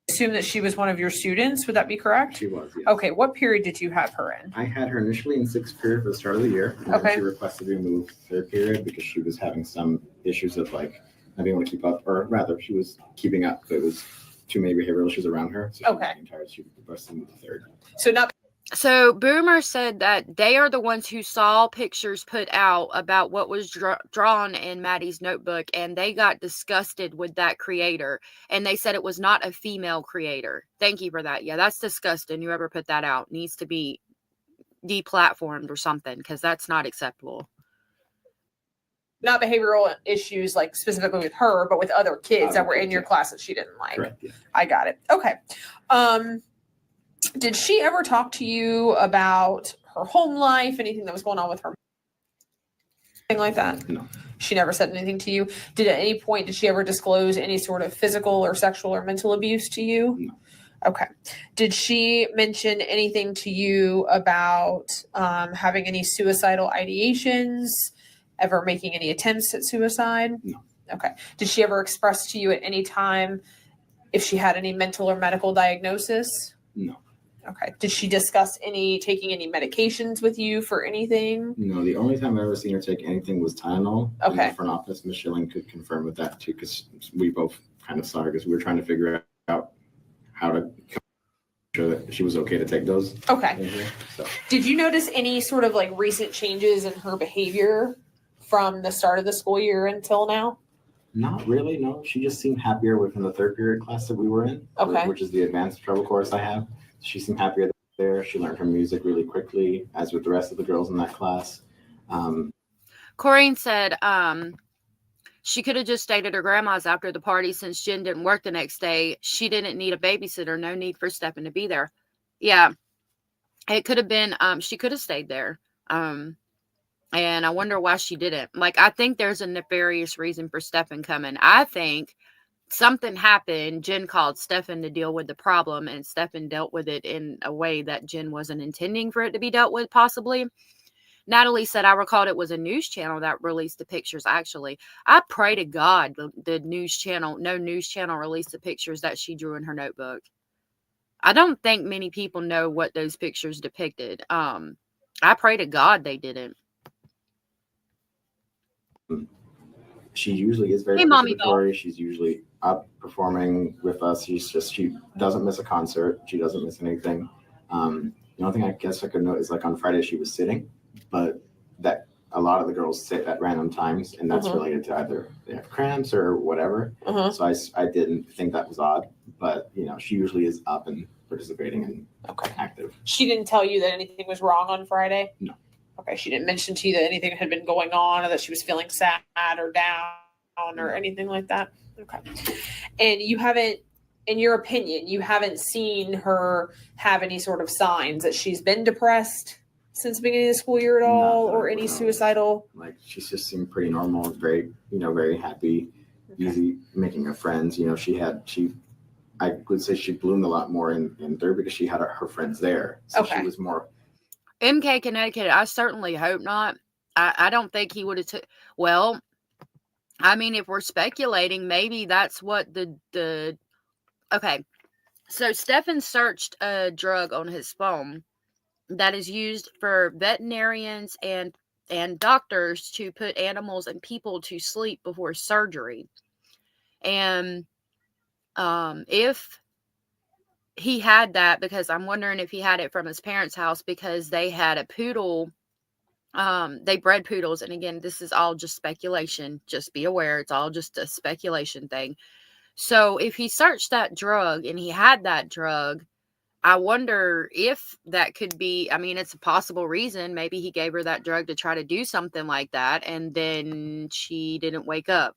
assume that she was one of your students. Would that be correct? She was, yes. Okay, what period did you have her in? I had her initially in 6th period for the start of the year. And Okay. then she requested to be moved to 3rd period because she was having some issues of like not being able to keep up, or rather she was keeping up, but it was too many behavioral issues around her. So she was getting tired. She requested to move to 3rd. So Boomer said that they are the ones who saw pictures put out about what was drawn in Maddie's notebook, and they got disgusted with that creator, and they said it was not a female creator. Thank you for that. Yeah, that's disgusting. Whoever put that out needs to be deplatformed or something, because that's not acceptable. Not behavioral issues like specifically with her, but with other kids that were in your class that she didn't like. Correct, yeah. I got it. Okay. Did she ever talk to you about her home life, anything that was going on with her? like that? No. She never said anything to you? Did at any point, did she ever disclose any sort of physical or sexual or mental abuse to you? No. Okay. Did she mention anything to you about having any suicidal ideations, ever making any attempts at suicide? No. Okay. Did she ever express to you at any time if she had any mental or medical diagnosis? No. Okay. Did she discuss taking any medications with you for anything? No, the only time I've ever seen her take anything was Tylenol. Okay. In the front office, Miss Schilling could confirm with that too, because we both kind of saw her because we were trying to figure out how to sure that she was okay to take those. Okay. So. Did you notice any sort of like recent changes in her behavior from the start of the school year until now? Not really, no. She just seemed happier within the third period class that we were in, which is the advanced treble course I have. She seemed happier there. She learned her music really quickly, as with the rest of the girls in that class. Corinne said she could have just stayed at her grandma's after the party since Jen didn't work the next day. She didn't need a babysitter. No need for Stephen to be there. Yeah, it could have been, she could have stayed there. And I wonder why she didn't. Like, I think there's a nefarious reason for Stephen coming. I think something happened. Jen called Stephen to deal with the problem, and Stephen dealt with it in a way that Jen wasn't intending for it to be dealt with, possibly. Natalie said, I recalled it was a news channel that released the pictures. Actually, I pray to God the news channel, no news channel released the pictures that she drew in her notebook. I don't think many people know what those pictures depicted. I pray to God they didn't. She usually is very participatory. She's usually up performing with us. She doesn't miss a concert. She doesn't miss anything. The only thing I guess I could note is like on Friday she was sitting, but that a lot of the girls sit at random times, and that's related to either they have cramps or whatever. So I didn't think that was odd, but she usually is up and participating and active. She didn't tell you that anything was wrong on Friday? No. Okay, she didn't mention to you that anything had been going on or that she was feeling sad or down or anything like that? Okay. And you haven't, in your opinion, you haven't seen her have any sort of signs that she's been depressed since the beginning of the school year at all, or any suicidal? Like, she's just seemed pretty normal, very, very happy, easy making her friends. I would say she bloomed a lot more in third because she had her friends there. So she was more. MK Connecticut, I certainly hope not. I don't think he would have well, I mean, if we're speculating, maybe that's what okay. So Stephen searched a drug on his phone that is used for veterinarians and doctors to put animals and people to sleep before surgery. And if he had that, because I'm wondering if he had it from his parents' house, because they had a poodle. They bred poodles. And again, this is all just speculation. Just be aware. It's all just a speculation thing. So if he searched that drug and he had that drug, I wonder if that could be, I mean, it's a possible reason. Maybe he gave her that drug to try to do something like that, and then she didn't wake up.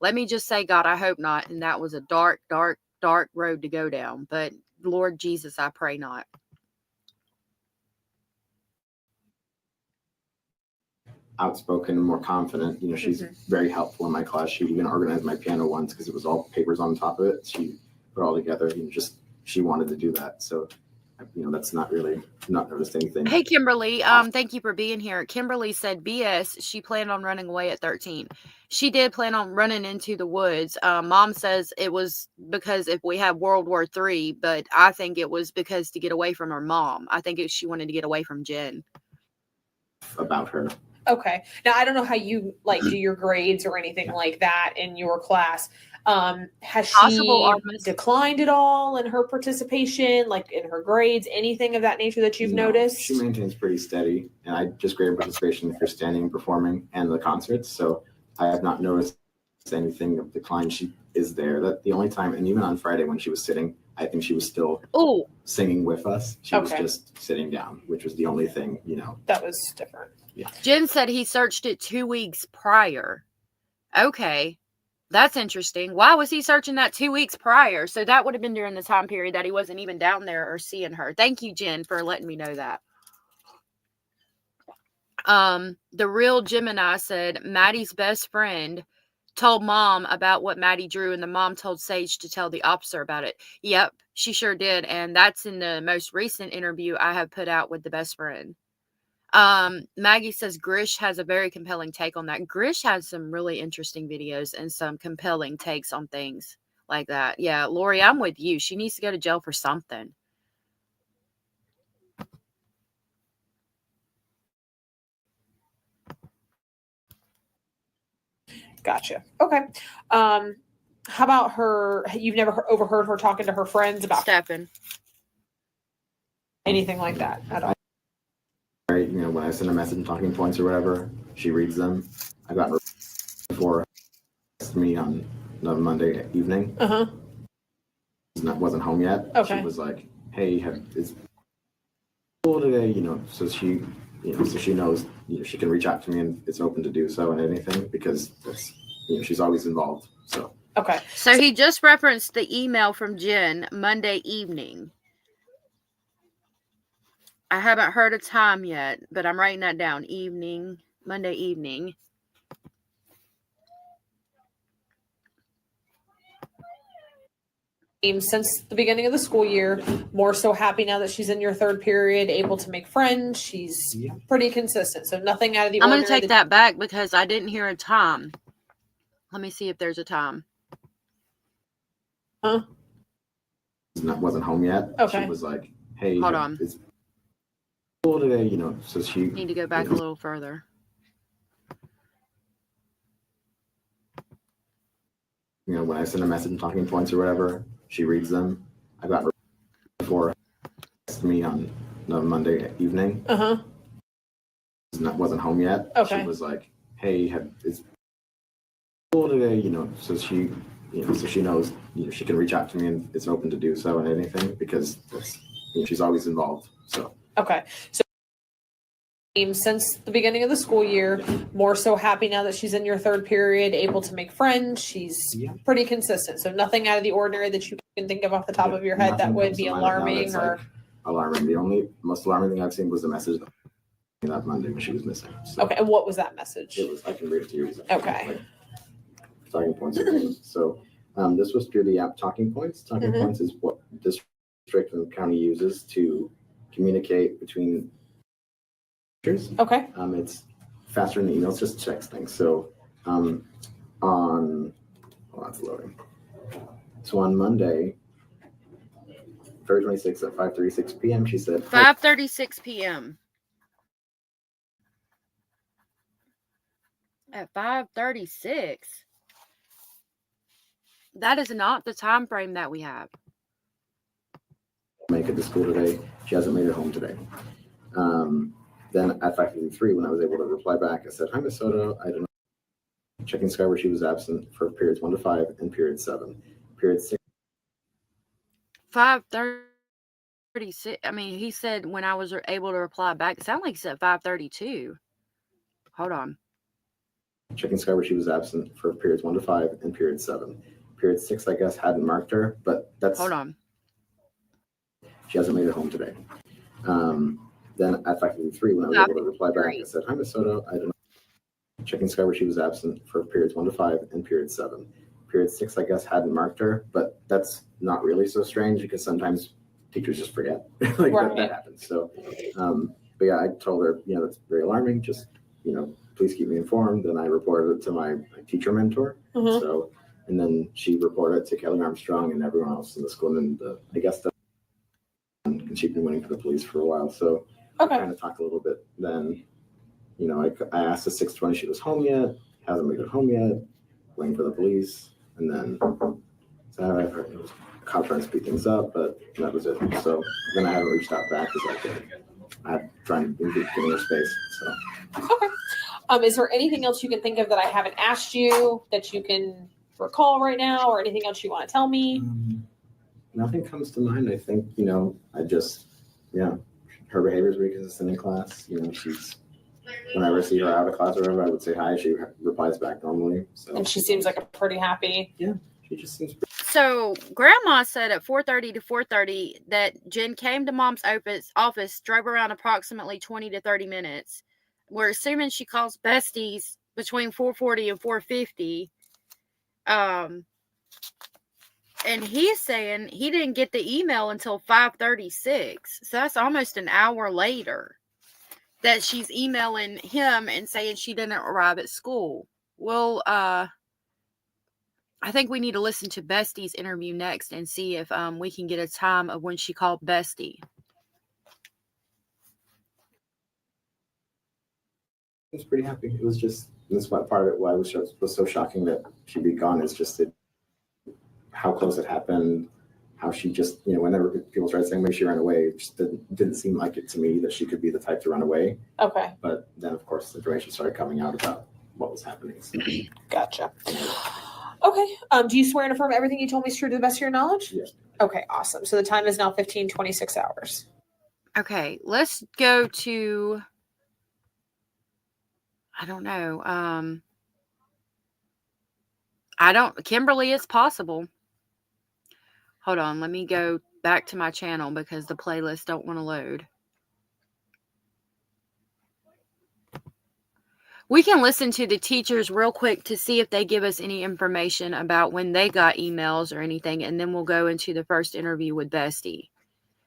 Let me just say, God, I hope not. And that was a dark, dark, dark road to go down. But Lord Jesus, I pray not. Outspoken and more confident. She's very helpful in my class. She even organized my piano once because it was all papers on top of it. She put it all together. She wanted to do that. So, that's not noticed anything. Hey, Kimberly. Thank you for being here. Kimberly said BS. She planned on running away at 13. She did plan on running into the woods. Mom says it was because if we have World War III, but I think it was because to get away from her mom. I think she wanted to get away from Jen. About her. Okay. Now, I don't know how you do your grades or anything like that in your class. Has she declined at all in her participation, like in her grades, anything of that nature that you've noticed? She maintains pretty steady, and I just grade participation for standing and performing and the concerts. So I have not noticed anything of decline. She is there. That the only time, and even on Friday when she was sitting, I think she was still singing with us. She was just sitting down, which was the only thing, That was different. Yeah. Jen said he searched it 2 weeks prior. Okay. That's interesting. Why was he searching that 2 weeks prior? So that would have been during the time period that he wasn't even down there or seeing her. Thank you, Jen, for letting me know that. The real Gemini said Maddie's best friend told mom about what Maddie drew, and the mom told Sage to tell the officer about it. Yep, she sure did. And that's in the most recent interview I have put out with the best friend. Maggie says Grish has a very compelling take on that. Grish has some really interesting videos and some compelling takes on things like that. Yeah, Lori, I'm with you. She needs to go to jail for something. Gotcha. Okay. How about her? You've never overheard her talking to her friends about Stefan? Anything like that at all? Right, you know, when I send a message and talking points or whatever, she reads them. I got her before me on the Monday evening. Wasn't home yet. Okay. She was like, "Hey, is school today?" You know, so she knows, you know, she can reach out to me and it's open to do so and anything because it's, you know, she's always involved. So okay. So he just referenced the email from Jen Monday evening. I haven't heard a time yet, but I'm writing that down. Monday evening. Since the beginning of the school year, more so happy now that she's in your third period, able to make friends. She's pretty consistent, so nothing out of the I'm ordinary. going to take that back because I didn't hear a time. Let me see if there's a time. Wasn't home yet. Okay. She was like, "Hey, hold on. Is school today?" You know, so she need to go back a little further. You know, when I send a message and talking points or whatever, she reads them. I got her before me on the Monday evening. Wasn't home yet. Okay. She was like, "Hey, is school today?" You know, so she knows, you know, she can reach out to me and it's open to do so and anything because it's, you know, she's always involved. So okay. So since the beginning of the school year, more so happy now that she's in your third period, able to make friends. She's pretty consistent, so nothing out of the ordinary that you can think of off the top of your head that would be alarming or alarming. The only most alarming thing I've seen was the message that Monday when she was missing. So okay, and what was that message? It was, I can read it to you. Okay. Like, talking points. So this was through the app Talking Points. Talking Points is what the district and the county uses to communicate between teachers. Okay. It's faster than emails, just texting. So it's loading. So on Monday, February 26th at 5:36 p.m., she said 5:36 p.m. At 5:36. That is not the time frame that we have. Make it to school today. She hasn't made it home today. Then at 5:53, when I was able to reply back, I said, "Hi, Miss Soto. I don't know. Checking Sky where she was absent for periods 1 to 5 and period 7. Period 6. 5:36. I mean, he said when I was able to reply back. It sounded like he said 5:32. Hold on. Checking Sky where she was absent for periods 1 to 5 and period 7. Period 6, I guess, hadn't marked her, but that's. Hold on. She hasn't made it home today. Then at 5:53, when I was able to reply back, I said, "Hi, Miss Soto. I don't know. Checking Sky where she was absent for periods 1 to 5 and period 7. Period 6, I guess, hadn't marked her, but that's not really so strange because sometimes teachers just forget. Like that happens. So, but yeah, I told her, you know, that's very alarming. Just, you know, please keep me informed. And I reported it to my teacher mentor. So, and then she reported it to Kelly Armstrong and everyone else in the school. And I guess and she'd been waiting for the police for a while. So I kind of talked a little bit. Then, you know, I asked at 6:20 she was home yet. Hasn't made it home yet. Waiting for the police. And then so I've heard it was cop trying to speed things up, but that was it. So then I haven't reached out back because I'm trying to give her space. So okay. Is there anything else you can think of that I haven't asked you that you can recall right now, or anything else you want to tell me? Nothing comes to mind. I think, you know, her behavior is very consistent in class. You know, whenever I see her out of class or whatever, I would say hi. She replies back normally. So. And she seems like a pretty happy. Yeah, she just seems. So Grandma said at 4:30 to 4:30 that Jen came to Mom's office, drove around approximately 20 to 30 minutes, we're assuming she calls besties between 4:40 and 4:50. And he's saying he didn't get the email until 5:36. So that's almost an hour later that she's emailing him and saying she didn't arrive at school. Well, I think we need to listen to Bestie's interview next and see if we can get a time of when she called Bestie. I was pretty happy. It was just, this part of it why it was so shocking that she'd be gone, is just how close it happened, how she just, whenever people started saying maybe she ran away, it just didn't seem like it to me that she could be the type to run away. Okay. But then, of course, information started coming out about what was happening. So. Gotcha. Okay. Do you swear and affirm everything you told me is true to the best of your knowledge? Yes. Okay, awesome. So the time is now 15:26 hours. Okay, let's go to, I don't know. Kimberly, it's possible. Hold on, let me go back to my channel because the playlist don't want to load. We can listen to the teachers real quick to see if they give us any information about when they got emails or anything, and then we'll go into the first interview with Bestie.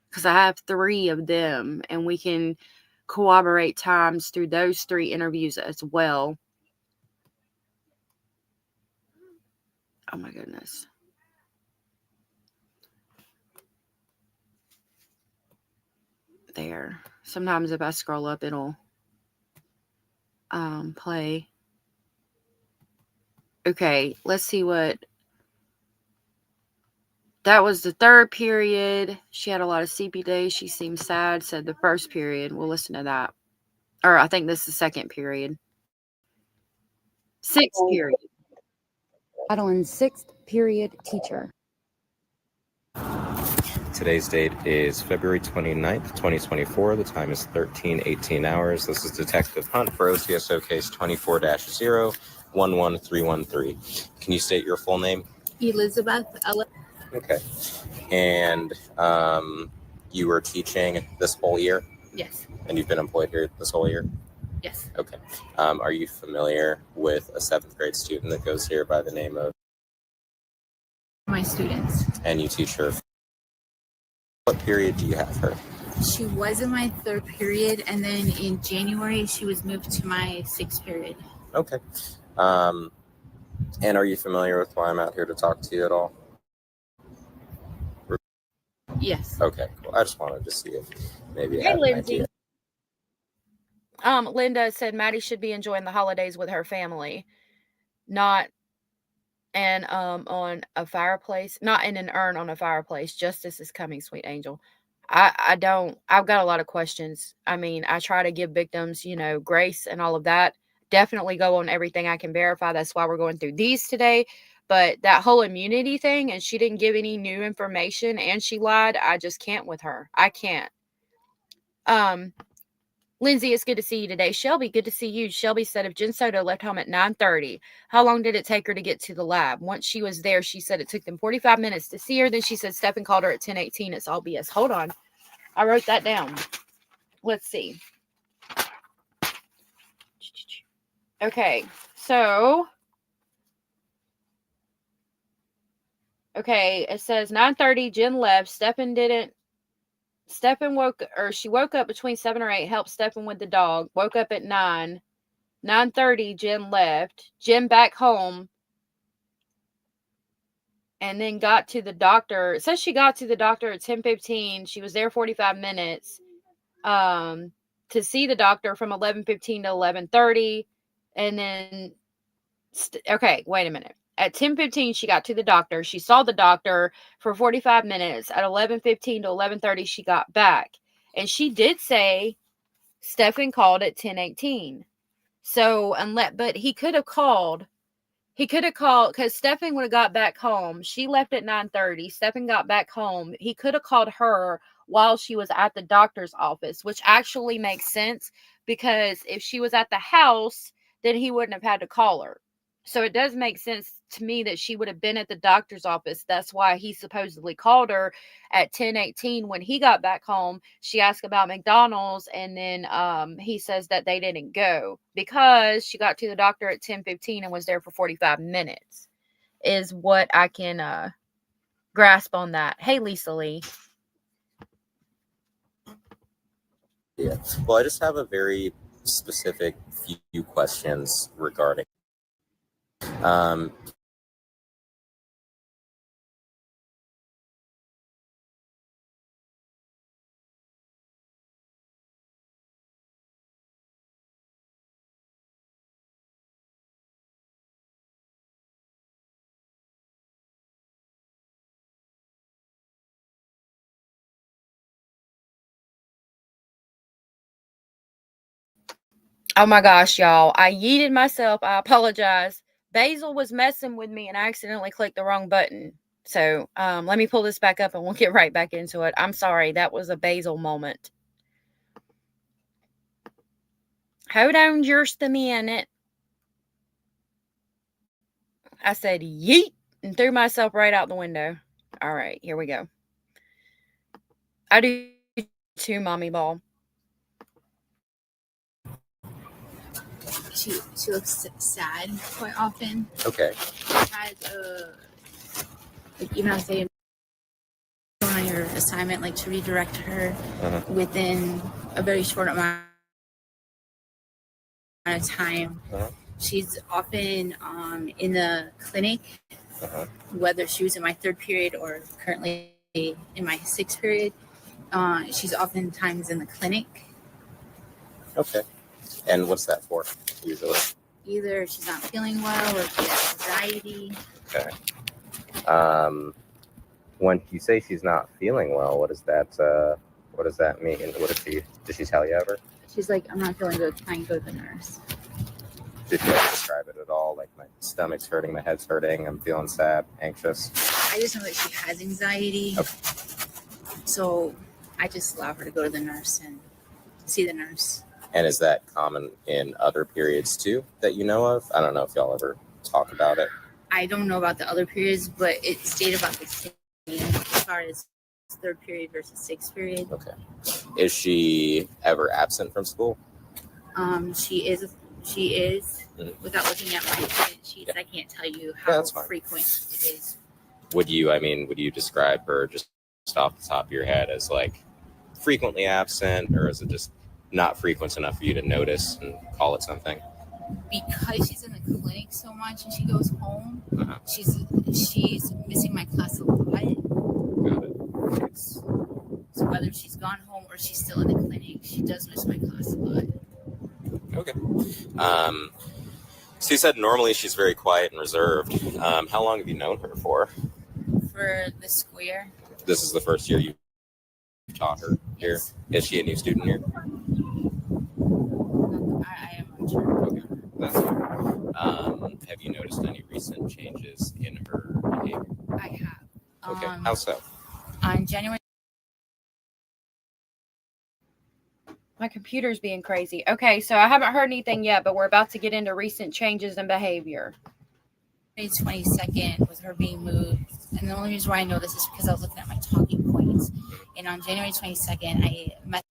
Because I have 3 of them, and we can corroborate times through those 3 interviews as well. Oh my goodness. There. Sometimes if I scroll up, it'll play. Okay, let's see what. That was the 3rd period. She had a lot of CP days. She seemed sad, said the 1st period. We'll listen to that. Or I think this is the 2nd period. 6th period. Madeline's 6th period teacher. Today's date is February 29th, 2024. The time is 13:18 hours. This is Detective Hunt for OCSO case 24-0-11313. Can you state your full name? Elizabeth. Okay. And you were teaching this whole year? Yes. And you've been employed here this whole year? Yes. Okay. Are you familiar with a 7th grade student that goes here by the name of? My students. And you teach her. What period do you have her? She was in my 3rd period, and then in January she was moved to my 6th period. Okay. And are you familiar with why I'm out here to talk to you at all? Yes. Okay. Well, I just wanted to see if maybe you Hey, had an Lindsay. idea. Linda said Maddie should be enjoying the holidays with her family, not on a fireplace, not in an urn on a fireplace. Justice is coming, sweet angel. I've got a lot of questions. I mean, I try to give victims, grace and all of that. Definitely go on everything I can verify. That's why we're going through these today. But that whole immunity thing, and she didn't give any new information and she lied, I just can't with her. I can't. Lindsay, it's good to see you today. Shelby, good to see you. Shelby said if Jen Soto left home at 9:30, how long did it take her to get to the lab? Once she was there, she said it took them 45 minutes to see her. Then she said Stephen called her at 10:18. It's all BS. Hold on. I wrote that down. Let's see. Okay. So, it says 9:30, Jen left. She woke up between 7 or 8, helped Stephen with the dog, woke up at 9. 9:30, Jen left. Jen back home and then got to the doctor. It says she got to the doctor at 10:15. She was there 45 minutes to see the doctor from 11:15 to 11:30. And then, wait a minute. At 10:15, she got to the doctor. She saw the doctor for 45 minutes. At 11:15 to 11:30, she got back. And she did say Stephen called at 10:18. So, but he could have called. He could have called because Stephen would have got back home. She left at 9:30. Stephen got back home. He could have called her while she was at the doctor's office, which actually makes sense because if she was at the house, then he wouldn't have had to call her. So it does make sense to me that she would have been at the doctor's office. That's why he supposedly called her at 10:18 when he got back home. She asked about McDonald's, and then he says that they didn't go because she got to the doctor at 10:15 and was there for 45 minutes is what I can grasp on that. Hey, Lisa Lee. Yeah. Well, I just have a very specific few questions regarding. Oh my gosh, y'all. I yeeted myself. I apologize. Basil was messing with me and I accidentally clicked the wrong button. So let me pull this back up and we'll get right back into it. I'm sorry. That was a Basil moment. Hold on just a minute. I said yeet and threw myself right out the window. All right, here we go. I do too, Mommy Ball. She looks sad quite often. Okay. She has like even I say on your assignment, like to redirect her within a very short amount of time. She's often in the clinic, whether she was in my third period or currently in my sixth period. She's oftentimes in the clinic. Okay. And what's that for, usually? Either she's not feeling well or she has anxiety. Okay. When you say she's not feeling well, what does that mean? Did she tell you ever? She's like, I'm not feeling good. Can I go to the nurse? Did you describe it at all? Like, my stomach's hurting, my head's hurting, I'm feeling sad, anxious? I just know that she has anxiety. Okay. So I just allow her to go to the nurse and see the nurse. And is that common in other periods too that you know of? I don't know if y'all ever talk about it. I don't know about the other periods, but it stayed about the same as far as third period versus sixth period. Okay. Is she ever absent from school? She is. Without looking at my attendance sheets, I can't tell you how frequent it is. Would you describe her just off the top of your head as like frequently absent, or is it just not frequent enough for you to notice and call it something? Because she's in the clinic so much and she goes home, she's missing my class a lot. Got it. So whether she's gone home or she's still in the clinic, she does miss my class a lot. Okay. So you said normally she's very quiet and reserved. How long have you known her for? For the school year. This is the first year you've taught her here? Yes. Is she a new student here? I am unsure. Okay, that's fine. Have you noticed any recent changes in her behavior? I have. Okay, how so? On January. My computer's being crazy. Okay, so I haven't heard anything yet, but we're about to get into recent changes in behavior. May 22nd was her being moved. And the only reason why I know this is because I was looking at my talking points. And on January 22nd, I met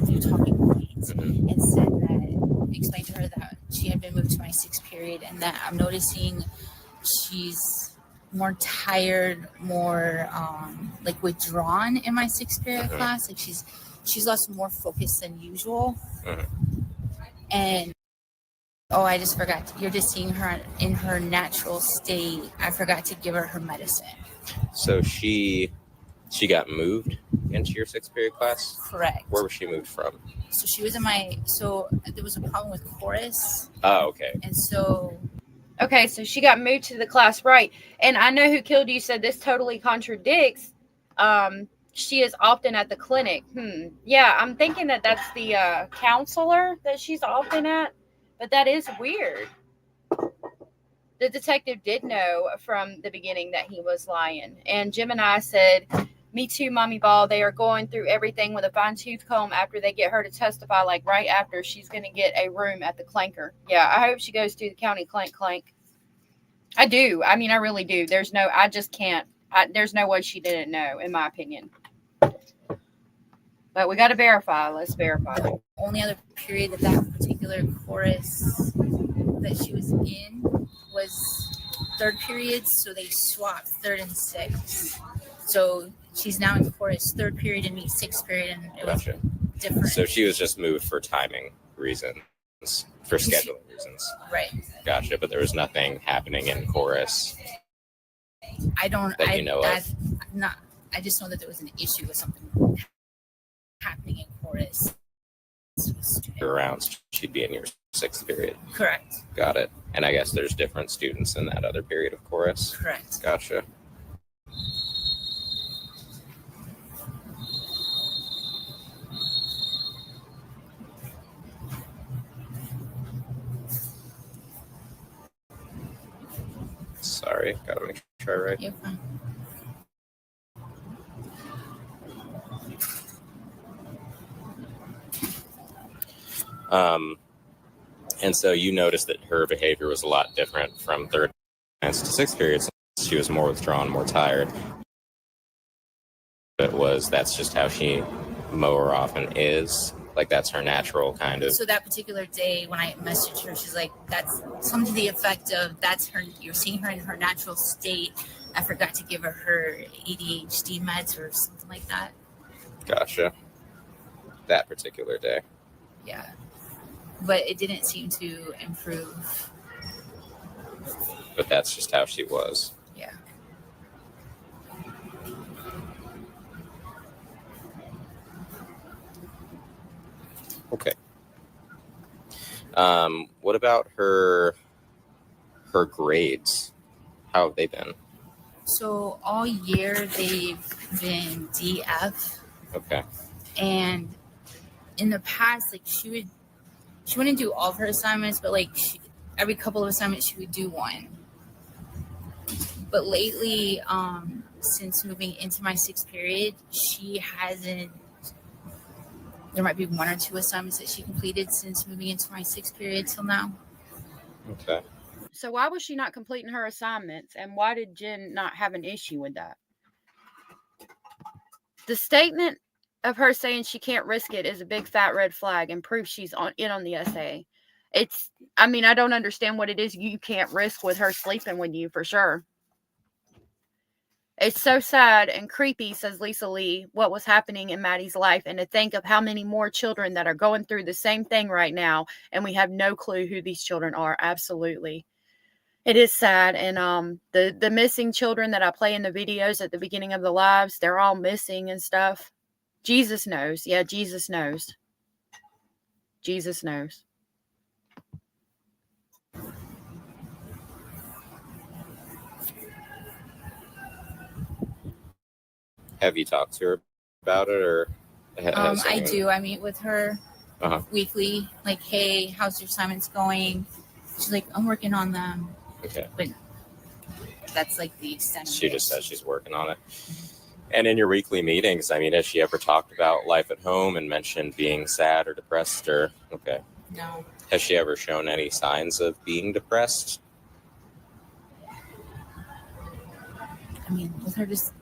through talking points and said that, explained to her that she had been moved to my sixth period and that I'm noticing she's more tired, more like withdrawn in my sixth period class. Like she's lost more focus than usual. And I just forgot. You're just seeing her in her natural state. I forgot to give her medicine. So she got moved into your sixth period class? Correct. Where was she moved from? So she was so there was a problem with chorus. Oh, okay. And so. Okay, so she got moved to the class, right? And I Know Who Killed You said this totally contradicts. She is often at the clinic. Yeah, I'm thinking that that's the counselor that she's often at. But that is weird. The detective did know from the beginning that he was lying. And Gemini said, me too, Mommy Ball. They are going through everything with a fine-tooth comb after they get her to testify. Like right after, she's going to get a room at the Clanker. Yeah, I hope she goes to the county clank. I do. I mean, I really do. I just can't. There's no way she didn't know, in my opinion. But we got to verify. Let's verify. The only other period that particular chorus that she was in was third period, so they swapped third and sixth. So she's now in chorus third period and me sixth period, and it was different. So she was just moved for timing reasons, for scheduling reasons. Right. Gotcha. But there was nothing happening in chorus. I don't. That you know of. Not. I just know that there was an issue with something happening in chorus. Around, she'd be in your sixth period. Correct. Got it. And I guess there's different students in that other period of chorus. Correct. Gotcha. Sorry, gotta make sure I write. You're fine. And so you noticed that her behavior was a lot different from third to sixth periods. She was more withdrawn, more tired. That's just how she more often is. Like that's her natural kind of. So that particular day when I messaged her, she's like, that's something to the effect of, that's her, you're seeing her in her natural state. I forgot to give her ADHD meds or something like that. Gotcha. That particular day. Yeah. But it didn't seem to improve. But that's just how she was. Yeah. Okay. What about her grades? How have they been? So all year they've been DF. Okay. And in the past, like she wouldn't do all of her assignments, but like every couple of assignments she would do one. But lately, since moving into my sixth period, she hasn't. There might be one or two assignments that she completed since moving into my sixth period till now. Okay. So why was she not completing her assignments, and why did Jen not have an issue with that? The statement of her saying she can't risk it is a big fat red flag and proves she's in on the essay. I mean, I don't understand what it is you can't risk with her sleeping with you for sure. It's so sad and creepy, says Lisa Lee, what was happening in Maddie's life, and to think of how many more children that are going through the same thing right now, and we have no clue who these children are. Absolutely. It is sad. And the missing children that I play in the videos at the beginning of the lives, they're all missing and stuff. Jesus knows. Yeah, Jesus knows. Jesus knows. Have you talked to her about it, or? I do. I meet with her weekly. Like, hey, how's your assignments going? She's like, I'm working on them. Okay. But that's like the extent of it. She just says she's working on it. And in your weekly meetings, I mean, has she ever talked about life at home and mentioned being sad or depressed or? Okay. No. Has she ever shown any signs of being depressed? I mean, with her just,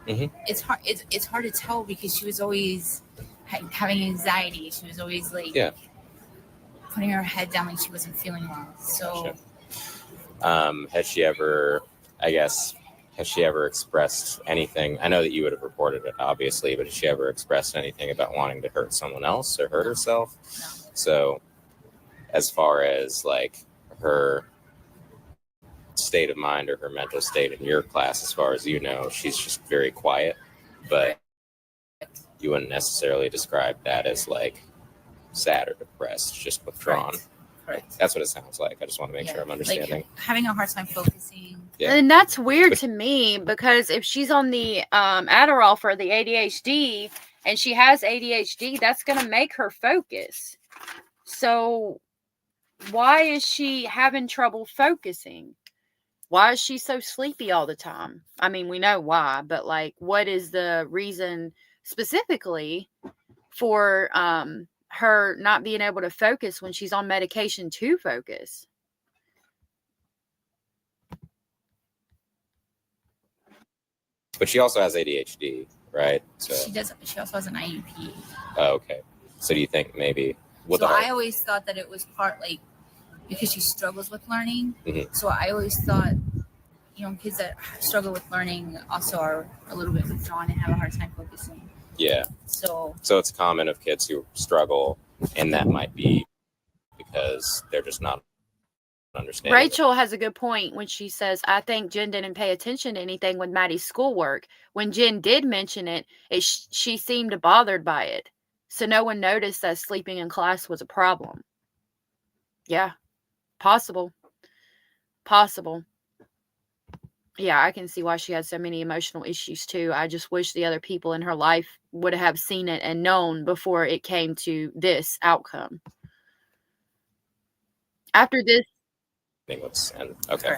it's hard. It's hard to tell because she was always having anxiety. She was always like putting her head down like she wasn't feeling well. So, has she ever expressed anything? I know that you would have reported it, obviously, but has she ever expressed anything about wanting to hurt someone else or hurt herself? No. So, as far as like her state of mind or her mental state in your class, as far as you know, she's just very quiet, but you wouldn't necessarily describe that as like sad or depressed, just withdrawn. Correct. That's what it sounds like. I just want to make sure I'm understanding. Like having a hard time focusing. Yeah. And that's weird to me because if she's on the Adderall for the ADHD and she has ADHD, that's going to make her focus. So why is she having trouble focusing? Why is she so sleepy all the time? I mean, we know why, but like, what is the reason specifically for her not being able to focus when she's on medication to focus? But she also has ADHD, right? So She does. She also has an IEP. Oh, okay. So do you think maybe with So the I always thought that it was part like because she struggles with learning. Mhm. So I always thought, kids that struggle with learning also are a little bit withdrawn and have a hard time focusing. Yeah. So it's common of kids who struggle, and that might be because they're just not understanding. Rachel has a good point when she says, I think Jen didn't pay attention to anything with Maddie's schoolwork. When Jen did mention it, she seemed bothered by it. So no one noticed that sleeping in class was a problem. Yeah, possible. Yeah, I can see why she had so many emotional issues too. I just wish the other people in her life would have seen it and known before it came to this outcome. After this, okay.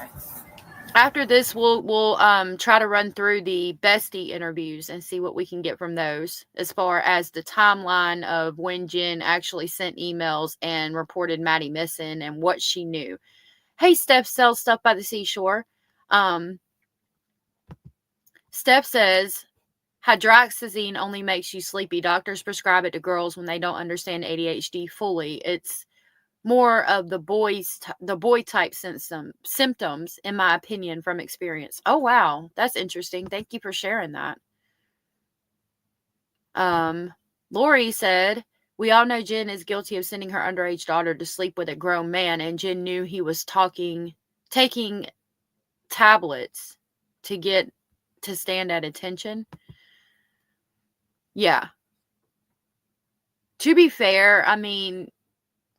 After this, we'll try to run through the bestie interviews and see what we can get from those as far as the timeline of when Jen actually sent emails and reported Maddie missing and what she knew. Hey, Steph sells stuff by the seashore. Steph says hydroxyzine only makes you sleepy. Doctors prescribe it to girls when they don't understand ADHD fully. It's more of the boy type symptoms, in my opinion, from experience. Oh, wow. That's interesting. Thank you for sharing that. Lori said, we all know Jen is guilty of sending her underage daughter to sleep with a grown man, and Jen knew he was taking tablets to get to stand at attention. Yeah. To be fair, I mean,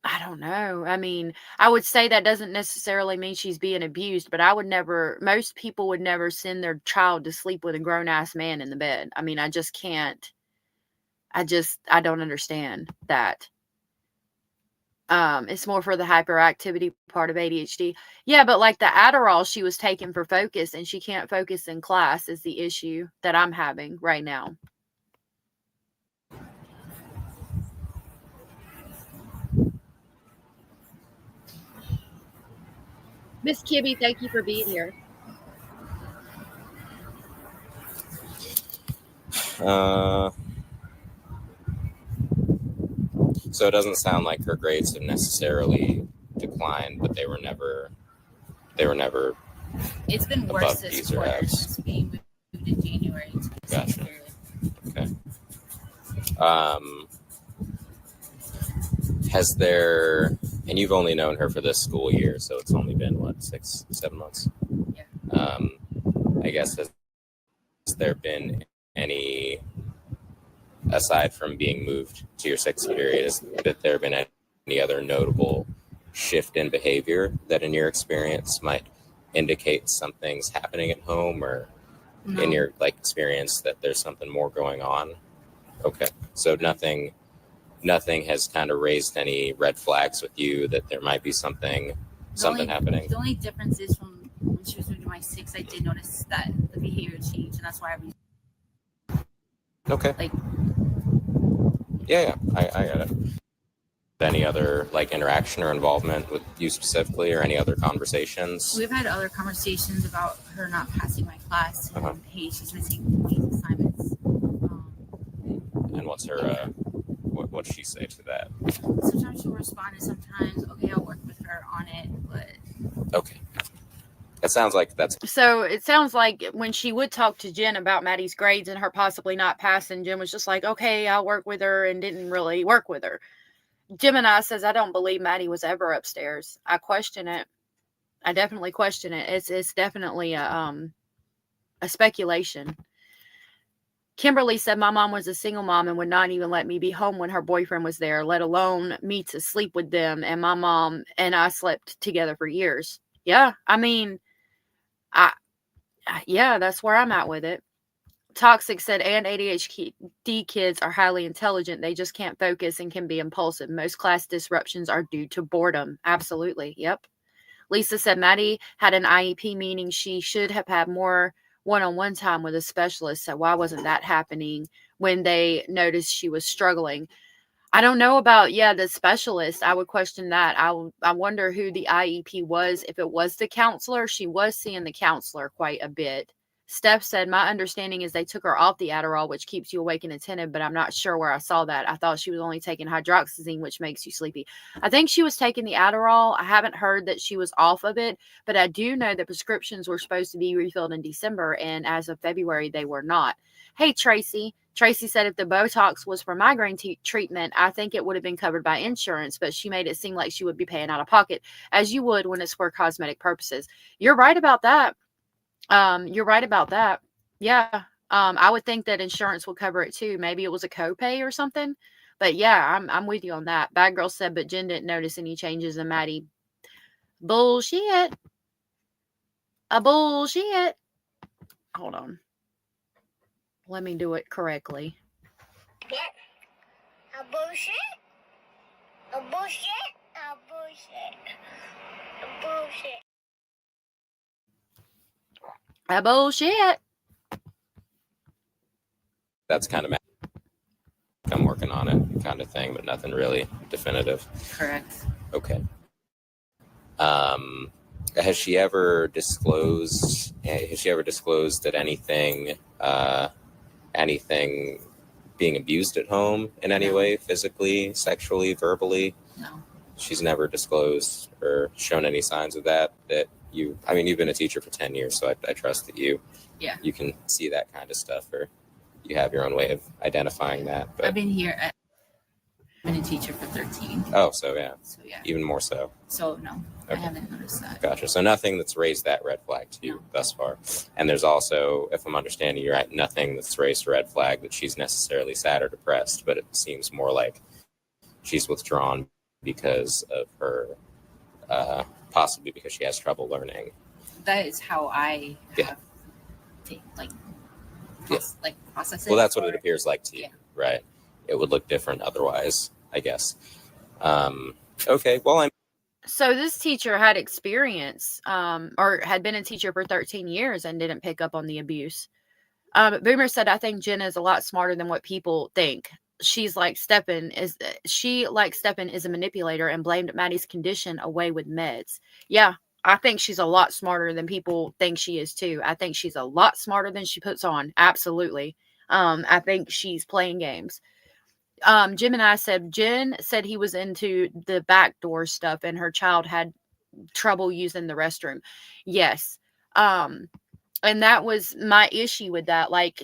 I don't know. I mean, I would say that doesn't necessarily mean she's being abused, but most people would never send their child to sleep with a grown ass man in the bed. I mean, I just can't. I don't understand that. It's more for the hyperactivity part of ADHD. Yeah, but like the Adderall she was taking for focus and she can't focus in class is the issue that I'm having right now. Miss Kibby, thank you for being here. So it doesn't sound like her grades have necessarily declined, but they were never. It's been worse this quarter since being moved in January. Gotcha. Okay. Has there, and you've only known her for this school year, so it's only been, 6-7 months? Yeah. I guess, has there been any, aside from being moved to your 6th period, has there been any other notable shift in behavior that in your experience might indicate something's happening at home, or in your experience that there's something more going on? Okay. So nothing has kind of raised any red flags with you that there might be something happening. The only difference is from when she was moved to my 6, I did notice that the behavior changed, and that's why Okay. Yeah, I got it. Any other interaction or involvement with you specifically, or any other conversations? We've had other conversations about her not passing my class, and hey, she's missing these assignments. And what's her what'd she say to that? Sometimes she'll respond, and sometimes I'll work with her on it, but okay. It sounds like that's so. It sounds like when she would talk to Jen about Maddie's grades and her possibly not passing, Jen was just like, okay, I'll work with her, and didn't really work with her. Gemini says, I don't believe Maddie was ever upstairs. I question it. I definitely question it. It's definitely a speculation. Kimberly said, my mom was a single mom and would not even let me be home when her boyfriend was there, let alone me to sleep with them. And my mom and I slept together for years. Yeah, I mean, yeah, that's where I'm at with it. Toxic said, and ADHD kids are highly intelligent. They just can't focus and can be impulsive. Most class disruptions are due to boredom. Absolutely. Yep. Lisa said, Maddie had an IEP, meaning she should have had more one-on-one time with a specialist. So why wasn't that happening when they noticed she was struggling? I don't know about, the specialist. I would question that. I wonder who the IEP was. If it was the counselor, she was seeing the counselor quite a bit. Steph said, my understanding is they took her off the Adderall, which keeps you awake and attentive, but I'm not sure where I saw that. I thought she was only taking hydroxyzine, which makes you sleepy. I think she was taking the Adderall. I haven't heard that she was off of it, but I do know that prescriptions were supposed to be refilled in December, and as of February, they were not. Hey, Tracy. Tracy said if the Botox was for migraine treatment, I think it would have been covered by insurance, but she made it seem like she would be paying out of pocket, as you would when it's for cosmetic purposes. You're right about that. You're right about that. Yeah. I would think that insurance would cover it too. Maybe it was a copay or something. But yeah, I'm with you on that. Bad Girl said, but Jen didn't notice any changes in Maddie. Bullshit. A bullshit. Hold on. Let me do it correctly. Yeah. A bullshit. A bullshit. A bullshit. A bullshit. A bullshit. That's kind of I'm working on it kind of thing, but nothing really definitive. Correct. Okay. Has she ever disclosed that anything being abused at home in any way, physically, sexually, verbally? No. She's never disclosed or shown any signs of that you've been a teacher for 10 years, so I trust that you can see that kind of stuff, or you have your own way of identifying that. But I've been a teacher for 13. Oh, so yeah. So yeah. Even more so. So no, Okay. I haven't noticed that. Gotcha. So nothing that's raised that red flag to you thus far. And there's also, if I'm understanding you right, nothing that's raised a red flag that she's necessarily sad or depressed, but it seems more like she's withdrawn because of her, possibly because she has trouble learning. That is how I have process it. Well, that's what it appears like to you, right? It would look different otherwise, I guess. Okay, well, So this teacher had experience, or had been a teacher for 13 years and didn't pick up on the abuse. Boomer said, I think Jen is a lot smarter than what people think. She, like Steppen, is a manipulator and blamed Maddie's condition away with meds. Yeah, I think she's a lot smarter than people think she is too. I think she's a lot smarter than she puts on. Absolutely. I think she's playing games. Jim and I said, Jen said he was into the backdoor stuff and her child had trouble using the restroom. Yes. And that was my issue with that. Like,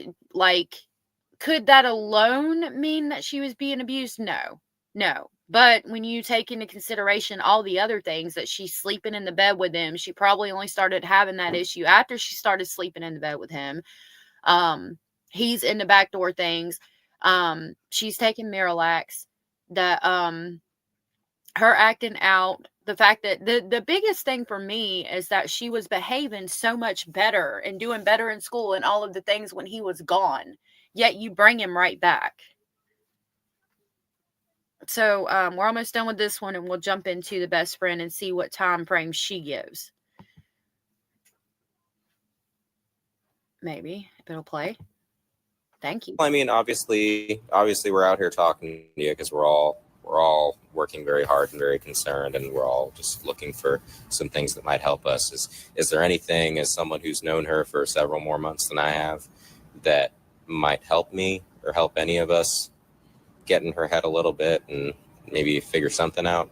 could that alone mean that she was being abused? No. But when you take into consideration all the other things, that she's sleeping in the bed with him, she probably only started having that issue after she started sleeping in the bed with him. He's in the backdoor things. She's taking Miralax, that her acting out, the fact that the biggest thing for me is that she was behaving so much better and doing better in school and all of the things when he was gone, yet you bring him right back. So we're almost done with this one, and we'll jump into the best friend and see what time frame she gives. Maybe if it'll play. Thank you. I mean, obviously, we're out here talking to you because we're all working very hard and very concerned, and we're all just looking for some things that might help us. Is there anything, as someone who's known her for several more months than I have, that might help me or help any of us get in her head a little bit and maybe figure something out?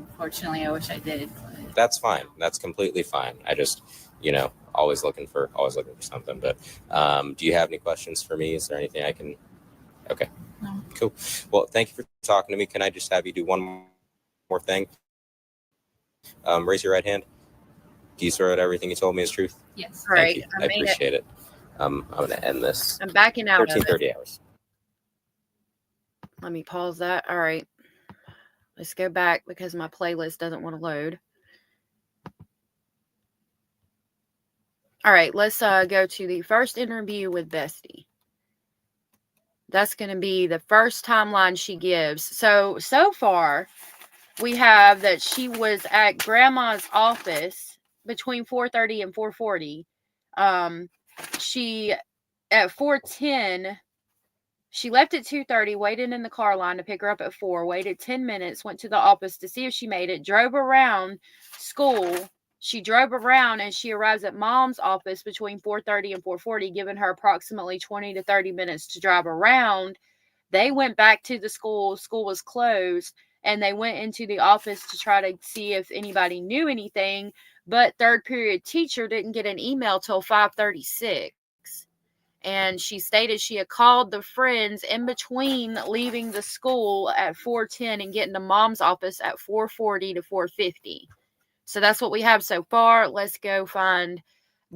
Unfortunately, I wish I did. But... That's fine. That's completely fine. I just, always looking for something. But do you have any questions for me? Is there anything I can? Okay. No. Cool. Well, thank you for talking to me. Can I just have you do one more thing? Raise your right hand. Do you swear that everything you told me is truth? Yes. All right. I appreciate it. I'm going to end this. I'm backing out. 13:30 hours. Let me pause that. All right. Let's go back because my playlist doesn't want to load. All right. Let's go to the first interview with Bestie. That's going to be the first timeline she gives. So far, we have that she was at Grandma's office between 4:30 and 4:40. She, at 4:10, she left at 2:30, waited in the car line to pick her up at 4, waited 10 minutes, went to the office to see if she made it, drove around school She drove around and she arrives at mom's office between 4:30 and 4:40, giving her approximately 20 to 30 minutes to drive around. They went back to the school. School was closed, and they went into the office to try to see if anybody knew anything. But third period teacher didn't get an email till 5:36. And she stated she had called the friends in between leaving the school at 4:10 and getting to mom's office at 4:40 to 4:50. So that's what we have so far. Let's go find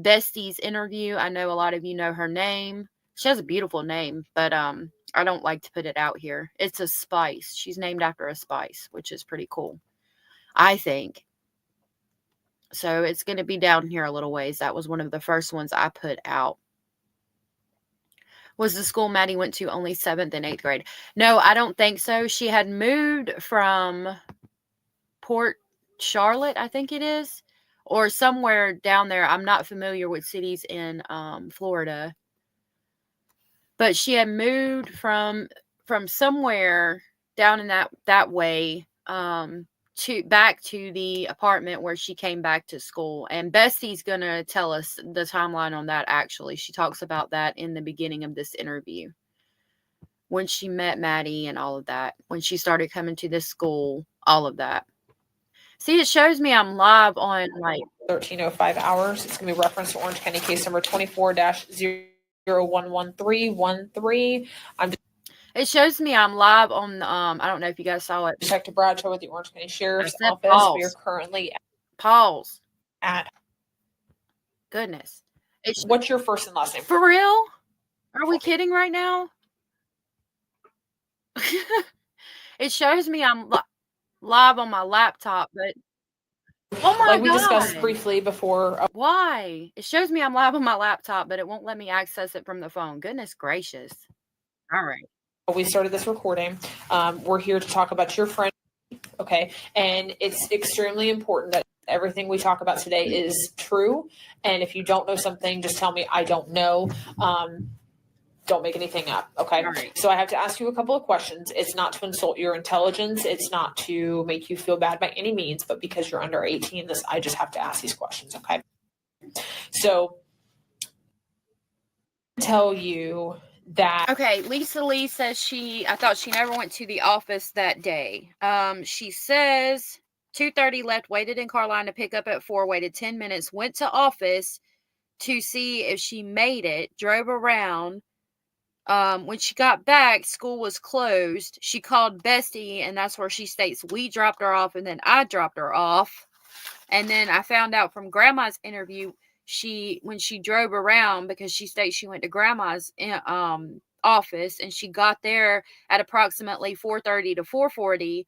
Bestie's interview. I know a lot of you know her name. She has a beautiful name, but I don't like to put it out here. It's a spice. She's named after a spice, which is pretty cool, I think. So it's going to be down here a little ways. That was one of the first ones I put out. Was the school Maddie went to only 7th and 8th grade? No, I don't think so. She had moved from Port Charlotte, I think it is, or somewhere down there. I'm not familiar with cities in Florida. But she had moved from somewhere down in that way to back to the apartment where she came back to school. And Bestie's going to tell us the timeline on that, actually. She talks about that in the beginning of this interview. When she met Maddie and all of that. When she started coming to this school, all of that. See, it shows me I'm live on like 13:05 hours. It's going to be referenced to Orange County case number 24-011313. It shows me I'm live on, I don't know if you guys saw it. Detective Bradshaw with the Orange County Sheriff's Office. Pause. We are currently Pause. At goodness. What's your first and last name? For real? Are we kidding right now? It shows me I'm live on my laptop, but oh my like we God. discussed briefly before. Why? It shows me I'm live on my laptop, but it won't let me access it from the phone. Goodness gracious. All right. We started this recording. We're here to talk about your friend. Okay. And it's extremely important that everything we talk about today is true. And if you don't know something, just tell me I don't know. Don't make anything up. Okay. Right. So I have to ask you a couple of questions. It's not to insult your intelligence. It's not to make you feel bad by any means, but because you're under 18, I just have to ask these questions. Okay. So tell you that. Okay. Lisa Lee says I thought she never went to the office that day. She says 2:30 left, waited in car line to pick up at 4, waited 10 minutes, went to office to see if she made it, drove around. When she got back, school was closed. She called Bestie, and that's where she states we dropped her off, and then I dropped her off. And then I found out from Grandma's interview, when she drove around, because she states she went to Grandma's office, and she got there at approximately 4:30 to 4:40.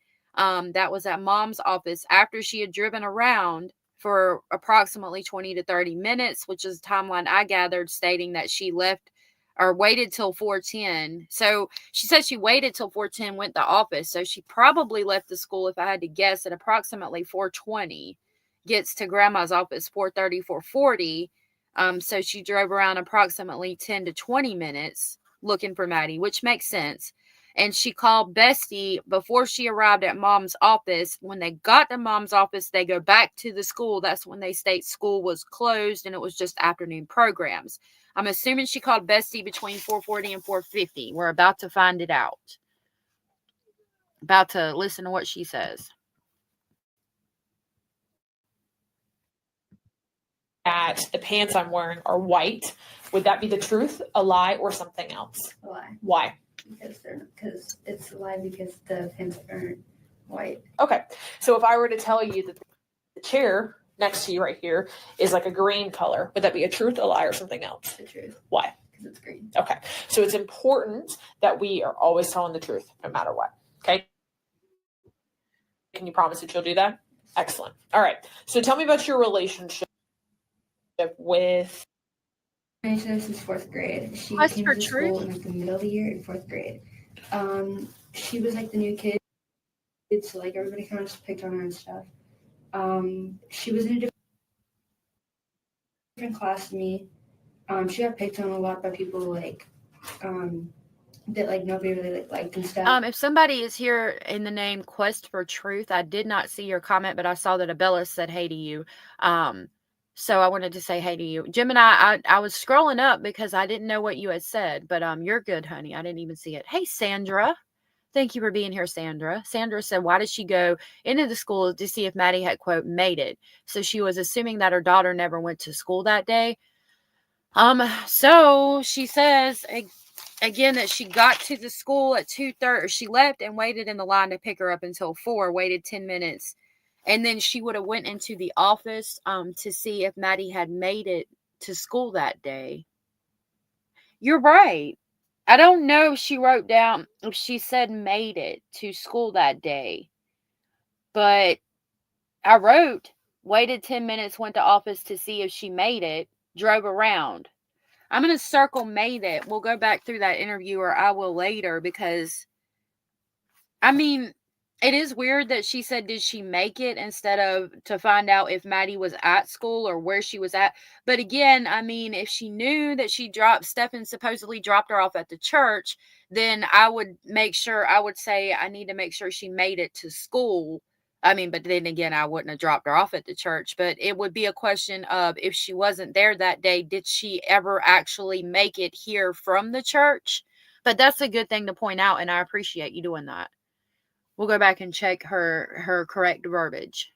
That was at Mom's office after she had driven around for approximately 20 to 30 minutes, which is the timeline I gathered, stating that she left or waited till 4:10. So she said she waited till 4:10, went to office. So she probably left the school, if I had to guess, at approximately 4:20. Gets to Grandma's office 4:30, 4:40. So she drove around approximately 10 to 20 minutes looking for Maddie, which makes sense. And she called Bestie before she arrived at Mom's office. When they got to Mom's office, they go back to the school. That's when they state school was closed and it was just afternoon programs. I'm assuming she called Bestie between 4:40 and 4:50. We're about to find it out. About to listen to what she says. That the pants I'm wearing are white. Would that be the truth, a lie, or something else? A lie. Why? Because it's a lie because the pants aren't white. Okay. So if I were to tell you that the chair next to you right here is like a green color, would that be a truth, a lie, or something else? The truth. Why? Because it's green. Okay. So it's important that we are always telling the truth no matter what. Okay. Can you promise that you'll do that? Excellent. All right. So tell me about your relationship with. I knew her since 4th grade. She That's came for to truth? school in like the middle of the year in 4th grade. She was like the new kid, so like everybody kind of just picked on her and stuff. She was in a different class than me. She got picked on a lot by people like that like nobody really liked and stuff. If somebody is here in the name Quest for Truth, I did not see your comment, but I saw that Abella said hey to you. So I wanted to say hey to you. Gemini, I was scrolling up because I didn't know what you had said, but you're good, honey. I didn't even see it. Hey, Sandra. Thank you for being here, Sandra. Sandra said, why did she go into the school to see if Maddie had, quote, made it? So she was assuming that her daughter never went to school that day. So she says again that she got to the school at 2:30. She left and waited in the line to pick her up until 4, waited 10 minutes. And then she would have went into the office to see if Maddie had made it to school that day. You're right. I don't know if she wrote down if she said made it to school that day. But I wrote, waited 10 minutes, went to office to see if she made it, drove around. I'm going to circle made it. We'll go back through that interview, or I will later, because, I mean, it is weird that she said, did she make it, instead of to find out if Maddie was at school or where she was at. But again, I mean, if she knew that Stephen supposedly dropped her off at the church, then I would say I need to make sure she made it to school. I mean, but then again, I wouldn't have dropped her off at the church, but it would be a question of, if she wasn't there that day, did she ever actually make it here from the church? But that's a good thing to point out, and I appreciate you doing that. We'll go back and check her correct verbiage.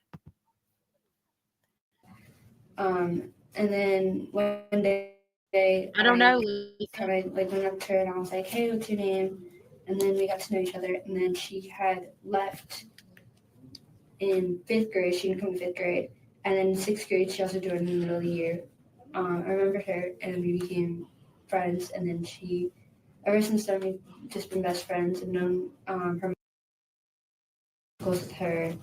And then one day, I don't know, kind of like went up to her and I was like, hey, what's your name? And then we got to know each other. And then she had left in 5th grade. She didn't come to 5th grade. And then in 6th grade, she also joined in the middle of the year. I remember her, and we became friends. And then ever since then, we've just been best friends and known her close with her.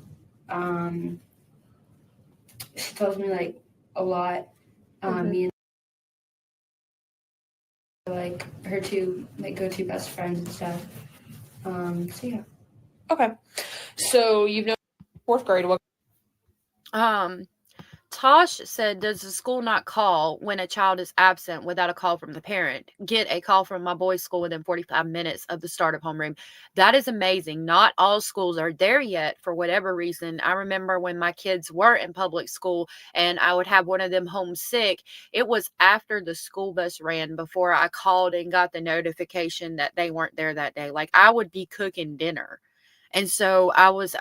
She tells me like a lot. Me and like her two like go-to best friends and stuff. So yeah. Okay. So you've known 4th grade. What? Tosh said, does the school not call when a child is absent without a call from the parent? Get a call from my boys' school within 45 minutes of the start of homeroom. That is amazing. Not all schools are there yet for whatever reason. I remember when my kids were in public school and I would have one of them homesick. It was after the school bus ran before I called and got the notification that they weren't there that day. Like, I would be cooking dinner. And so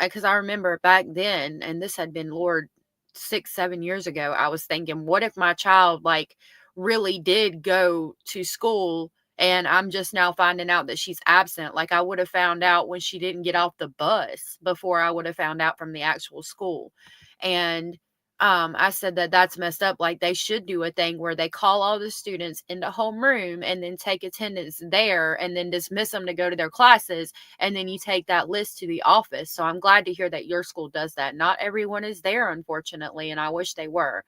because I remember back then, and this had been, Lord, 6-7 years ago, I was thinking, what if my child like really did go to school and I'm just now finding out that she's absent? Like, I would have found out when she didn't get off the bus before I would have found out from the actual school. And I said that that's messed up. Like, they should do a thing where they call all the students into homeroom and then take attendance there and then dismiss them to go to their classes. And then you take that list to the office. So I'm glad to hear that your school does that. Not everyone is there, unfortunately, and I wish they were.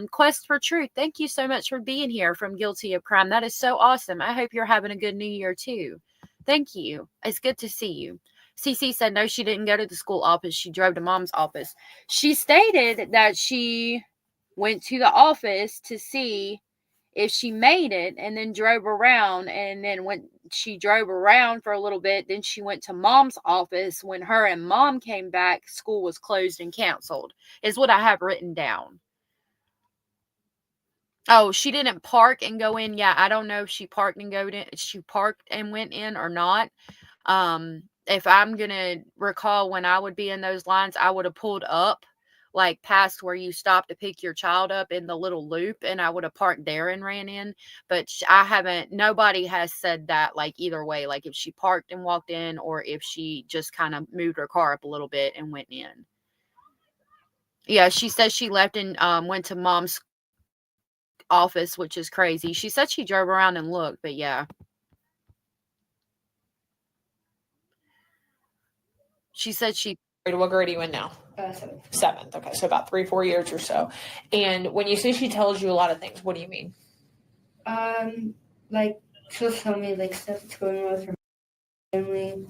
Quest for Truth, thank you so much for being here from Guilty of Crime. That is so awesome. I hope you're having a good New Year too. Thank you. It's good to see you. Cece said no, she didn't go to the school office. She drove to mom's office. She stated that she went to the office to see if she made it and then drove around. And then when she drove around for a little bit, then she went to mom's office. When her and mom came back, school was closed and canceled, is what I have written down. Oh, she didn't park and go in. Yeah, I don't know if she parked and went in or not. If I'm gonna recall, when I would be in those lines, I would have pulled up like past where you stop to pick your child up in the little loop, and I would have parked there and ran in. But nobody has said that, like, either way, like if she parked and walked in or if she just kind of moved her car up a little bit and went in. Yeah, she says she left and went to mom's office, which is crazy. She said she drove around and looked, but yeah. She said what grade are you in now? 7th. 7th. Okay, so about 3-4 years or so. And when you say she tells you a lot of things, what do you mean? Like, she'll tell me like stuff that's going on with her family.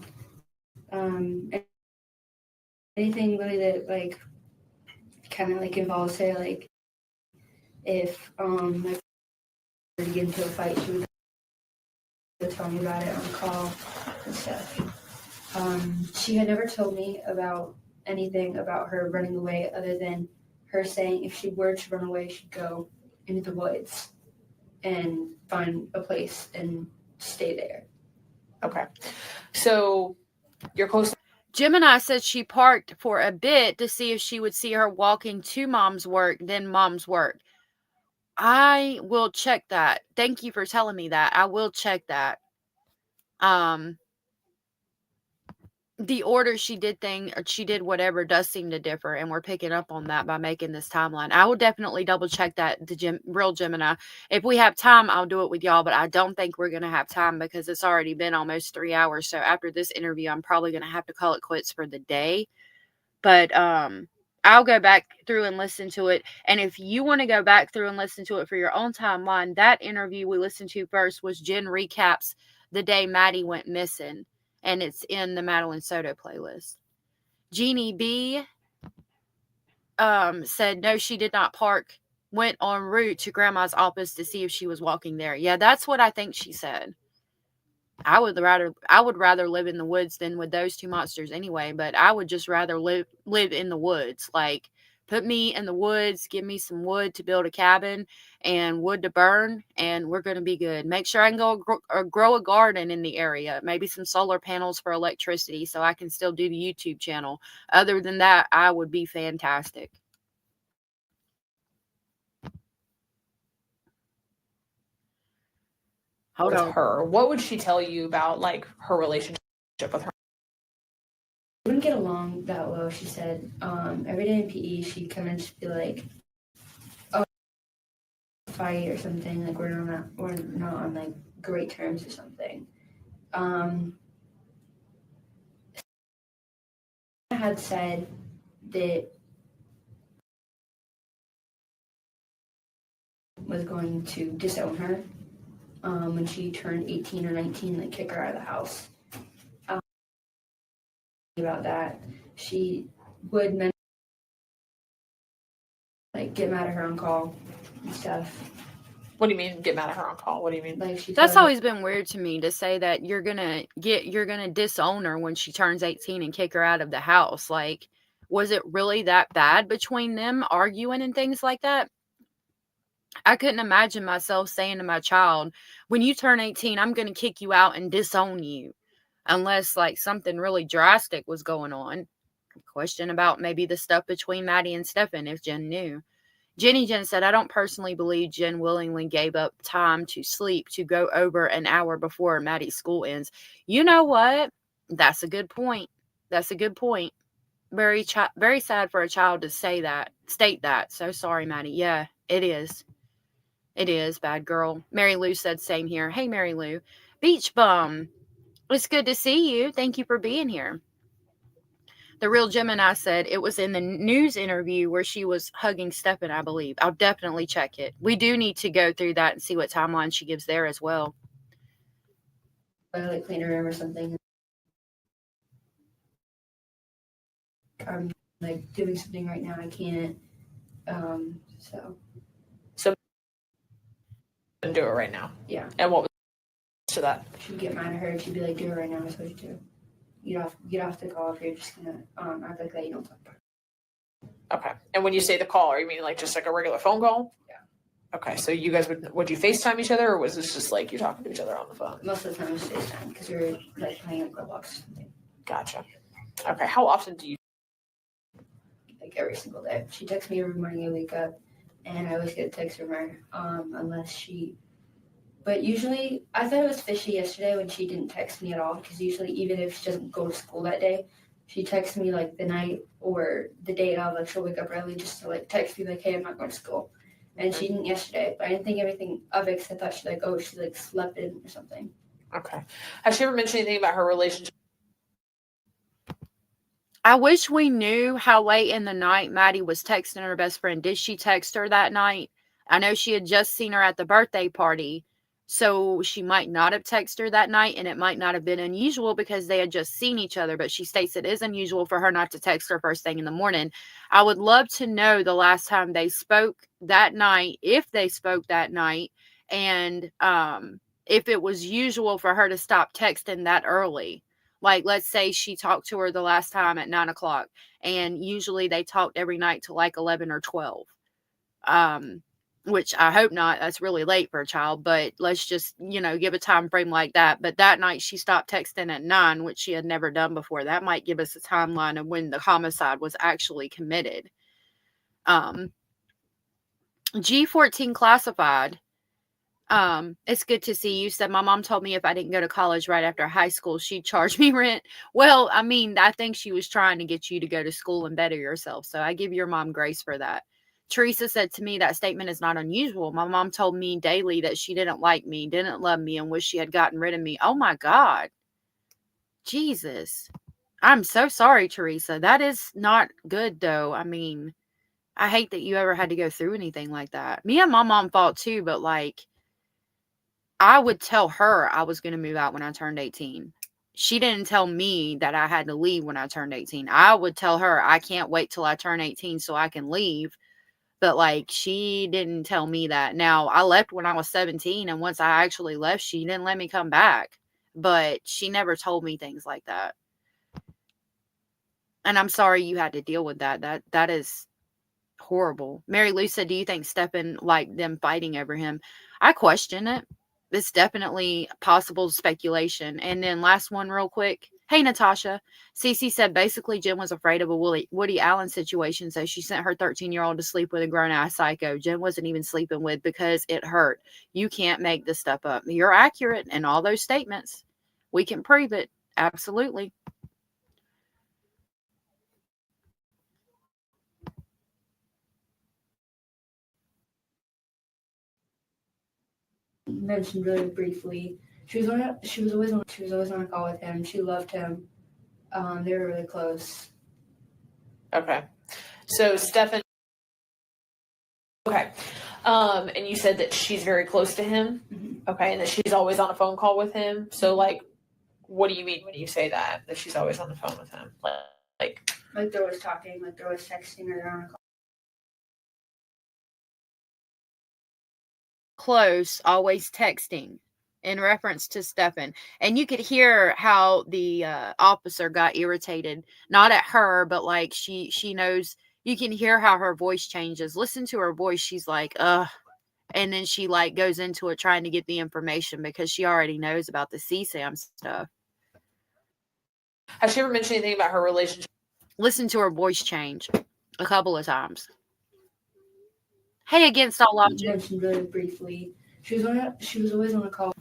Anything really that like kind of like involves her. Like, if like to get into a fight, she would would tell me about it on call and stuff. She had never told me about anything about her running away other than her saying if she were to run away, she'd go into the woods and find a place and stay there. Okay. So you're close. Gemini said she parked for a bit to see if she would see her walking to mom's work, then mom's work. I will check that. Thank you for telling me that. I will check that. The order she did whatever does seem to differ, and we're picking up on that by making this timeline. I will definitely double check that, real Gemini. If we have time, I'll do it with y'all, but I don't think we're going to have time because it's already been almost 3 hours. So after this interview, I'm probably going to have to call it quits for the day. But I'll go back through and listen to it. And if you want to go back through and listen to it for your own timeline, that interview we listened to first was Jen recaps the day Maddie went missing. And it's in the Madeline Soto playlist. Jeannie B said, no, she did not park. Went en route to Grandma's office to see if she was walking there. Yeah, that's what I think she said. I would rather live in the woods than with those two monsters anyway, but I would just rather live in the woods. Like, put me in the woods, give me some wood to build a cabin and wood to burn, and we're going to be good. Make sure I can go grow a garden in the area, maybe some solar panels for electricity so I can still do the YouTube channel. Other than that, I would be fantastic. Hold on. Her, what would she tell you about like her relationship with her? We wouldn't get along that well, she said. Every day in PE, she'd come in and just be like, "Oh, fight or something. Like we're not on like great terms or something." I had said that was going to disown her when she turned 18 or 19, like kick her out of the house. About that, she would like get mad at her on call and stuff. What do you mean get mad at her on call? What do you mean? Like that's always been weird to me, to say that you're gonna disown her when she turns 18 and kick her out of the house. Like, was it really that bad between them arguing and things like that? I couldn't imagine myself saying to my child, when you turn 18, I'm going to kick you out and disown you. Unless like something really drastic was going on. Question about maybe the stuff between Maddie and Stefan, if Jen knew. Jenny Jen said, I don't personally believe Jen willingly gave up time to sleep to go over an hour before Maddie's school ends. You know what? That's a good point. That's a good point. Very sad for a child to state that. So sorry, Maddie. Yeah, it is. It is, bad girl. Mary Lou said same here. Hey, Mary Lou. Beach bum. It's good to see you. Thank you for being here. The real Gemini said it was in the news interview where she was hugging Stefan, I believe. I'll definitely check it. We do need to go through that and see what timeline she gives there as well. Like clean a room or something. I'm like doing something right now. I can't. So do it right now. Yeah. And what was to that? She'd get mad at her. She'd be like, "Do it right now." I told you to. Get off the call if you're just gonna act like that. You don't talk about it. Okay. And when you say the call, are you mean like just like a regular phone call? Yeah. Okay. So you guys would you FaceTime each other, or was this just like you talking to each other on the phone? Most of the time it's FaceTime because you're like playing at Roblox or something. Gotcha. Okay. How often do you? Like every single day. She texts me every morning I wake up, and I always get a text from her unless she. But usually, I thought it was fishy yesterday when she didn't text me at all, because usually, even if she doesn't go to school that day, she texts me like the night or the day of, like she'll wake up early just to like text me like, hey, I'm not going to school. And she didn't yesterday, but I didn't think everything of it, because I thought she like slept in or something. Okay. Has she ever mentioned anything about her relationship? I wish we knew how late in the night Maddie was texting her best friend. Did she text her that night? I know she had just seen her at the birthday party, so she might not have texted her that night, and it might not have been unusual because they had just seen each other, but she states it is unusual for her not to text her first thing in the morning. I would love to know the last time they spoke that night, if they spoke that night, and if it was usual for her to stop texting that early. Like, let's say she talked to her the last time at 9 o'clock, and usually they talked every night till like 11 or 12. Which I hope not. That's really late for a child, but let's just, give a time frame like that. But that night she stopped texting at 9, which she had never done before. That might give us a timeline of when the homicide was actually committed. G14 classified. It's good to see you. Said my mom told me if I didn't go to college right after high school, she'd charge me rent. Well, I mean, I think she was trying to get you to go to school and better yourself. So I give your mom grace for that. Teresa said to me, that statement is not unusual. My mom told me daily that she didn't like me, didn't love me, and wished she had gotten rid of me. Oh my God. Jesus. I'm so sorry, Teresa. That is not good, though. I mean, I hate that you ever had to go through anything like that. Me and my mom fought too, but like, I would tell her I was going to move out when I turned 18. She didn't tell me that I had to leave when I turned 18. I would tell her I can't wait till I turn 18 so I can leave. But like, she didn't tell me that. Now, I left when I was 17, and once I actually left, she didn't let me come back. But she never told me things like that. And I'm sorry you had to deal with that. That is horrible. Mary Lou said, do you think Stephen liked them fighting over him? I question it. It's definitely possible speculation. And then last one real quick. Hey, Natasha. Cece said basically Jen was afraid of a Woody Allen situation, so she sent her 13-year-old to sleep with a grown-ass psycho Jen wasn't even sleeping with because it hurt. You can't make this stuff up. You're accurate in all those statements. We can prove it. Absolutely. Mentioned really briefly. She was always on a call with him. She loved him. They were really close. Okay. So Stefan. Okay. And you said that she's very close to him. Mm-hmm. Okay, and that she's always on a phone call with him. So like, what do you mean when you say that? That she's always on the phone with him? Like they're always talking, like they're always texting, or they're on a call. Close, always texting, in reference to Stefan. And you could hear how the officer got irritated, not at her, but like she knows. You can hear how her voice changes. Listen to her voice. She's like, ugh. And then she like goes into it trying to get the information because she already knows about the CSAM stuff. Has she ever mentioned anything about her relationship? Listen to her voice change a couple of times. Hey, against all logic. Mentioned really briefly. She was always on a call.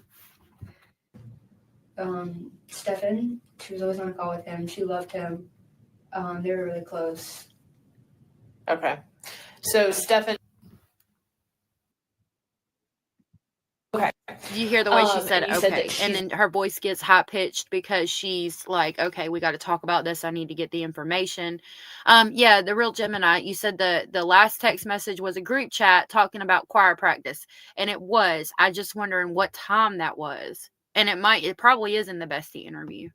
Stefan. She was always on a call with him. She loved him. They were really close. Okay. So Stefan. Okay. You hear the way she said okay, and then her voice gets high pitched because she's like, okay, we got to talk about this. I need to get the information. Yeah, the real Gemini. You said the last text message was a group chat talking about choir practice, and it was. I just wondering what time that was, and it probably is in the bestie interview.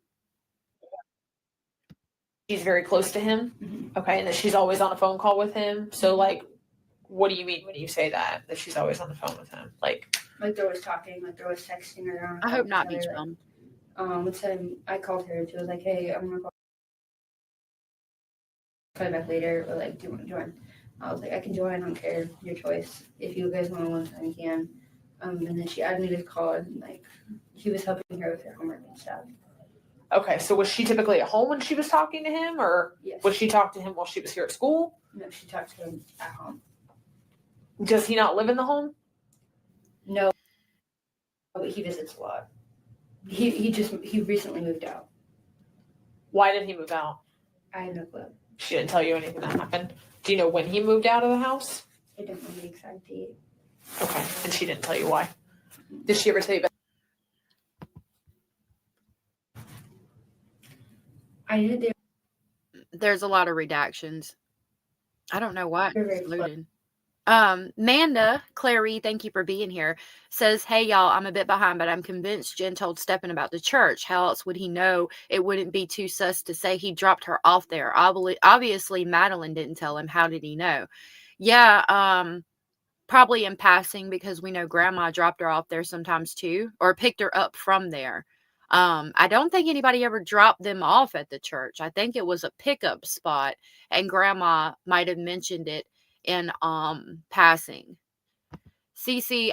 She's very close to him. Mm-hmm. Okay, and that she's always on a phone call with him. So like, what do you mean when you say that she's always on the phone with him? Like they're always talking, like they're always texting, or they're on a call. I hope not, Beach Bum. One time I called her. She was like, "Hey, I'm gonna call you back later." Or like, "Do you want to join?" I was like, "I can join. I don't care. Your choice. If you guys want to one time, you can." And then she added me to the call, and like he was helping her with her homework and stuff. Okay, so was she typically at home when she was talking to him, or yes. Would she talk to him while she was here at school? No, she talked to him at home. Does he not live in the home? No, but he visits a lot. He recently moved out. Why did he move out? I have no clue. She didn't tell you anything that happened. Do you know when he moved out of the house? I don't know the exact date. Okay, and she didn't tell you why. Did she ever tell you about? I knew there. There's a lot of redactions. I don't know why it's excluded. Manda, Clary, thank you for being here, says, hey, y'all, I'm a bit behind, but I'm convinced Jen told Stephen about the church. How else would he know? It wouldn't be too sus to say he dropped her off there. Obviously, Madeline didn't tell him. How did he know? Yeah, probably in passing because we know grandma dropped her off there sometimes too, or picked her up from there. I don't think anybody ever dropped them off at the church. I think it was a pickup spot, and grandma might have mentioned it in passing. Cece,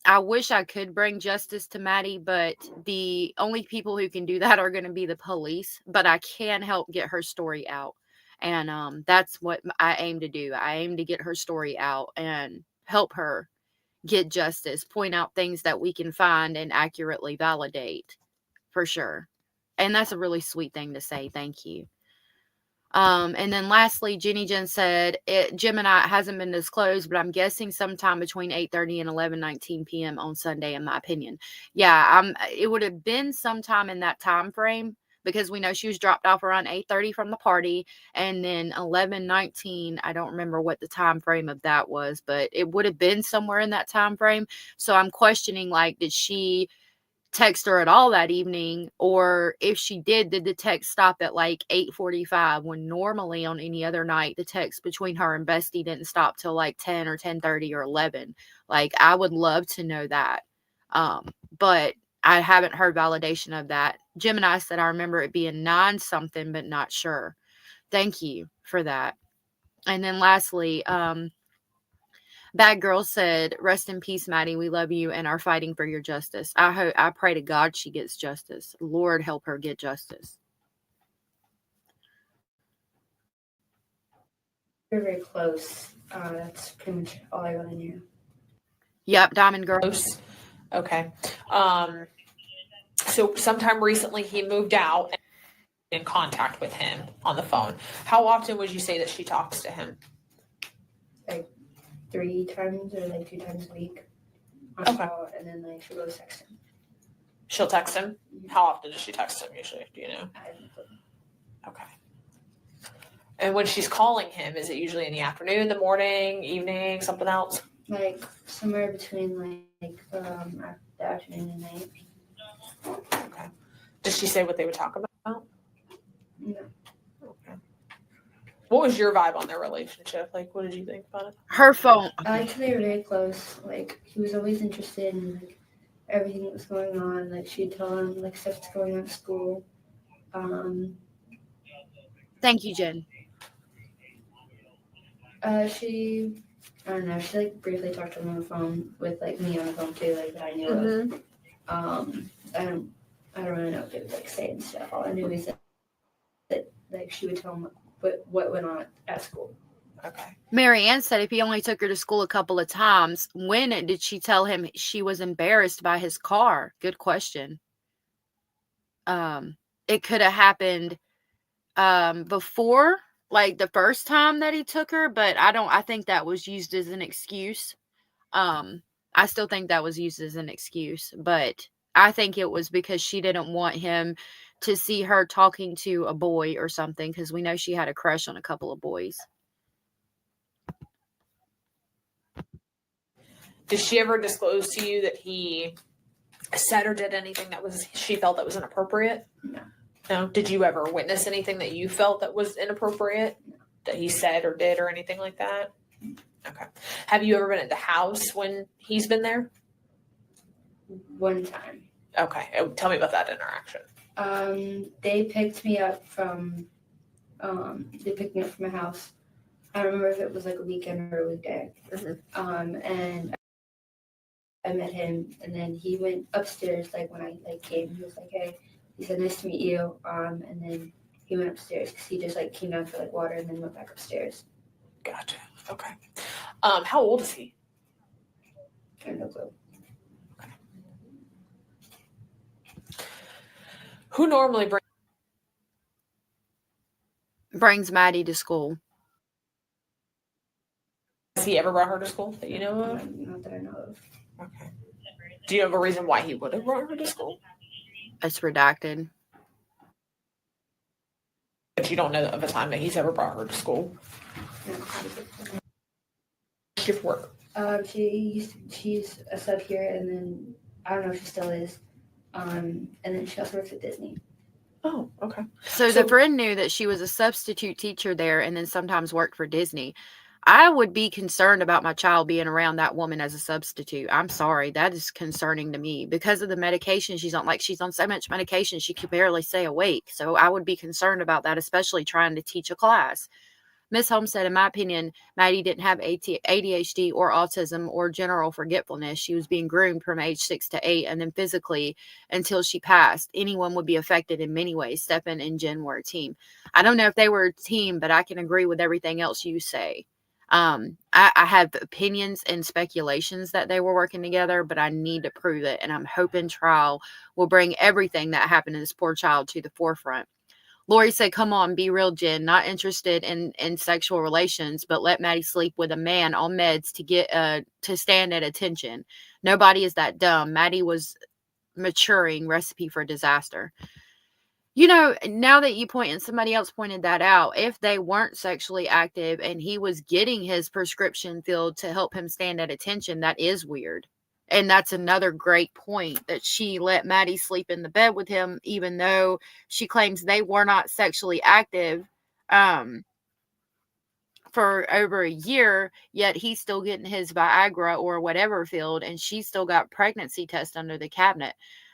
I wish I could bring justice to Maddie, but the only people who can do that are going to be the police, but I can help get her story out. And that's what I aim to do. I aim to get her story out and help her get justice, point out things that we can find and accurately validate, for sure. And that's a really sweet thing to say. Thank you. And then lastly, Jenny Jen said, Gemini hasn't been disclosed, but I'm guessing sometime between 8:30 and 11:19 p.m. on Sunday, in my opinion. Yeah, it would have been sometime in that time frame, because we know she was dropped off around 8:30 from the party, and then 11:19, I don't remember what the time frame of that was, but it would have been somewhere in that time frame. So I'm questioning, like, did she text her at all that evening, or if she did the text stop at like 8:45, when normally on any other night the text between her and Bestie didn't stop till like 10 or 10:30 or 11. Like, I would love to know that, but I haven't heard validation of that. Gemini said, I remember it being 9 something, but not sure. Thank you for that. And then lastly, Bad Girl said, rest in peace, Maddie. We love you and are fighting for your justice. I pray to God she gets justice. Lord, help her get justice. We're very close. That's pretty much all I really knew. Yep, Diamond Girl. Okay. So sometime recently he moved out and in contact with him on the phone. How often would you say that she talks to him? Like 3 times or like 2 times a week. Okay. And then like she'll go text him. She'll text him? How often does she text him usually? Do you know? Okay. And when she's calling him, is it usually in the afternoon, the morning, evening, something else? Like somewhere between the afternoon and night. Okay. Does she say what they would talk about? No. Okay. What was your vibe on their relationship? Like, what did you think about it? Her phone. I liked they were very close. Like, he was always interested in like everything that was going on. Like, she'd tell him like stuff that's going on at school. Thank you, Jen. I don't know. She like briefly talked to him on the phone with like me on the phone too, like that I knew of. I don't really know what they would like say and stuff. All I knew is that like she would tell him what went on at school. Okay. Mary Ann said if he only took her to school a couple of times, when did she tell him she was embarrassed by his car? Good question. It could have happened before, like the first time that he took her, but I think that was used as an excuse. I still think that was used as an excuse, but I think it was because she didn't want him to see her talking to a boy or something, because we know she had a crush on a couple of boys. Did she ever disclose to you that he said or did anything that she felt that was inappropriate? No. No. Did you ever witness anything that you felt that was inappropriate that he said or did or anything like that? Okay. Have you ever been at the house when he's been there? One time. Okay. Tell me about that interaction. They picked me up from my house. I don't remember if it was like a weekend or a weekday. And I met him, and then he went upstairs. Like when I came, he was like, "Hey," he said, "Nice to meet you." And then he went upstairs because he just like came down for like water and then went back upstairs. Gotcha. Okay. How old is he? I have no clue. Okay. Who normally brings Maddie to school? Has he ever brought her to school that you know of? Not that I know of. Okay. Do you have a reason why he would have brought her to school? It's redacted. But you don't know of a time that he's ever brought her to school? Shift work. She's a sub here, and then I don't know if she still is. And then she also works at Disney. Oh, okay. So the friend knew that she was a substitute teacher there and then sometimes worked for Disney. I would be concerned about my child being around that woman as a substitute. I'm sorry. That is concerning to me because of the medication she's on. Like, she's on so much medication, she could barely stay awake. So I would be concerned about that, especially trying to teach a class. Miss Holmes said, in my opinion, Maddie didn't have ADHD or autism or general forgetfulness. She was being groomed from age 6 to 8 and then physically until she passed. Anyone would be affected in many ways. Stephen and Jen were a team. I don't know if they were a team, but I can agree with everything else you say. I have opinions and speculations that they were working together, but I need to prove it. And I'm hoping trial will bring everything that happened to this poor child to the forefront. Lori said, come on, be real, Jen. Not interested in sexual relations, but let Maddie sleep with a man on meds to get to stand at attention. Nobody is that dumb. Maddie was maturing. Recipe for disaster. You know, now that you point and somebody else pointed that out, if they weren't sexually active and he was getting his prescription filled to help him stand at attention, that is weird. And that's another great point, that she let Maddie sleep in the bed with him, even though she claims they were not sexually active for over a year, yet he's still getting his Viagra or whatever filled, and she's still got pregnancy test under the cabinet.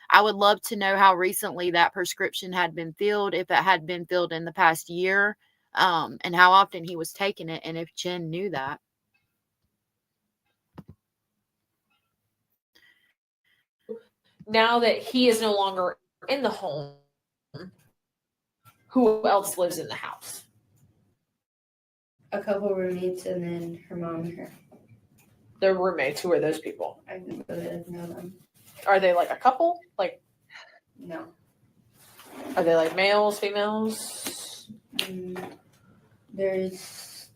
I would love to know how recently that prescription had been filled, if it had been filled in the past year, and how often he was taking it, and if Jen knew that. Now that he is no longer in the home, who else lives in the house? A couple roommates and then her mom and her. Their roommates. Who are those people? I don't really know them. Are they like a couple? Like, no. Are they like males, females? There's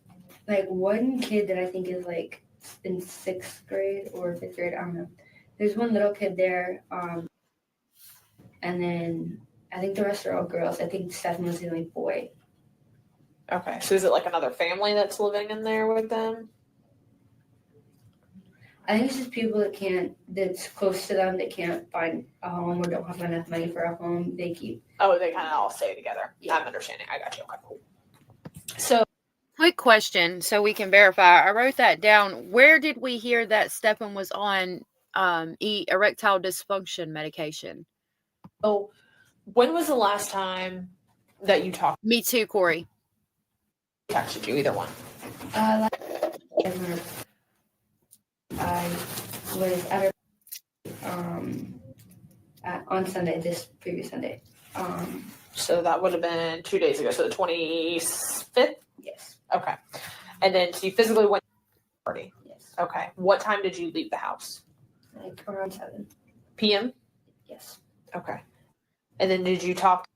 like one kid that I think is like in 6th grade or 5th grade. I don't know. There's one little kid there, and then I think the rest are all girls. I think Stephen was the only boy. Okay, so is it like another family that's living in there with them? I think it's just people that's close to them that can't find a home or don't have enough money for a home. They keep. Oh, they kind of all stay together. Yeah. I'm understanding. I got you. Okay, cool. So, quick question, so we can verify. I wrote that down. Where did we hear that Stephen was on erectile dysfunction medication? Oh, when was the last time that you talked? Me too, Corey. Texted you, either one. I was at on Sunday, this previous Sunday. So that would have been 2 days ago. So the 25th? Yes. Okay. And then so you physically went to the party? Yes. Okay. What time did you leave the house? Like around 7 p.m.? Yes. Okay. And then did you talk?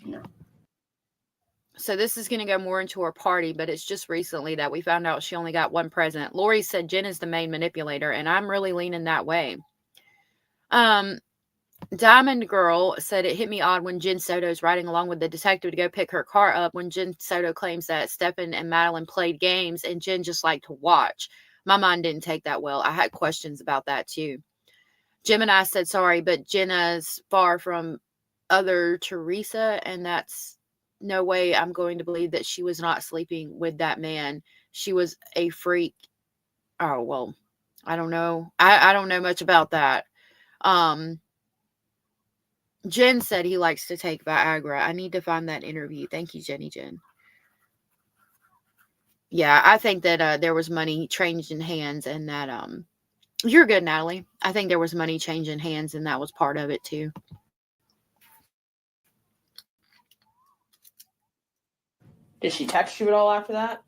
No. So this is going to go more into her party, but it's just recently that we found out she only got one present. Lori said Jen is the main manipulator, and I'm really leaning that way. Diamond Girl said it hit me odd when Jen Soto's riding along with the detective to go pick her car up when Jen Soto claims that Stephen and Madeline played games and Jen just liked to watch. My mind didn't take that well. I had questions about that too. Gemini said sorry, but Jenna's far from other Teresa, and that's no way I'm going to believe that she was not sleeping with that man. She was a freak. Oh, well, I don't know. I don't know much about that. Jen said he likes to take Viagra. I need to find that interview. Thank you, Jenny Jen. Yeah, I think that there was money changing hands, and that you're good, Natalie. I think there was money changing hands, and that was part of it too. Did she text you at all after that?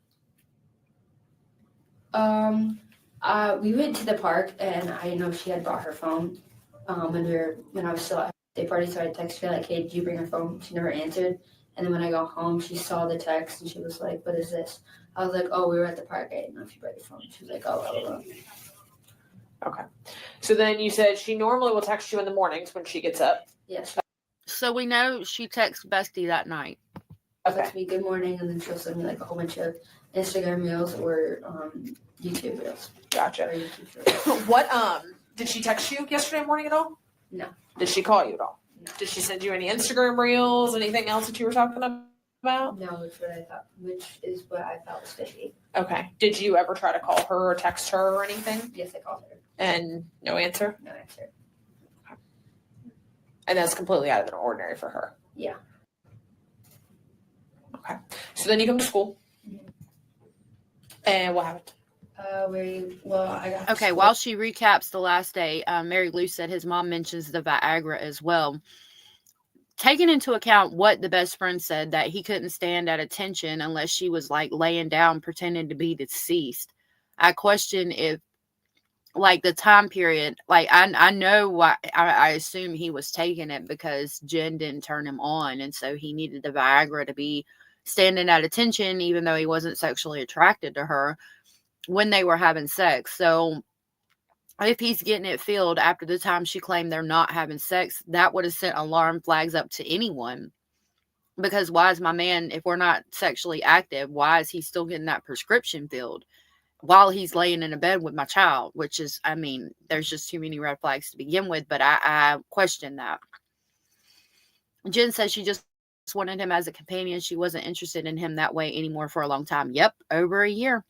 We went to the park, and I know she had brought her phone when I was still at the day party, so I texted her like, "Hey, did you bring her phone?" She never answered. And then when I got home, she saw the text, and she was like, "What is this?" I was like, "Oh, we were at the park. I didn't know if you brought your phone." She was like, "Oh." Okay. So then you said she normally will text you in the mornings when she gets up. Yes. So we know she texted Bestie that night. She'll text me good morning, and then she'll send me like a whole bunch of Instagram reels or YouTube reels. Gotcha. What did she text you yesterday morning at all? No. Did she call you at all? No. Did she send you any Instagram reels? Anything else that you were talking about? about? No, which is what I thought was fishy. Okay. Did you ever try to call her or text her or anything? Yes, I called her. And no answer? No answer. Okay. And that's completely out of the ordinary for her? Yeah. Okay. So then you come to school. Mm-hmm. And what happened? I got Okay, while she recaps the last day, Mary Lou said his mom mentions the Viagra as well. Taking into account what the best friend said, that he couldn't stand at attention unless she was like laying down pretending to be deceased, I question if like the time period, like I know why. I assume he was taking it because Jen didn't turn him on, and so he needed the Viagra to be standing at attention even though he wasn't sexually attracted to her when they were having sex. So if he's getting it filled after the time she claimed they're not having sex, that would have sent alarm flags up to anyone. Because why is my man, if we're not sexually active, why is he still getting that prescription filled while he's laying in a bed with my child? Which is, I mean, there's just too many red flags to begin with, but I question that. Jen says she just wanted him as a companion. She wasn't interested in him that way anymore for a long time. Yep, over a year.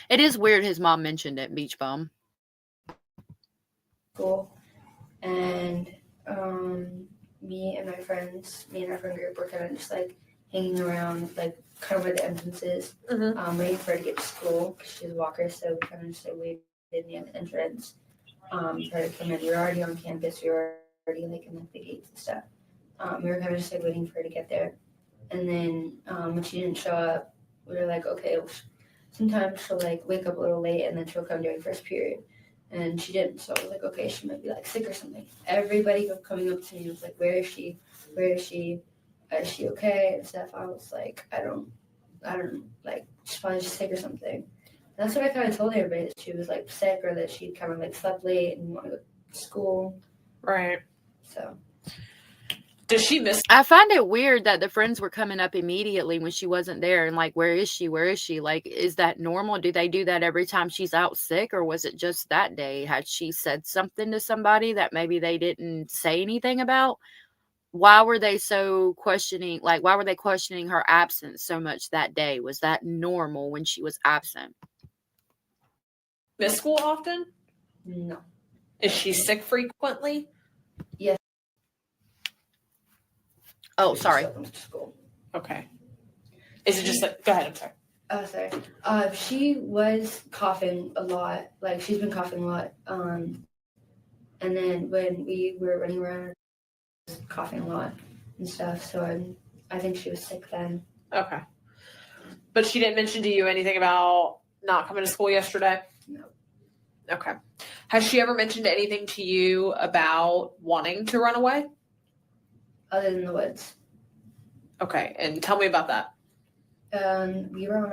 It is weird his mom mentioned it, Beach Bum. Cool. And me and our friend group were kind of just like hanging around, like kind of where the entrance is, waiting for her to get to school because she's a walker. So we kind of just like waited near the entrance for her to come in. We were already on campus. We were already like in like the gates and stuff. We were kind of just like waiting for her to get there. And then when she didn't show up, we were like, okay, sometimes she'll like wake up a little late and then she'll come during first period. And she didn't, so I was like, okay, she might be like sick or something. Everybody kept coming up to me and was like, where is she? Where is she? Is she okay? And stuff. I was like, I don't, like, she's probably just sick or something. And that's what I kind of told everybody, that she was like sick or that she kind of like slept late and wanted to go to school. Right. So. Does she miss? I find it weird that the friends were coming up immediately when she wasn't there and like, where is she? Where is she? Like, is that normal? Do they do that every time she's out sick, or was it just that day? Had she said something to somebody that maybe they didn't say anything about? Why were they so questioning? Like, why were they questioning her absence so much that day? Was that normal when she was absent? Miss school often? No. Is she sick frequently? Yes. Oh, sorry. School. Okay. Is it just like, go ahead, I'm sorry. Oh, sorry. She was coughing a lot. Like, she's been coughing a lot. And then when we were running around, she was coughing a lot and stuff. So I think she was sick then. Okay. But she didn't mention to you anything about not coming to school yesterday? No. Okay. Has she ever mentioned anything to you about wanting to run away? Other than the woods. Okay, and tell me about that. We were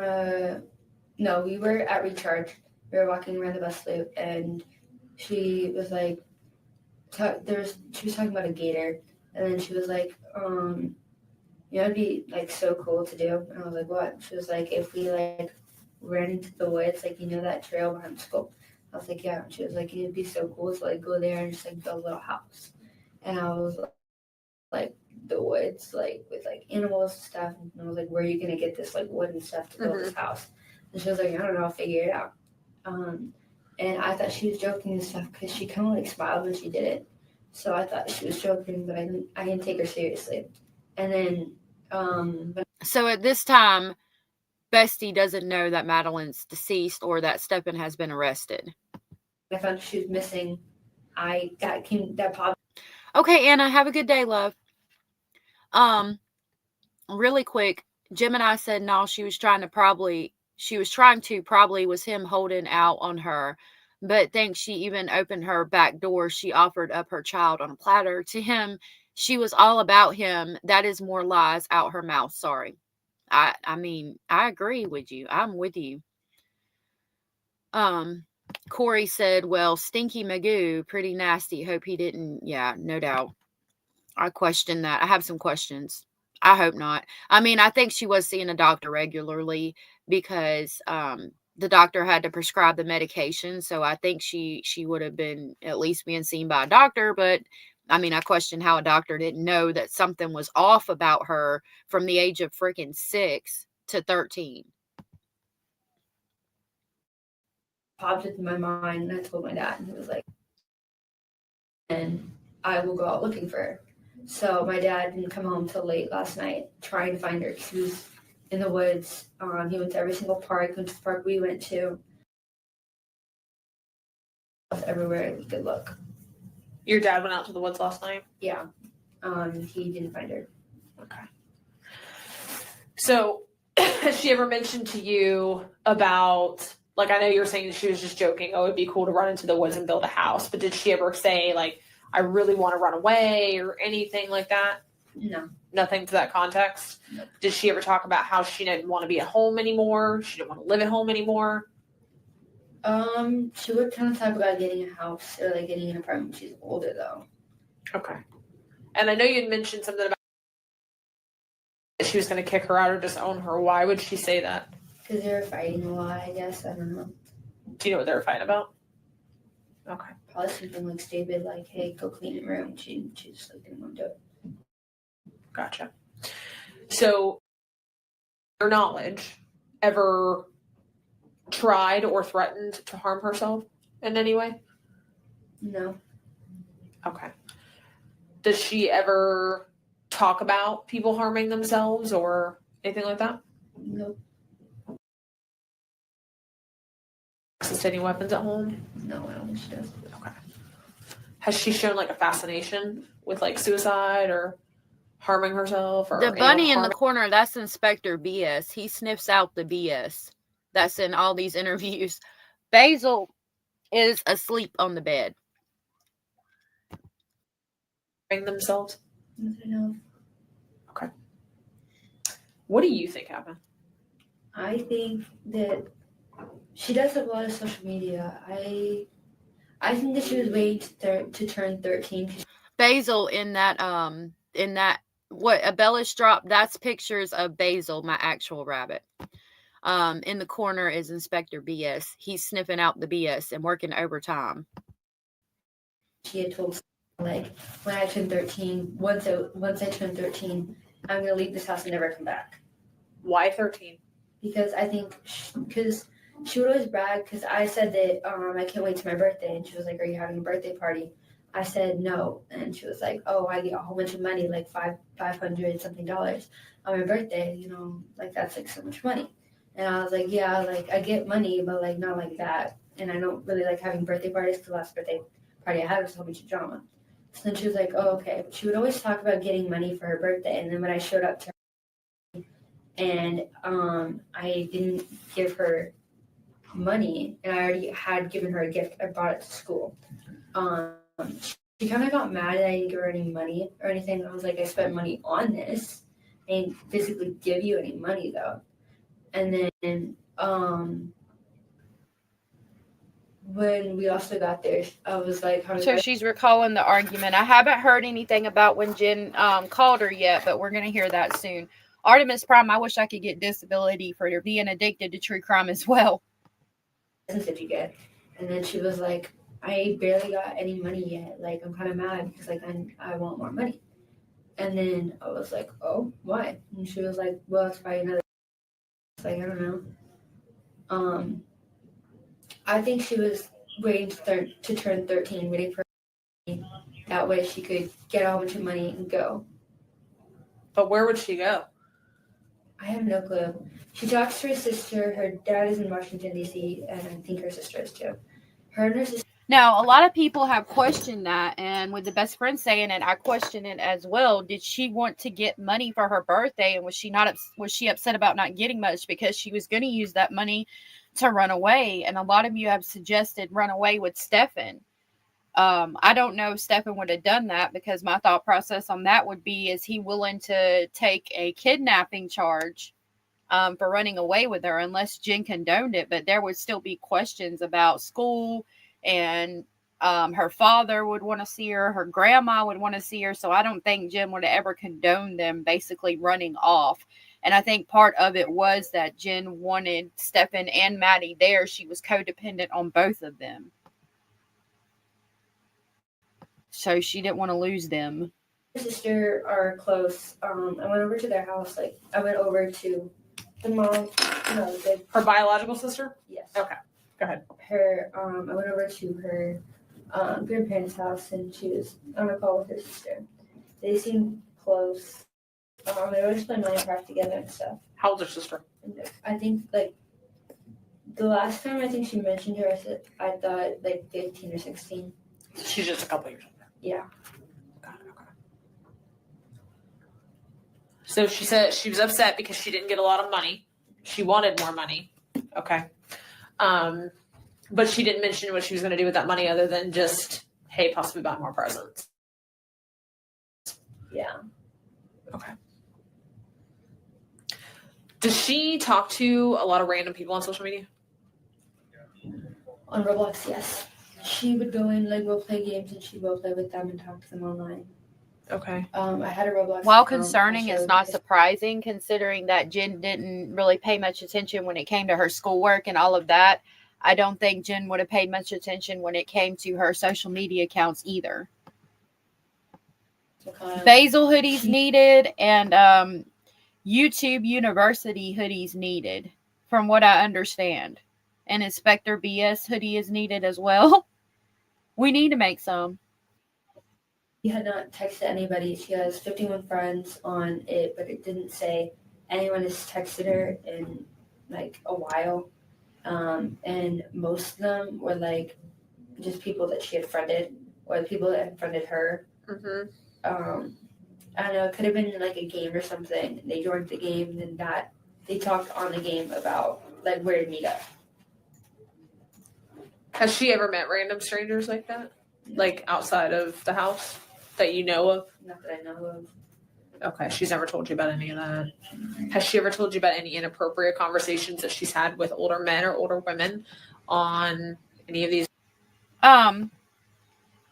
at Recharge. We were walking around the bus loop, and she was like, she was talking about a gator, and then she was like, it'd be like so cool to do. And I was like, what? She was like, if we like ran into the woods, like, you know that trail behind school? I was like, yeah. And she was like, it'd be so cool to like go there and just like build a little house. And I was like the woods, like with like animals and stuff. And I was like, where are you gonna get this like wood and stuff to build this house? And she was like, I don't know, I'll figure it out. And I thought she was joking and stuff because she kind of like smiled when she did it. So I thought she was joking, but I didn't take her seriously. And then so at this time, Bestie doesn't know that Madeline's deceased or that Stephen has been arrested. I found she was missing. That popped. Okay, Anna, have a good day, love. Really quick, Gemini said no, she was trying to probably was him holding out on her, but thinks she even opened her back door. She offered up her child on a platter to him. She was all about him. That is more lies out her mouth. Sorry. I mean, I agree with you. I'm with you. Corey said, well, Stinky Magoo, pretty nasty. Hope he didn't. Yeah, no doubt. I question that. I have some questions. I hope not. I mean, I think she was seeing a doctor regularly because the doctor had to prescribe the medication. So I think she would have been at least being seen by a doctor. But I mean, I question how a doctor didn't know that something was off about her from the age of freaking 6 to 13. Popped into my mind, and I told my dad, and he was like, and I will go out looking for her. So my dad didn't come home till late last night trying to find her because he was in the woods. He went to every single park, went to the park we went to. Everywhere he could look. Your dad went out to the woods last night? Yeah. He didn't find her. Okay. So has she ever mentioned to you about, like, I know you were saying she was just joking, oh, it'd be cool to run into the woods and build a house, but did she ever say, like, I really want to run away or anything like that? No. Nothing to that context? No. Did she ever talk about how she didn't want to be at home anymore? She didn't want to live at home anymore? She would kind of talk about getting a house or like getting an apartment when she's older though. Okay. And I know you had mentioned something about she was going to kick her out or disown her. Why would she say that? Because they were fighting a lot, I guess. I don't know. Do you know what they were fighting about? Okay. Probably something like stupid, like, hey, go clean your room. She just like didn't want to do it. Gotcha. So, your knowledge, ever tried or threatened to harm herself in any way? No. Okay. Does she ever talk about people harming themselves or anything like that? Nope. Access to any weapons at home? No, I don't think she does. Okay. Has she shown like a fascination with like suicide or harming herself? Or the bunny in the corner, that's Inspector BS. He sniffs out the BS that's in all these interviews. Basil is asleep on the bed. Harming themselves? No. Okay. What do you think happened? I think that she does have a lot of social media. I think that she was waiting to turn 13. Basil in that what Abellish dropped, that's pictures of Basil, my actual rabbit. In the corner is Inspector BS. He's sniffing out the BS and working overtime. She had told, like, when I turn 13, once I turn 13, I'm going to leave this house and never come back. Why 13? Because I think, because she would always brag, because I said that I can't wait to my birthday, and she was like, are you having a birthday party? I said no, and she was like, oh, I get a whole bunch of money, like $500 something on my birthday, you know, like that's like so much money. And I was like, yeah, like I get money, but like not like that. And I don't really like having birthday parties because the last birthday party I had was a whole bunch of drama. So then she was like, oh, okay. But she would always talk about getting money for her birthday. And then when I showed up to her and I didn't give her money, and I already had given her a gift, I brought it to school. She kind of got mad that I didn't give her any money or anything. I was like, I spent money on this. I didn't physically give you any money though. And then when we also got there, I was like, so she's recalling the argument. I haven't heard anything about when Jen called her yet, but we're going to hear that soon. Artemis Prime, I wish I could get disability for being addicted to true crime as well. Did you get? And then she was like, I barely got any money yet. Like, I'm kind of mad because like I want more money. And then I was like, oh, why? And she was like, well, it's probably another. Like, I don't know. I think she was waiting to turn 13, waiting for me. That way she could get a whole bunch of money and go. But where would she go? I have no clue. She talks to her sister. Her dad is in Washington, D.C., and I think her sister is too. Her and her sister. Now, a lot of people have questioned that, and with the best friend saying it, I question it as well. Did she want to get money for her birthday, and was she upset about not getting much because she was going to use that money to run away? And a lot of you have suggested run away with Stefan. I don't know if Stefan would have done that, because my thought process on that would be, is he willing to take a kidnapping charge for running away with her, unless Jen condoned it? But there would still be questions about school, and her father would want to see her, her grandma would want to see her. So I don't think Jen would have ever condoned them basically running off. And I think part of it was that Jen wanted Stefan and Maddie there. She was codependent on both of them. So she didn't want to lose them. Her sister are close. I went over to their house. Like I went over to the mom. No, her biological sister. Yes. Okay. Go ahead. Her. I went over to her grandparents' house, and she was on a call with her sister. They seemed close. They always play Minecraft together and stuff. How old's her sister? And I think like the last time I think she mentioned her, I thought like 15 or 16. She's just a couple years older. Yeah. So she said she was upset because she didn't get a lot of money. She wanted more money. Okay. But she didn't mention what she was going to do with that money other than just, hey, possibly buy more presents. Yeah. Okay. Does she talk to a lot of random people on social media? On Roblox, yes. She would go in, like, we'll play games, and she will play with them and talk to them online. Okay. I had a Roblox. While concerning, it's not surprising considering that Jen didn't really pay much attention when it came to her schoolwork and all of that. I don't think Jen would have paid much attention when it came to her social media accounts either. Basil hoodies needed and YouTube University hoodies needed, from what I understand. And Inspector BS hoodie is needed as well. We need to make some. She had not texted anybody. She has 51 friends on it, but it didn't say anyone has texted her in like a while. And most of them were like just people that she had friended or people that had friended her. Mm-hmm. I don't know, it could have been like a game or something. They joined the game and that they talked on the game about like where to meet up. Has she ever met random strangers like that? Like outside of the house that you know of? Not that I know of. Okay, she's never told you about any of that. Has she ever told you about any inappropriate conversations that she's had with older men or older women on any of these?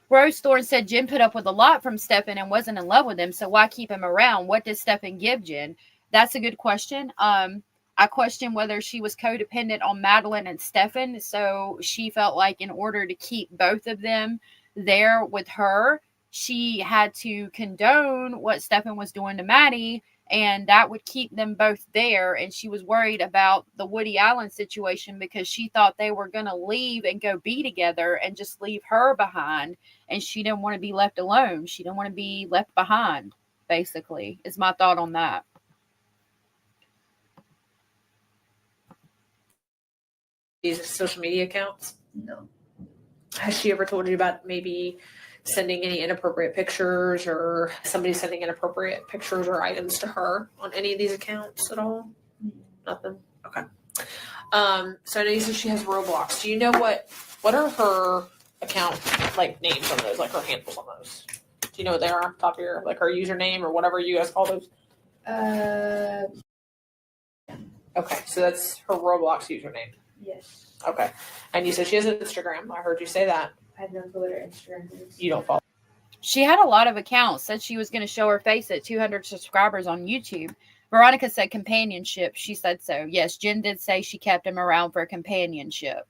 Rose Thorne said Jen put up with a lot from Stefan and wasn't in love with him, so why keep him around? What did Stefan give Jen? That's a good question. I question whether she was codependent on Madeline and Stefan, so she felt like in order to keep both of them there with her, she had to condone what Stefan was doing to Maddie, and that would keep them both there. And she was worried about the Woody Allen situation because she thought they were going to leave and go be together and just leave her behind. And she didn't want to be left alone. She didn't want to be left behind, basically, is my thought on that. These social media accounts? No. Has she ever told you about maybe sending any inappropriate pictures or somebody sending inappropriate pictures or items to her on any of these accounts at all? Nothing? Okay. So I know you said she has Roblox. Do you know what are her account like names on those, like her handles on those? Do you know what they are? Top of your, like her username or whatever you guys call those? Okay, so that's her Roblox username. Yes. Okay. And you said she has an Instagram. I heard you say that. I have no clue what her Instagram is. You don't follow. She had a lot of accounts. Said she was going to show her face at 200 subscribers on YouTube. Veronica said companionship. She said so. Yes, Jen did say she kept him around for companionship.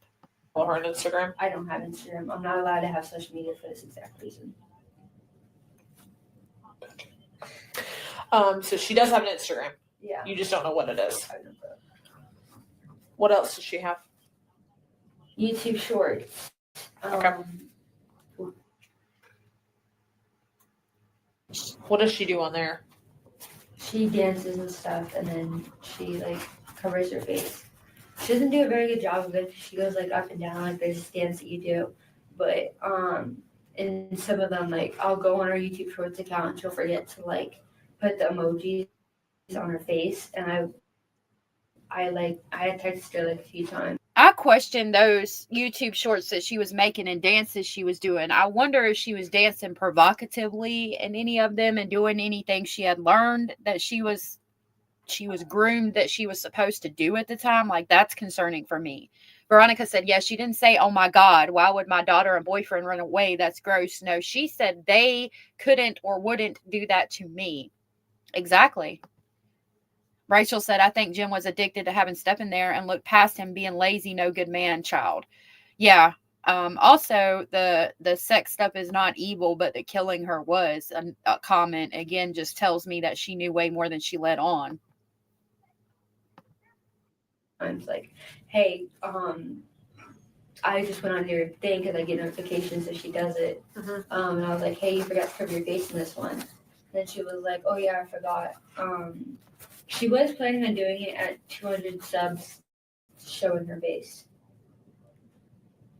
Follow her on Instagram? I don't have Instagram. I'm not allowed to have social media for this exact reason. So she does have an Instagram. Yeah. You just don't know what it is. I don't know. What else does she have? YouTube Shorts. Okay. What does she do on there? She dances and stuff, and then she like covers her face. She doesn't do a very good job of it. She goes like up and down, like there's this dance that you do. But in some of them, like I'll go on her YouTube Shorts account and she'll forget to like put the emojis on her face, and I had texted her like a few times. I questioned those YouTube shorts that she was making and dances she was doing. I wonder if she was dancing provocatively in any of them and doing anything she had learned that she was groomed that she was supposed to do at the time. Like, that's concerning for me. Veronica said, yes, she didn't say, oh my God, why would my daughter and boyfriend run away? That's gross. No, she said they couldn't or wouldn't do that to me. Exactly. Rachel said, I think Jim was addicted to having Stefan there and looked past him being lazy, no good man child. Yeah, Also, the sex stuff is not evil, but the killing her was a comment. Again, just tells me that she knew way more than she let on. I'm like, hey, I just went on your thing because I get notifications that she does it. And I was like, hey, you forgot to cover your face in this one. Then she was like, oh yeah, I forgot. She was planning on doing it at 200 subs, showing her face.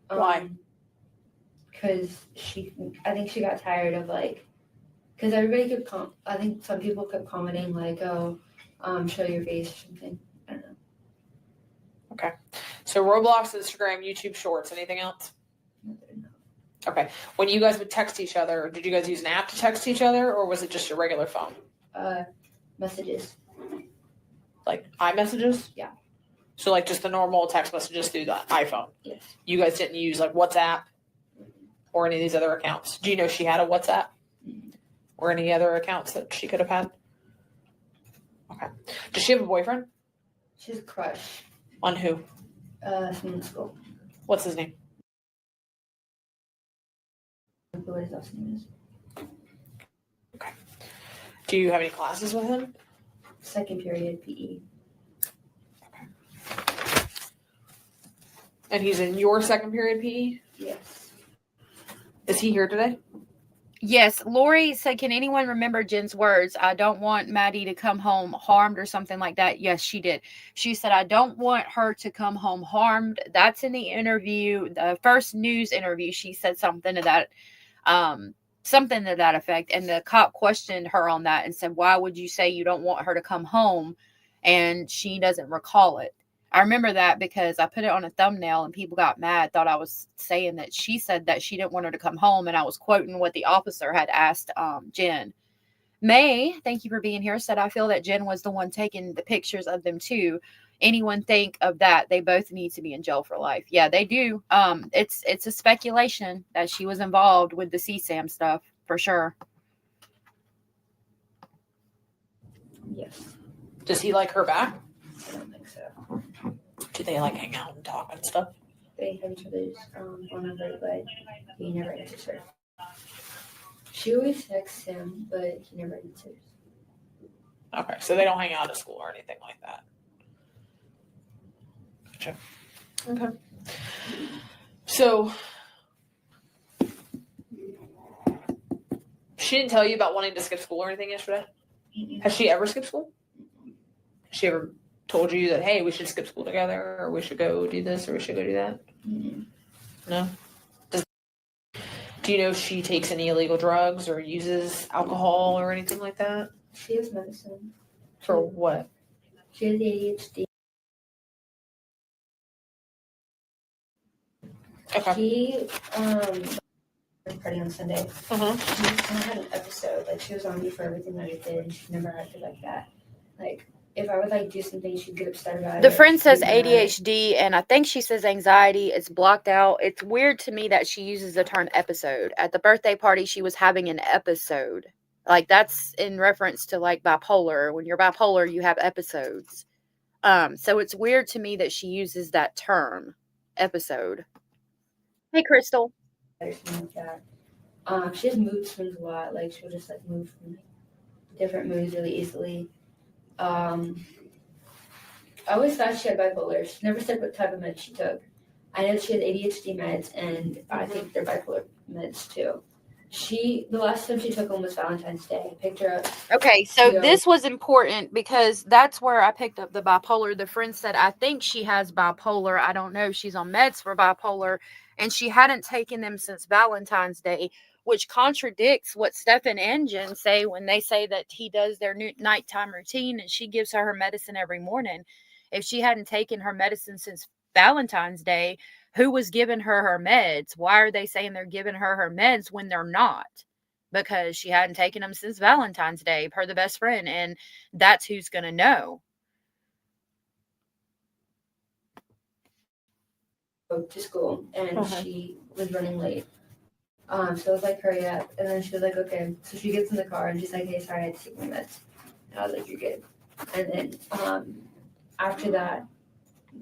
Why? Because I think she got tired of like, because everybody kept, I think some people kept commenting like, oh, show your face or something. I don't know. Okay. So Roblox, Instagram, YouTube Shorts, anything else? Okay. When you guys would text each other, did you guys use an app to text each other, or was it just your regular phone? Messages. Like iMessages? Yeah. So like just the normal text messages through the iPhone? Yes. You guys didn't use like WhatsApp or any of these other accounts? Do you know she had a WhatsApp? Or any other accounts that she could have had? Okay. Does she have a boyfriend? She has a crush. On who? From school. What's his name? What his last name is. Okay. Do you have any classes with him? Second period PE. And he's in your second period PE? Yes. Is he here today? Yes. Lori said, can anyone remember Jen's words? I don't want Maddie to come home harmed or something like that. Yes, she did. She said, I don't want her to come home harmed. That's in the interview, the first news interview. She said something to that, something to that effect. And the cop questioned her on that and said, why would you say you don't want her to come home? And she doesn't recall it. I remember that because I put it on a thumbnail and people got mad, thought I was saying that she said that she didn't want her to come home. And I was quoting what the officer had asked Jen. May, thank you for being here, said, I feel that Jen was the one taking the pictures of them too. Anyone think of that? They both need to be in jail for life. Yeah, they do. It's a speculation that she was involved with the CSAM stuff for sure. Yes. Does he like her back? I don't think so. Do they like hang out and talk and stuff? They have each other's phone number, but he never answers her. She always texts him, but he never answers. Okay, so they don't hang out at school or anything like that. Gotcha. Okay. So she didn't tell you about wanting to skip school or anything yesterday? Mm-hmm. Has she ever skipped school? Has she ever told you that, hey, we should skip school together, or we should go do this, or we should go do that? Mm-hmm. No? Do you know if she takes any illegal drugs or uses alcohol or anything like that? She has medicine. For what? She has ADHD. Okay. She party on Sunday. She kind of had an episode. Like, she was on me for everything that I did, and she never acted like that. Like, if I would like do something, she'd get upset about it. The friend says ADHD, and I think she says anxiety. It's blocked out. It's weird to me that she uses the term episode. At the birthday party, she was having an episode. Like, that's in reference to like bipolar. When you're bipolar, you have episodes. So it's weird to me that she uses that term, episode. Hey, Crystal. Like that. She has mood swings a lot. Like, she'll just like move from different moods really easily. I always thought she had bipolar. She never said what type of meds she took. I know she had ADHD meds, and I think they're bipolar meds too. The last time she took them was Valentine's Day. I picked her up. Okay, so this was important because that's where I picked up the bipolar. The friend said, I think she has bipolar. I don't know. She's on meds for bipolar, and she hadn't taken them since Valentine's Day, which contradicts what Stefan and Jen say when they say that he does their nighttime routine and she gives her medicine every morning. If she hadn't taken her medicine since Valentine's Day, who was giving her meds? Why are they saying they're giving her meds when they're not? Because she hadn't taken them since Valentine's Day, per the best friend, and that's who's going to know. To school, and she was running late. So I was like, hurry up. And then she was like, okay. So she gets in the car and she's like, hey, sorry, I had to take my meds. And I was like, you're good. And then after that,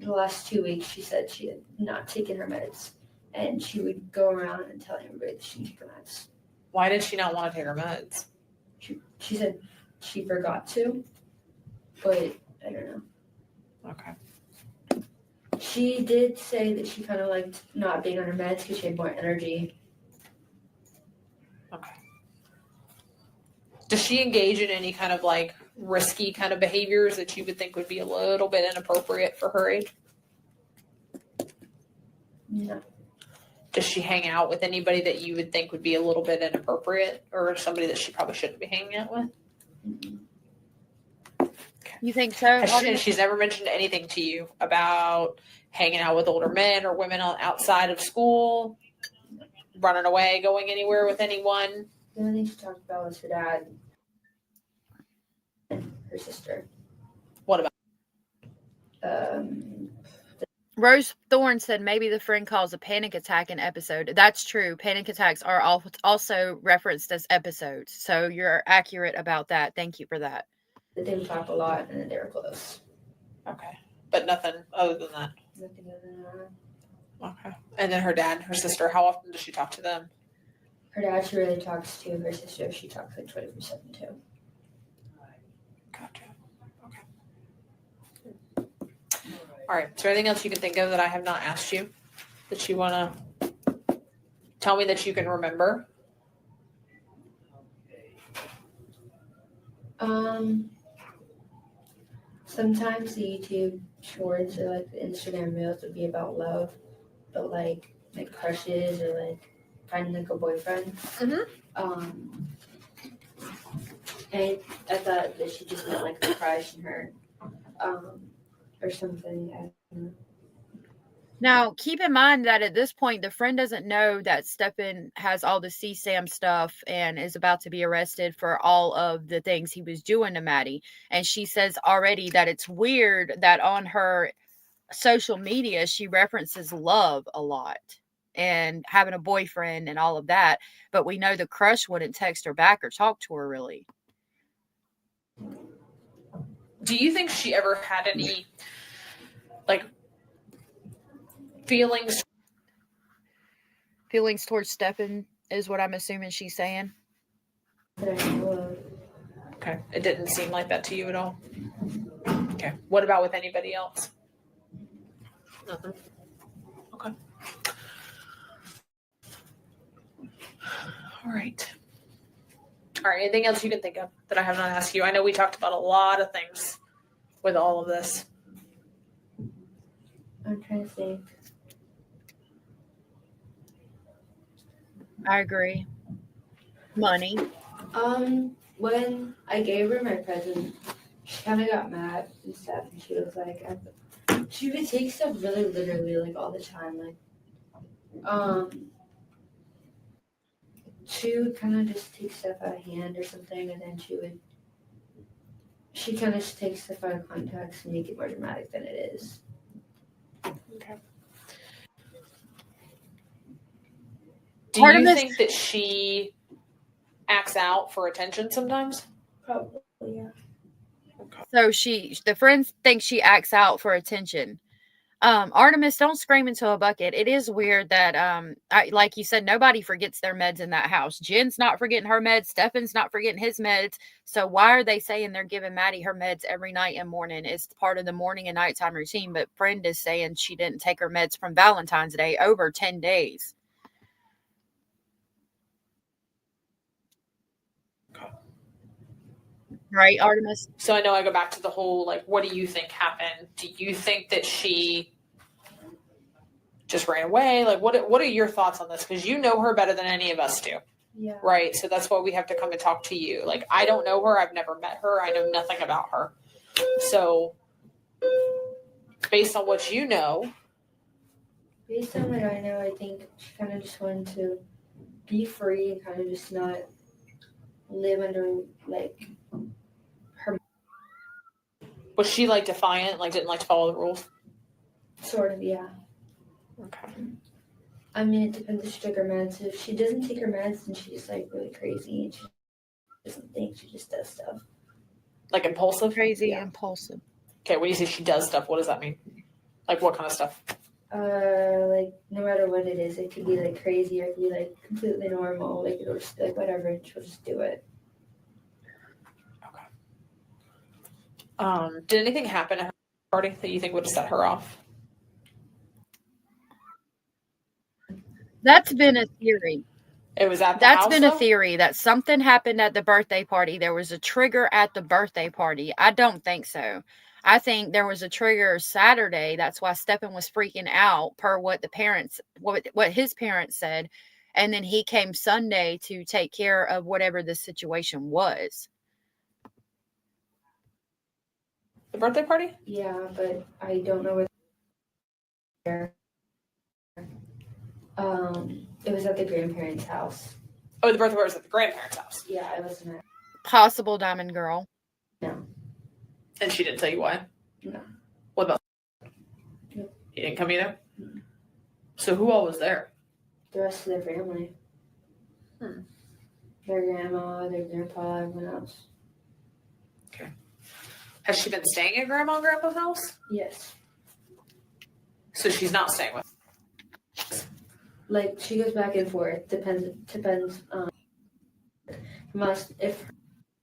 the last 2 weeks, she said she had not taken her meds. and she would go around and tell everybody that she took her meds. Why did she not want to take her meds? She said she forgot to, but I don't know. Okay. She did say that she kind of liked not being on her meds because she had more energy. Okay. Does she engage in any kind of like risky kind of behaviors that you would think would be a little bit inappropriate for her age? No. Does she hang out with anybody that you would think would be a little bit inappropriate or somebody that she probably shouldn't be hanging out with? You think so? She's never mentioned anything to you about hanging out with older men or women outside of school, running away, going anywhere with anyone? The only thing she talked about was her dad and her sister. What about? Rose Thorne said maybe the friend calls a panic attack an episode. That's true. Panic attacks are also referenced as episodes. So you're accurate about that. Thank you for that. They would talk a lot and they were close. Okay. But nothing other than that? Nothing other than that. Okay. And then her dad and her sister, how often does she talk to them? Her dad, she really talks to. Her sister, she talks like 24/7 too. Gotcha. Okay. All right. Is there anything else you can think of that I have not asked you that you want to tell me that you can remember? Sometimes the YouTube shorts or like the Instagram reels would be about love, but like crushes or like finding like a boyfriend. And I thought that she just meant like a crush in her, or something. I don't know. Now, keep in mind that at this point, the friend doesn't know that Stefan has all the CSAM stuff and is about to be arrested for all of the things he was doing to Maddie. And she says already that it's weird that on her social media, she references love a lot and having a boyfriend and all of that. But we know the crush wouldn't text her back or talk to her really. Do you think she ever had any, like, feelings towards Stefan is what I'm assuming she's saying. Okay. It didn't seem like that to you at all? Okay. What about with anybody else? Nothing. Okay. All right. All right. Anything else you can think of that I have not asked you? I know we talked about a lot of things with all of this. I'm trying to think. I agree. Money. When I gave her my present, she kind of got mad and stuff, and she was like, she would take stuff really literally, like all the time. Like, she would kind of just take stuff out of hand or something, and then she kind of just takes stuff out of context and make it more dramatic than it is. Okay. Do you think that she acts out for attention sometimes? Probably, yeah. Okay. So the friends think she acts out for attention. Artemis, don't scream into a bucket. It is weird that, like you said, nobody forgets their meds in that house. Jen's not forgetting her meds. Stefan's not forgetting his meds. So why are they saying they're giving Maddie her meds every night and morning? It's part of the morning and nighttime routine. But friend is saying she didn't take her meds from Valentine's Day over 10 days. Right, Artemis? So I know I go back to the whole, like, what do you think happened? Do you think that she just ran away? Like, what are your thoughts on this? Because you know her better than any of us do. Yeah. Right? So that's why we have to come and talk to you. Like, I don't know her. I've never met her. I know nothing about her. So based on what you know. Based on what I know, I think she kind of just wanted to be free and kind of just not live under, like, her. Was she, like, defiant? Like, didn't like to follow the rules? Sort of, yeah. Okay. I mean, it depends if she took her meds. If she doesn't take her meds, then she's, like, really crazy. And she doesn't think, she just does stuff. Like impulsive? Crazy, yeah. Impulsive. Okay, when you say she does stuff, what does that mean? Like, what kind of stuff? Like no matter what it is, it could be like crazy or it could be like completely normal. Like it'll just like whatever, and she'll just do it. Did anything happen at her party that you think would have set her off? That's been a theory. It was at the That's house, been a though? theory that something happened at the birthday party. There was a trigger at the birthday party. I don't think so. I think there was a trigger Saturday. That's why Stephen was freaking out per what the parents, what his parents said. And then he came Sunday to take care of whatever the situation was. The birthday party? Yeah, but I don't know where. It was at the grandparents' house. Oh, the birthday party was at the grandparents' house. Yeah, I wasn't at. Possible Diamond Girl. No. And she didn't tell you why? No. What about? No. He didn't come either? No. So who all was there? The rest of their family. Their grandma, their grandpa, everyone else. Okay. Has she been staying at Grandma and Grandpa's house? Yes. So she's not staying with. Like she goes back and forth. Depends. If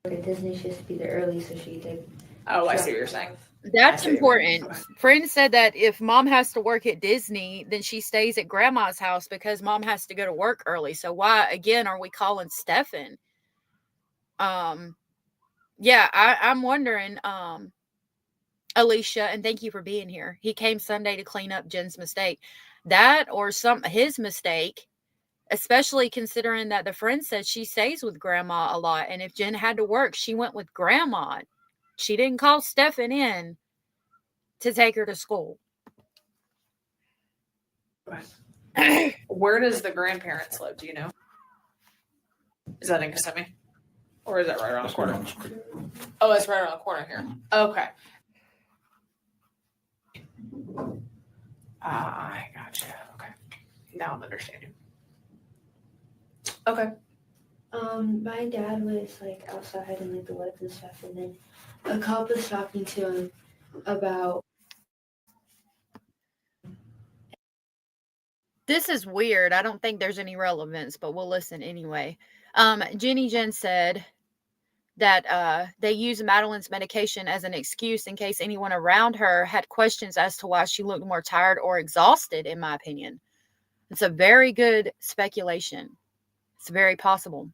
at Disney, she has to be there early, so she did. Oh, I see what you're saying. That's important. Friend said that if mom has to work at Disney, then she stays at grandma's house because mom has to go to work early. So why again are we calling Stefan? Yeah, I'm wondering, Alicia, and thank you for being here. He came Sunday to clean up Jen's mistake. That or his mistake, especially considering that the friend said she stays with grandma a lot. And if Jen had to work, she went with grandma. She didn't call Stefan in to take her to school. Where does the grandparents live? Do you know? Is that in Kissimmee? Or is that right around the corner? Oh, it's right around the corner here. Okay. I gotcha. Okay. Now I'm understanding. Okay. My dad was like outside in like the woods and stuff, and then a cop was talking to him about. This is weird. I don't think there's any relevance, but we'll listen anyway. Jenny Jen said that they used Madeline's medication as an excuse in case anyone around her had questions as to why she looked more tired or exhausted, in my opinion. It's a very good speculation. It's very possible.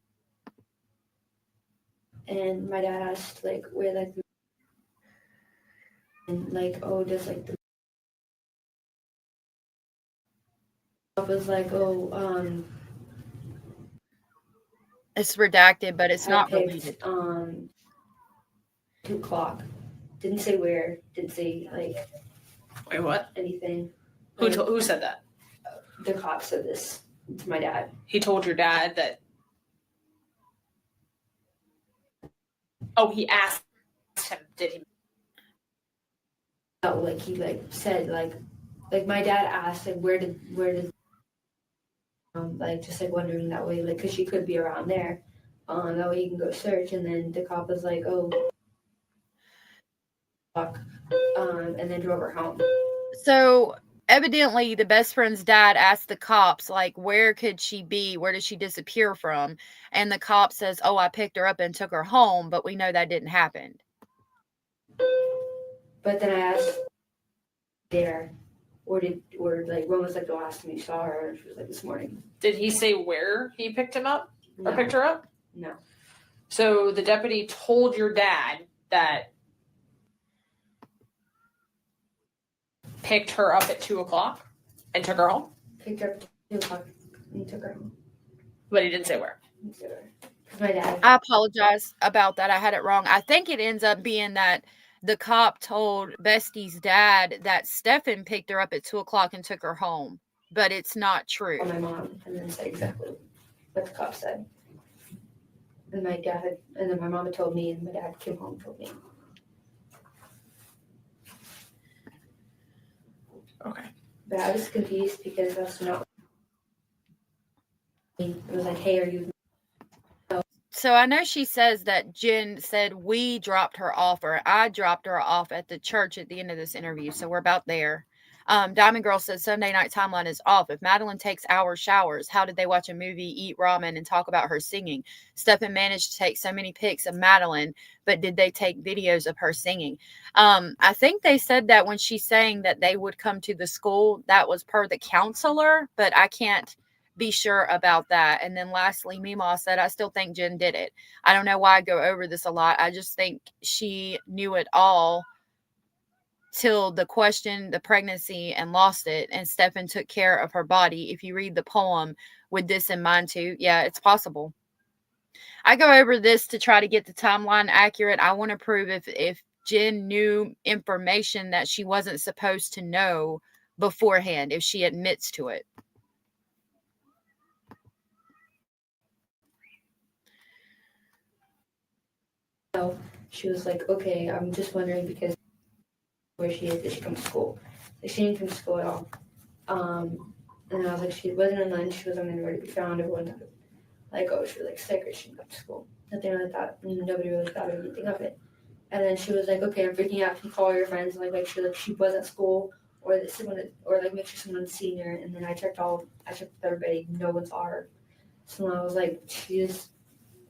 And my dad asked like where like and like does like the was like it's redacted, but it's not related. 2:00. Didn't say where. Didn't say like. Wait, what? Anything. Who said that? The cop said this to my dad. He told your dad that. Oh, he asked him. Did he? No, like he like said like my dad asked like where did like just like wondering that way like because she could be around there, that way you can go search, and then the cop was like and then drove her home. So evidently the best friend's dad asked the cops like where could she be, where did she disappear from, and the cop says, oh, I picked her up and took her home, but we know that didn't happen. But then I asked there or like when was like the last time you saw her? She was like this morning. Did he say where he picked him up or picked her up? No. So the deputy told your dad that picked her up at 2:00 and took her home? Picked her up at 2:00 and took her home. But he didn't say where. My dad. I apologize about that. I had it wrong. I think it ends up being that the cop told Bestie's dad that Stefan picked her up at 2:00 and took her home, but it's not true. My mom, and then say exactly what the cop said. And my dad, and then my mom had told me, and my dad came home and told me. Okay. But I was confused because that's not. It was like, hey, are you? So I know she says that Jen said we dropped her off, or I dropped her off at the church at the end of this interview. So we're about there. Diamond Girl says Sunday night timeline is off. If Madeline takes hour showers, how did they watch a movie, eat ramen, and talk about her singing? Stephen managed to take so many pics of Madeline, but did they take videos of her singing? I think they said that when she's saying that they would come to the school, that was per the counselor, but I can't be sure about that. And then lastly, Meemaw said, I still think Jen did it. I don't know why I go over this a lot. I just think she knew it all till the question, the pregnancy, and lost it. And Stephen took care of her body. If you read the poem with this in mind too, yeah, it's possible. I go over this to try to get the timeline accurate. I want to prove if Jen knew information that she wasn't supposed to know beforehand, if she admits to it. She was like, okay, I'm just wondering because where she is, did she come to school? Like, she didn't come to school at all. And I was like, she wasn't on lunch, she wasn't anywhere to be found. Everyone like, oh, she was like sick or she didn't come to school. Nothing like that. Nobody really thought of anything of it. And then she was like, okay, I'm freaking out. Can you call your friends and like make sure that she was at school or that someone, or like make sure someone's seen her. And then I checked with everybody. No one saw her. So I was like, Jesus,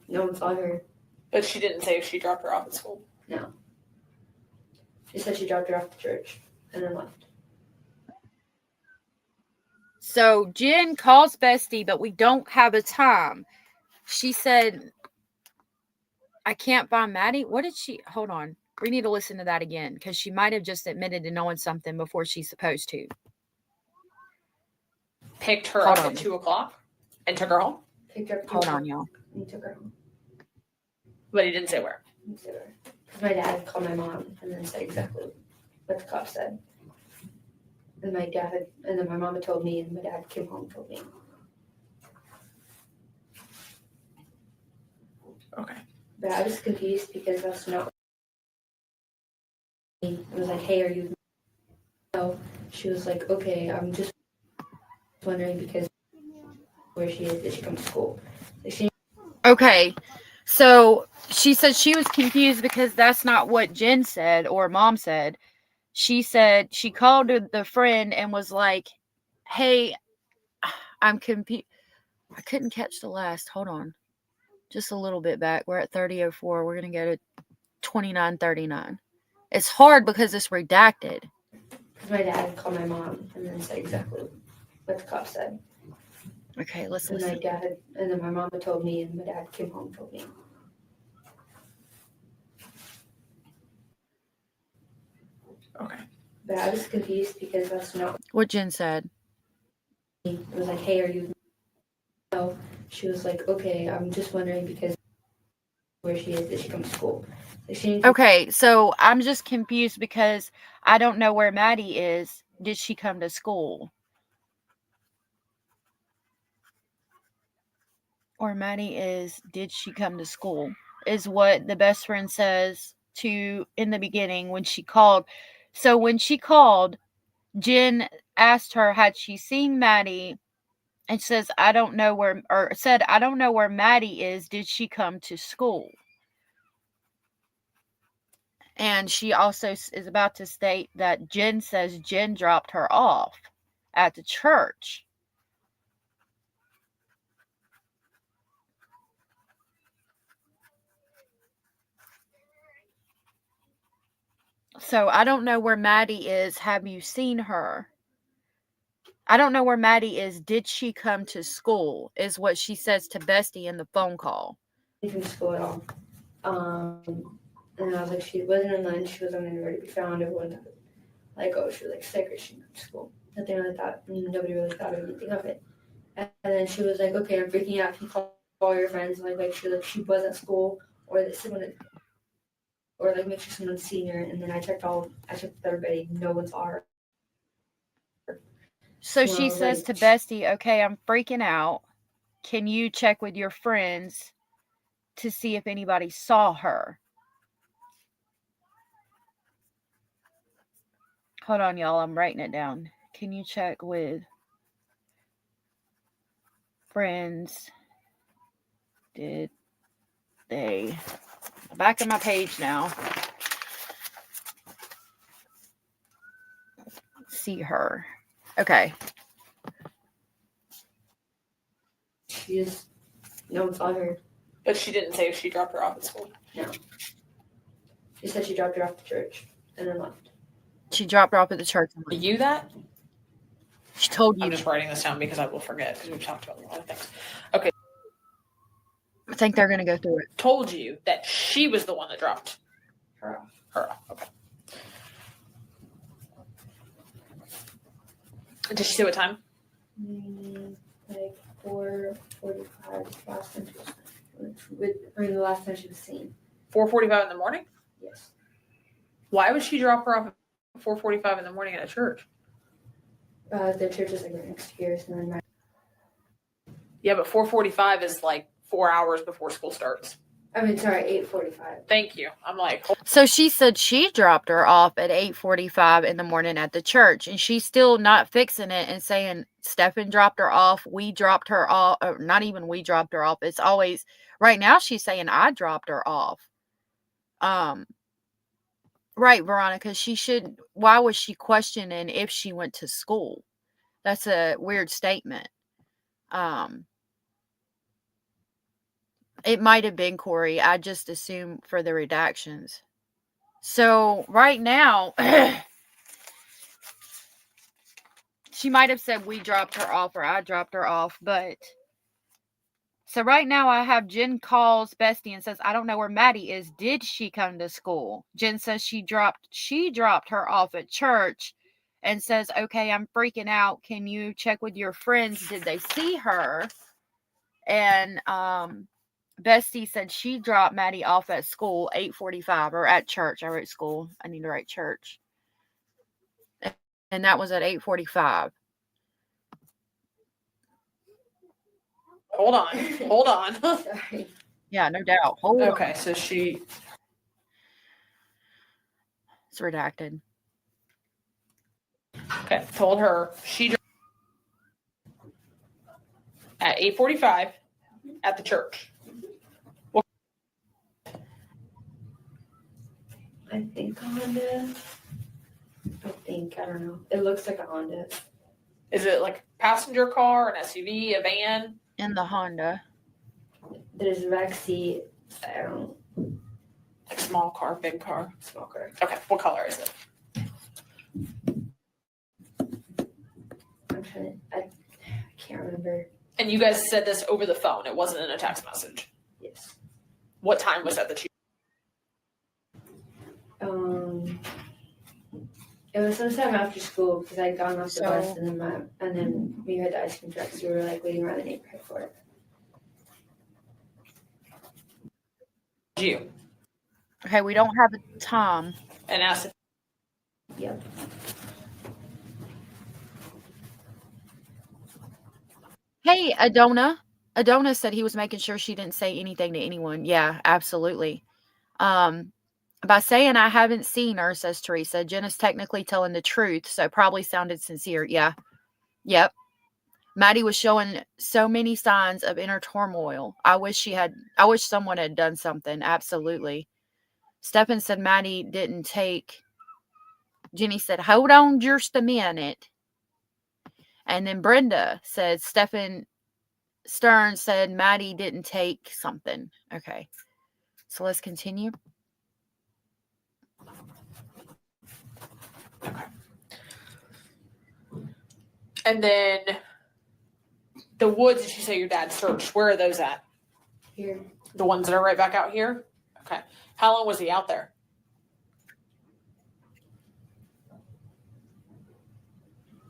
no one saw her. But she didn't say if she dropped her off at school. No. She said she dropped her off to church and then left. So Jen calls Bestie, but we don't have a time. She said, I can't find Maddie. What did she? Hold on. We need to listen to that again because she might have just admitted to knowing something before she's supposed to. Picked her up at 2 o'clock and took her home? Picked her up. Hold on, y'all. And he took her home. But he didn't say where. He didn't say where. Because my dad called my mom and then said exactly what the cop said. And then my mom had told me, and my dad came home and told me. Okay. But I was confused because that's not. I was like, hey, are you? No. She was like, okay, I'm just wondering because where she is, did she come to school? Like Okay. So she said she was confused because that's not what Jen said or Mom said. She said she called the friend and was like, hey, I'm confused. I couldn't catch the last. Hold on. Just a little bit back. We're at 30:04. We're going to go to 29:39. It's hard because it's redacted. Because my dad called my mom and then said exactly what the cop said. Okay, let's and listen. And then my mom had told me, and my dad came home and told me. Okay. But I was confused because that's not what Jen said. It was like, hey, are you? No. She was like, okay, I'm just wondering because where she is, did she come to school? Like Okay, so I'm just confused because I don't know where Maddie is. Did she come to school? Or Maddie is, did she come to school? Is what the best friend says to in the beginning when she called. So when she called, Jen asked her, had she seen Maddie? And says, I don't know where, or said, I don't know where Maddie is. Did she come to school? And she also is about to state that Jen says Jen dropped her off at the church. So I don't know where Maddie is. Have you seen her? I don't know where Maddie is. Did she come to school? Is what she says to Bestie in the phone call. She didn't come to school at all. And I was like, she wasn't on lunch. She wasn't anywhere to be found. Everyone like, oh, she was like sick or she didn't come to school. Nothing like that. Nobody really thought of anything of it. And then she was like, okay, I'm freaking out. Can you call your friends and like make sure that she was at school or that someone, or like make sure someone's seen her. And then I checked with everybody. No one saw her. So she says to Bestie, okay, I'm freaking out. Can you check with your friends to see if anybody saw her? Hold on, y'all. I'm writing it down. Can you check with friends? Did they? Back of my page now. see her. Okay. She just, no one saw her. But she didn't say if she dropped her off at school. No. She said she dropped her off at church and then left. She dropped her off at the church. Did you that? She told you. I'm just writing this down because I will forget because we've talked about a lot of things. Okay. I think they're going to go through it. Told you that she was the one that dropped her off. Her off. Okay. Did she say what time? Like 4:45 last time she was, the last time she was seen. 4:45 in the morning? Yes. Why would she drop her off at 4:45 in the morning at a church? The church is like right next here, so then Yeah, but 4:45 is like 4 hours before school starts. I mean, sorry, 8:45. Thank you. I'm like, so she said she dropped her off at 8:45 in the morning at the church, and she's still not fixing it and saying Stefan dropped her off. We dropped her off. Or not even we dropped her off. It's always right now. She's saying I dropped her off. Right, Veronica. She should. Why was she questioning if she went to school? That's a weird statement. It might have been Corey. I just assume for the redactions. So right now, she might have said we dropped her off or I dropped her off. But so right now I have Jen calls Bestie and says, I don't know where Maddie is. Did she come to school? Jen says she dropped her off at church and says, okay, I'm freaking out. Can you check with your friends? Did they see her? And, Bestie said she dropped Maddie off at school 8:45 or at church. I wrote school. I need to write church. And that was at 8:45. Hold on. Sorry. Yeah, no doubt. Hold on. Okay, so she. It's redacted. Okay, told her she at 8:45 at the church. I think a Honda. I don't know. It looks like a Honda. Is it like a passenger car, an SUV, a van? In the Honda. There's a back seat. I don't. Like small car, big car? Small car. Okay, what color is it? I'm trying to. I can't remember. And you guys said this over the phone. It wasn't in a text message. Yes. What time was that you? It was sometime after school because I'd gone off the bus and then we heard the ice cream truck, so we were like waiting around the neighborhood for it. You. Okay, we don't have a time. And asked. Yep. Hey, Adona. Adona said he was making sure she didn't say anything to anyone. Yeah, absolutely. By saying I haven't seen her, says Teresa, Jen is technically telling the truth, so probably sounded sincere. Yeah. Yep. Maddie was showing so many signs of inner turmoil. I wish someone had done something. Absolutely. Stephen said Maddie didn't take. Jenny said, hold on just a minute. And then Brenda said, Stephen Stern said Maddie didn't take something. Okay. So let's continue. Okay. And then the woods that you say your dad searched, where are those at? Here. The ones that are right back out here? Okay. How long was he out there?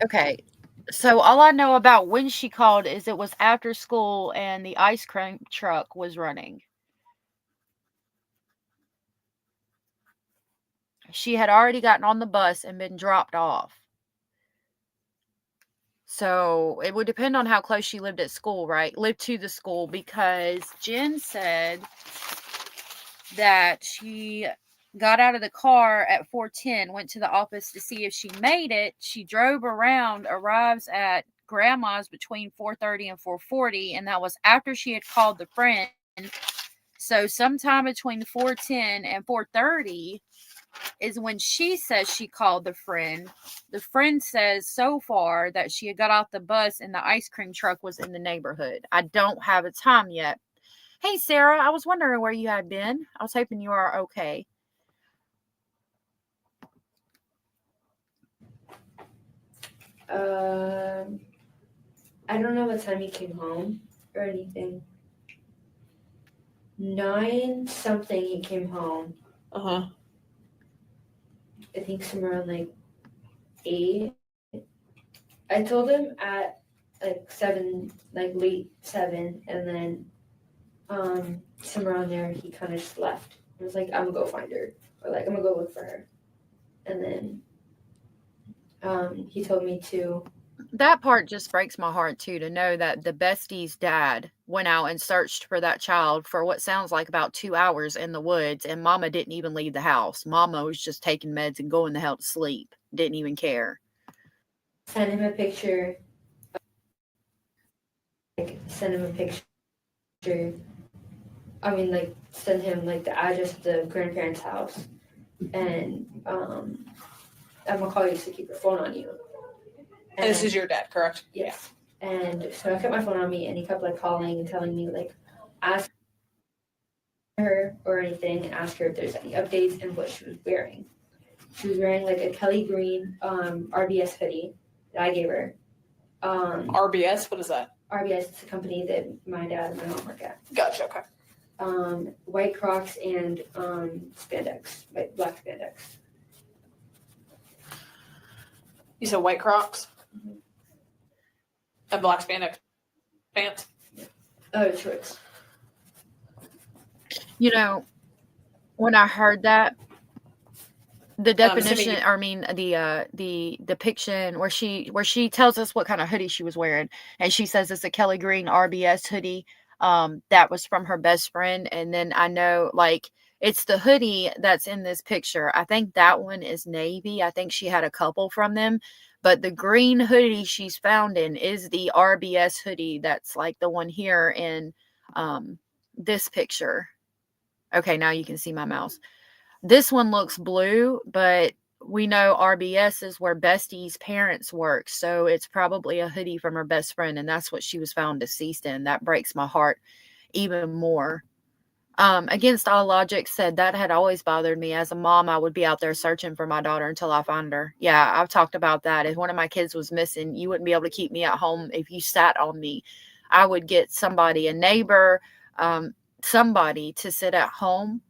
Okay. So all I know about when she called is it was after school and the ice cream truck was running. She had already gotten on the bus and been dropped off. So it would depend on how close she lived at school, right? Lived to the school, because Jen said that she got out of the car at 4:10, went to the office to see if she made it. She drove around, arrives at grandma's between 4:30 and 4:40, and that was after she had called the friend. So sometime between 4:10 and 4:30, is when she says she called the friend says so far that she had got off the bus and the ice cream truck was in the neighborhood. I don't have a time yet. Hey, Sarah, I was wondering where you had been. I was hoping you are okay. I don't know what time he came home or anything. 9 something he came home. Uh-huh. I think somewhere around like 8. I told him at like 7, like late 7, and then somewhere around there he kind of just left. I was like, I'm gonna go find her, or like I'm gonna go look for her. And then he told me to. That part just breaks my heart too, to know that the bestie's dad went out and searched for that child for what sounds like about 2 hours in the woods, and mama didn't even leave the house. Mama was just taking meds and going the hell to sleep. Didn't even care. Send him a picture. Send him a picture. I mean, like, send him like the address of the grandparents' house, and I'm gonna call you to keep your phone on you. And this is your dad, correct? Yes. And so I kept my phone on me, and he kept like calling and telling me like, ask her or anything, and ask her if there's any updates and what she was wearing. She was wearing like a Kelly green RBS hoodie that I gave her. RBS, what is that? RBS is a company that my dad and my mom work at. Gotcha. Okay. White Crocs and spandex, like black spandex. You said white Crocs? Mm-hmm. And black spandex pants? Oh, shorts. You know, when I heard that, the definition, the depiction where she tells us what kind of hoodie she was wearing, and she says it's a Kelly Green RBS hoodie. That was from her best friend, and then I know like it's the hoodie that's in this picture. I think that one is navy. I think she had a couple from them, but the green hoodie she's found in is the RBS hoodie that's like the one here in this picture. Okay, now you can see my mouse. This one looks blue, but we know RBS is where Bestie's parents work, so it's probably a hoodie from her best friend, and that's what she was found deceased in. That breaks my heart even more. Against all logic said that had always bothered me. As a mom, I would be out there searching for my daughter until I found her. Yeah, I've talked about that. If one of my kids was missing, you wouldn't be able to keep me at home if you sat on me. I would get somebody, a neighbor, somebody to sit at home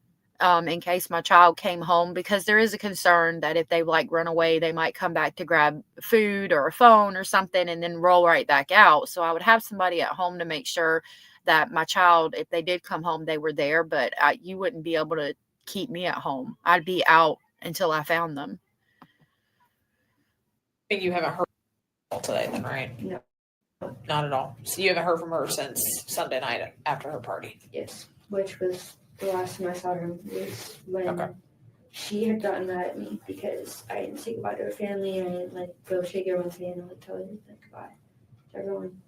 in case my child came home, because there is a concern that if they like run away, they might come back to grab food or a phone or something and then roll right back out. So I would have somebody at home to make sure that my child, if they did come home, they were there, but you wouldn't be able to keep me at home. I'd be out until I found them. I think you haven't heard from her today then, right? No. Not at all. So you haven't heard from her since Sunday night after her party? Yes, which was the last time I saw her was when she had gotten mad at me because I didn't say goodbye to her family, and I didn't like go shake everyone's hand and like tell her like goodbye to everyone.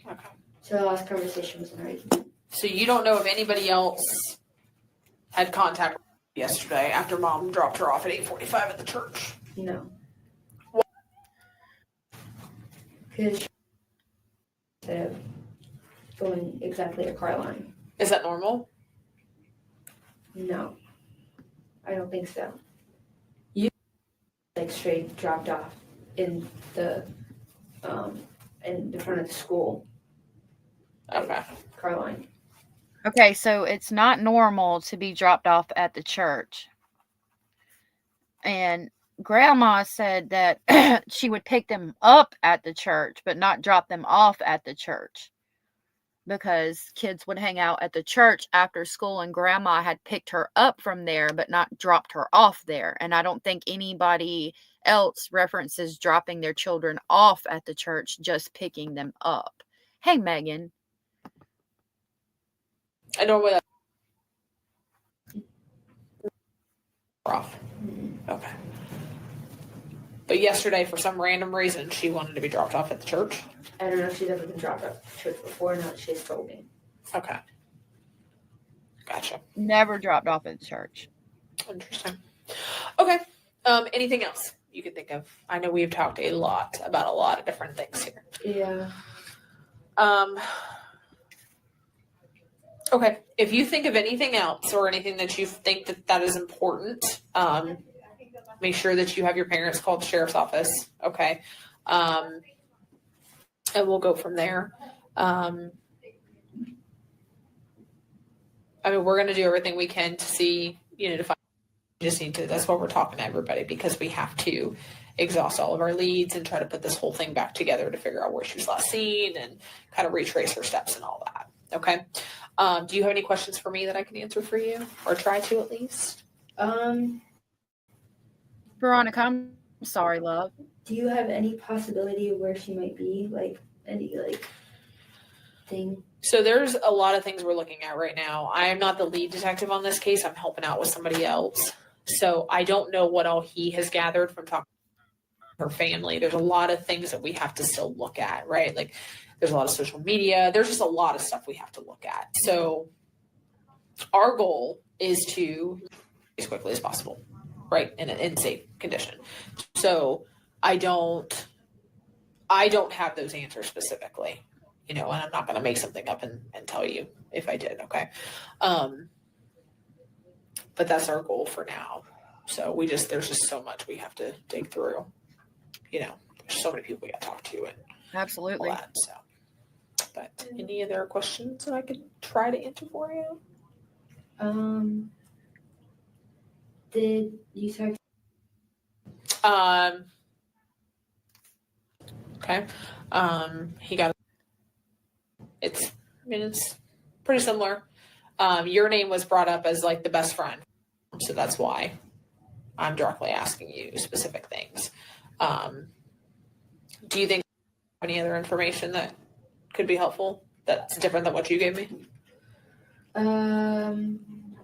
Okay. So the last conversation was an argument. So you don't know if anybody else had contact yesterday after mom dropped her off at 8:45 at the church? No. Because instead of going exactly a car line. Is that normal? No, I don't think so. You like straight dropped off in the front of the school. Okay. Car line. Okay, so it's not normal to be dropped off at the church. And Grandma said that she would pick them up at the church, but not drop them off at the church, because kids would hang out at the church after school, and Grandma had picked her up from there, but not dropped her off there. And I don't think anybody else references dropping their children off at the church, just picking them up. Hey, Megan. I know where that off. Okay. But yesterday, for some random reason, she wanted to be dropped off at the church. I don't know if she's ever been dropped off at the church before. Not she's told me. Okay. Gotcha. Never dropped off at the church. Interesting. Okay. Anything else you can think of? I know we've talked a lot about a lot of different things here. Yeah. Okay. If you think of anything else or anything that you think that is important, make sure that you have your parents call the sheriff's office. Okay. And we'll go from there. I mean, we're going to do everything we can to see, to find. We just need to, that's why we're talking to everybody, because we have to exhaust all of our leads and try to put this whole thing back together to figure out where she was last seen and kind of retrace her steps and all that. Okay. Do you have any questions for me that I can answer for you, or try to at least? Veronica, I'm sorry, love. Do you have any possibility of where she might be? Like any thing? So there's a lot of things we're looking at right now. I am not the lead detective on this case. I'm helping out with somebody else. So I don't know what all he has gathered from talking to her family. There's a lot of things that we have to still look at, right? Like there's a lot of social media. There's just a lot of stuff we have to look at. So our goal is to as quickly as possible, right? In safe condition. So I don't have those answers specifically, and I'm not going to make something up and tell you if I did. Okay. But that's our goal for now. So there's just so much we have to dig through, there's so many people we got to talk to and absolutely. all that, so, but any other questions that I could try to answer for you? Did you talk? Okay. He got, it's pretty similar. Your name was brought up as like the best friend. So that's why I'm directly asking you specific things. Do you think you have any other information that could be helpful that's different than what you gave me?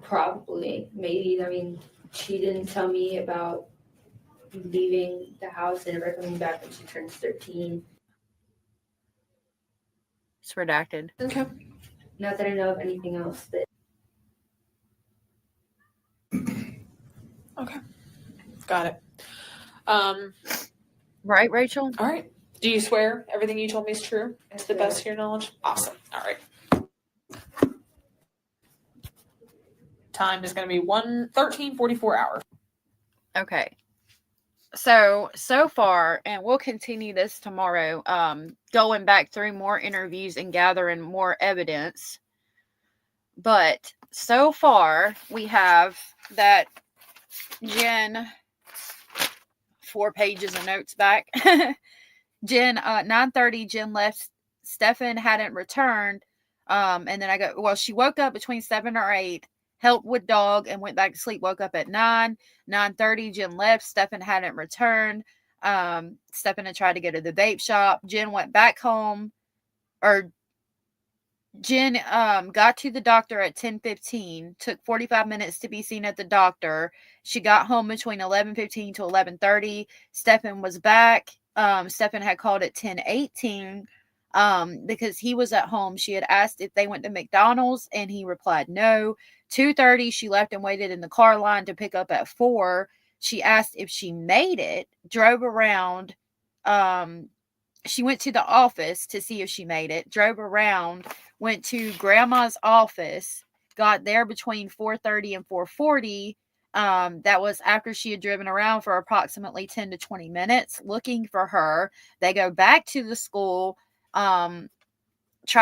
Probably. Maybe. I mean, she didn't tell me about leaving the house and never coming back when she turns 13. It's redacted. Okay. Not that I know of anything else that. Okay. Got it. Right, Rachel? All right. Do you swear everything you told me is true to the best of your knowledge? Awesome. All right. Time is going to be 13:44 hours. Okay. So far, and we'll continue this tomorrow, going back through more interviews and gathering more evidence. But so far, we have that Jen, 4 pages of notes back. Jen, 9:30, Jen left. Stefan hadn't returned. And then I go, well, she woke up between 7 or 8, helped with dog, and went back to sleep. Woke up at 9. 9:30, Jen left. Stefan hadn't returned. Stefan had tried to go to the vape shop. Jen went back home. Or Jen got to the doctor at 10:15. Took 45 minutes to be seen at the doctor. She got home between 11:15 to 11:30. Stefan was back. Stefan had called at 10:18 because he was at home. She had asked if they went to McDonald's, and he replied no. 2:30, she left and waited in the car line to pick up at 4. She asked if she made it, drove around. She went to the office to see if she made it, drove around, went to grandma's office, got there between 4:30 and 4:40. That was after she had driven around for approximately 10 to 20 minutes looking for her. They go back to the school, try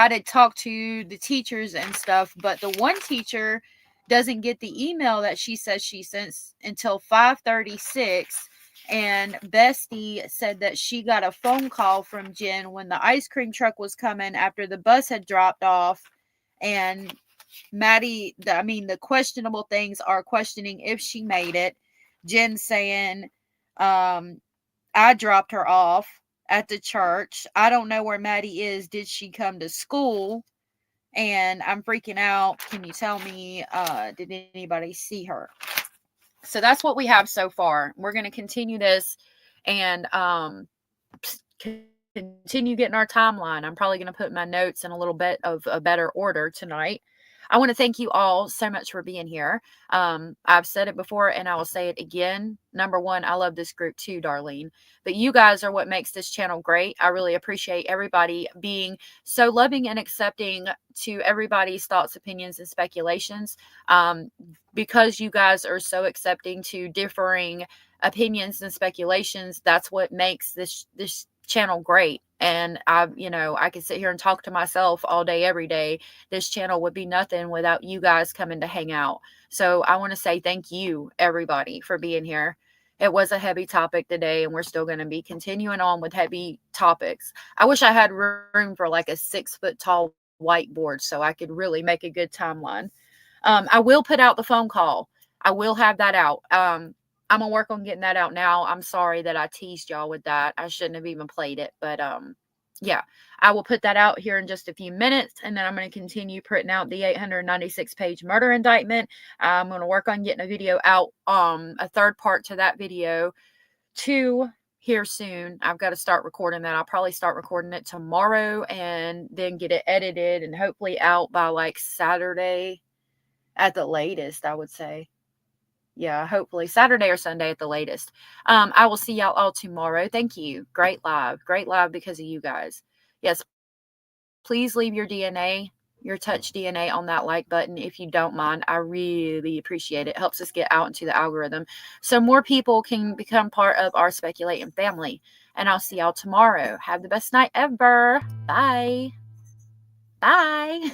to talk to the teachers and stuff, but the one teacher doesn't get the email that she says she sent until 5:36. And Bestie said that she got a phone call from Jen when the ice cream truck was coming after the bus had dropped off. And Maddie, the questionable things are questioning if she made it. Jen saying, I dropped her off at the church. I don't know where Maddie is. Did she come to school? And I'm freaking out. Can you tell me, did anybody see her? So that's what we have so far. We're going to continue this and continue getting our timeline. I'm probably going to put my notes in a little bit of a better order tonight. I want to thank you all so much for being here. I've said it before and I will say it again. Number one, I love this group too, Darlene. But you guys are what makes this channel great. I really appreciate everybody being so loving and accepting to everybody's thoughts, opinions, and speculations. Because you guys are so accepting to differing opinions and speculations, that's what makes this channel great. And I could sit here and talk to myself all day, every day. This channel would be nothing without you guys coming to hang out. So I want to say thank you, everybody, for being here. It was a heavy topic today, and we're still going to be continuing on with heavy topics. I wish I had room for like a 6-foot tall whiteboard so I could really make a good timeline. I will put out the phone call. I will have that out. I'm gonna work on getting that out now. I'm sorry that I teased y'all with that. I shouldn't have even played it, but yeah, I will put that out here in just a few minutes, and then I'm going to continue printing out the 896-page murder indictment. I'm going to work on getting a video out, a third part to that video too, here soon. I've got to start recording that. I'll probably start recording it tomorrow and then get it edited and hopefully out by like Saturday at the latest, I would say. Yeah, hopefully Saturday or Sunday at the latest. I will see y'all all tomorrow. Thank you. Great live because of you guys. Yes, please leave your DNA, your touch DNA on that like button if you don't mind. I really appreciate it. It helps us get out into the algorithm so more people can become part of our Speculating family. And I'll see y'all tomorrow. Have the best night ever. Bye. Bye.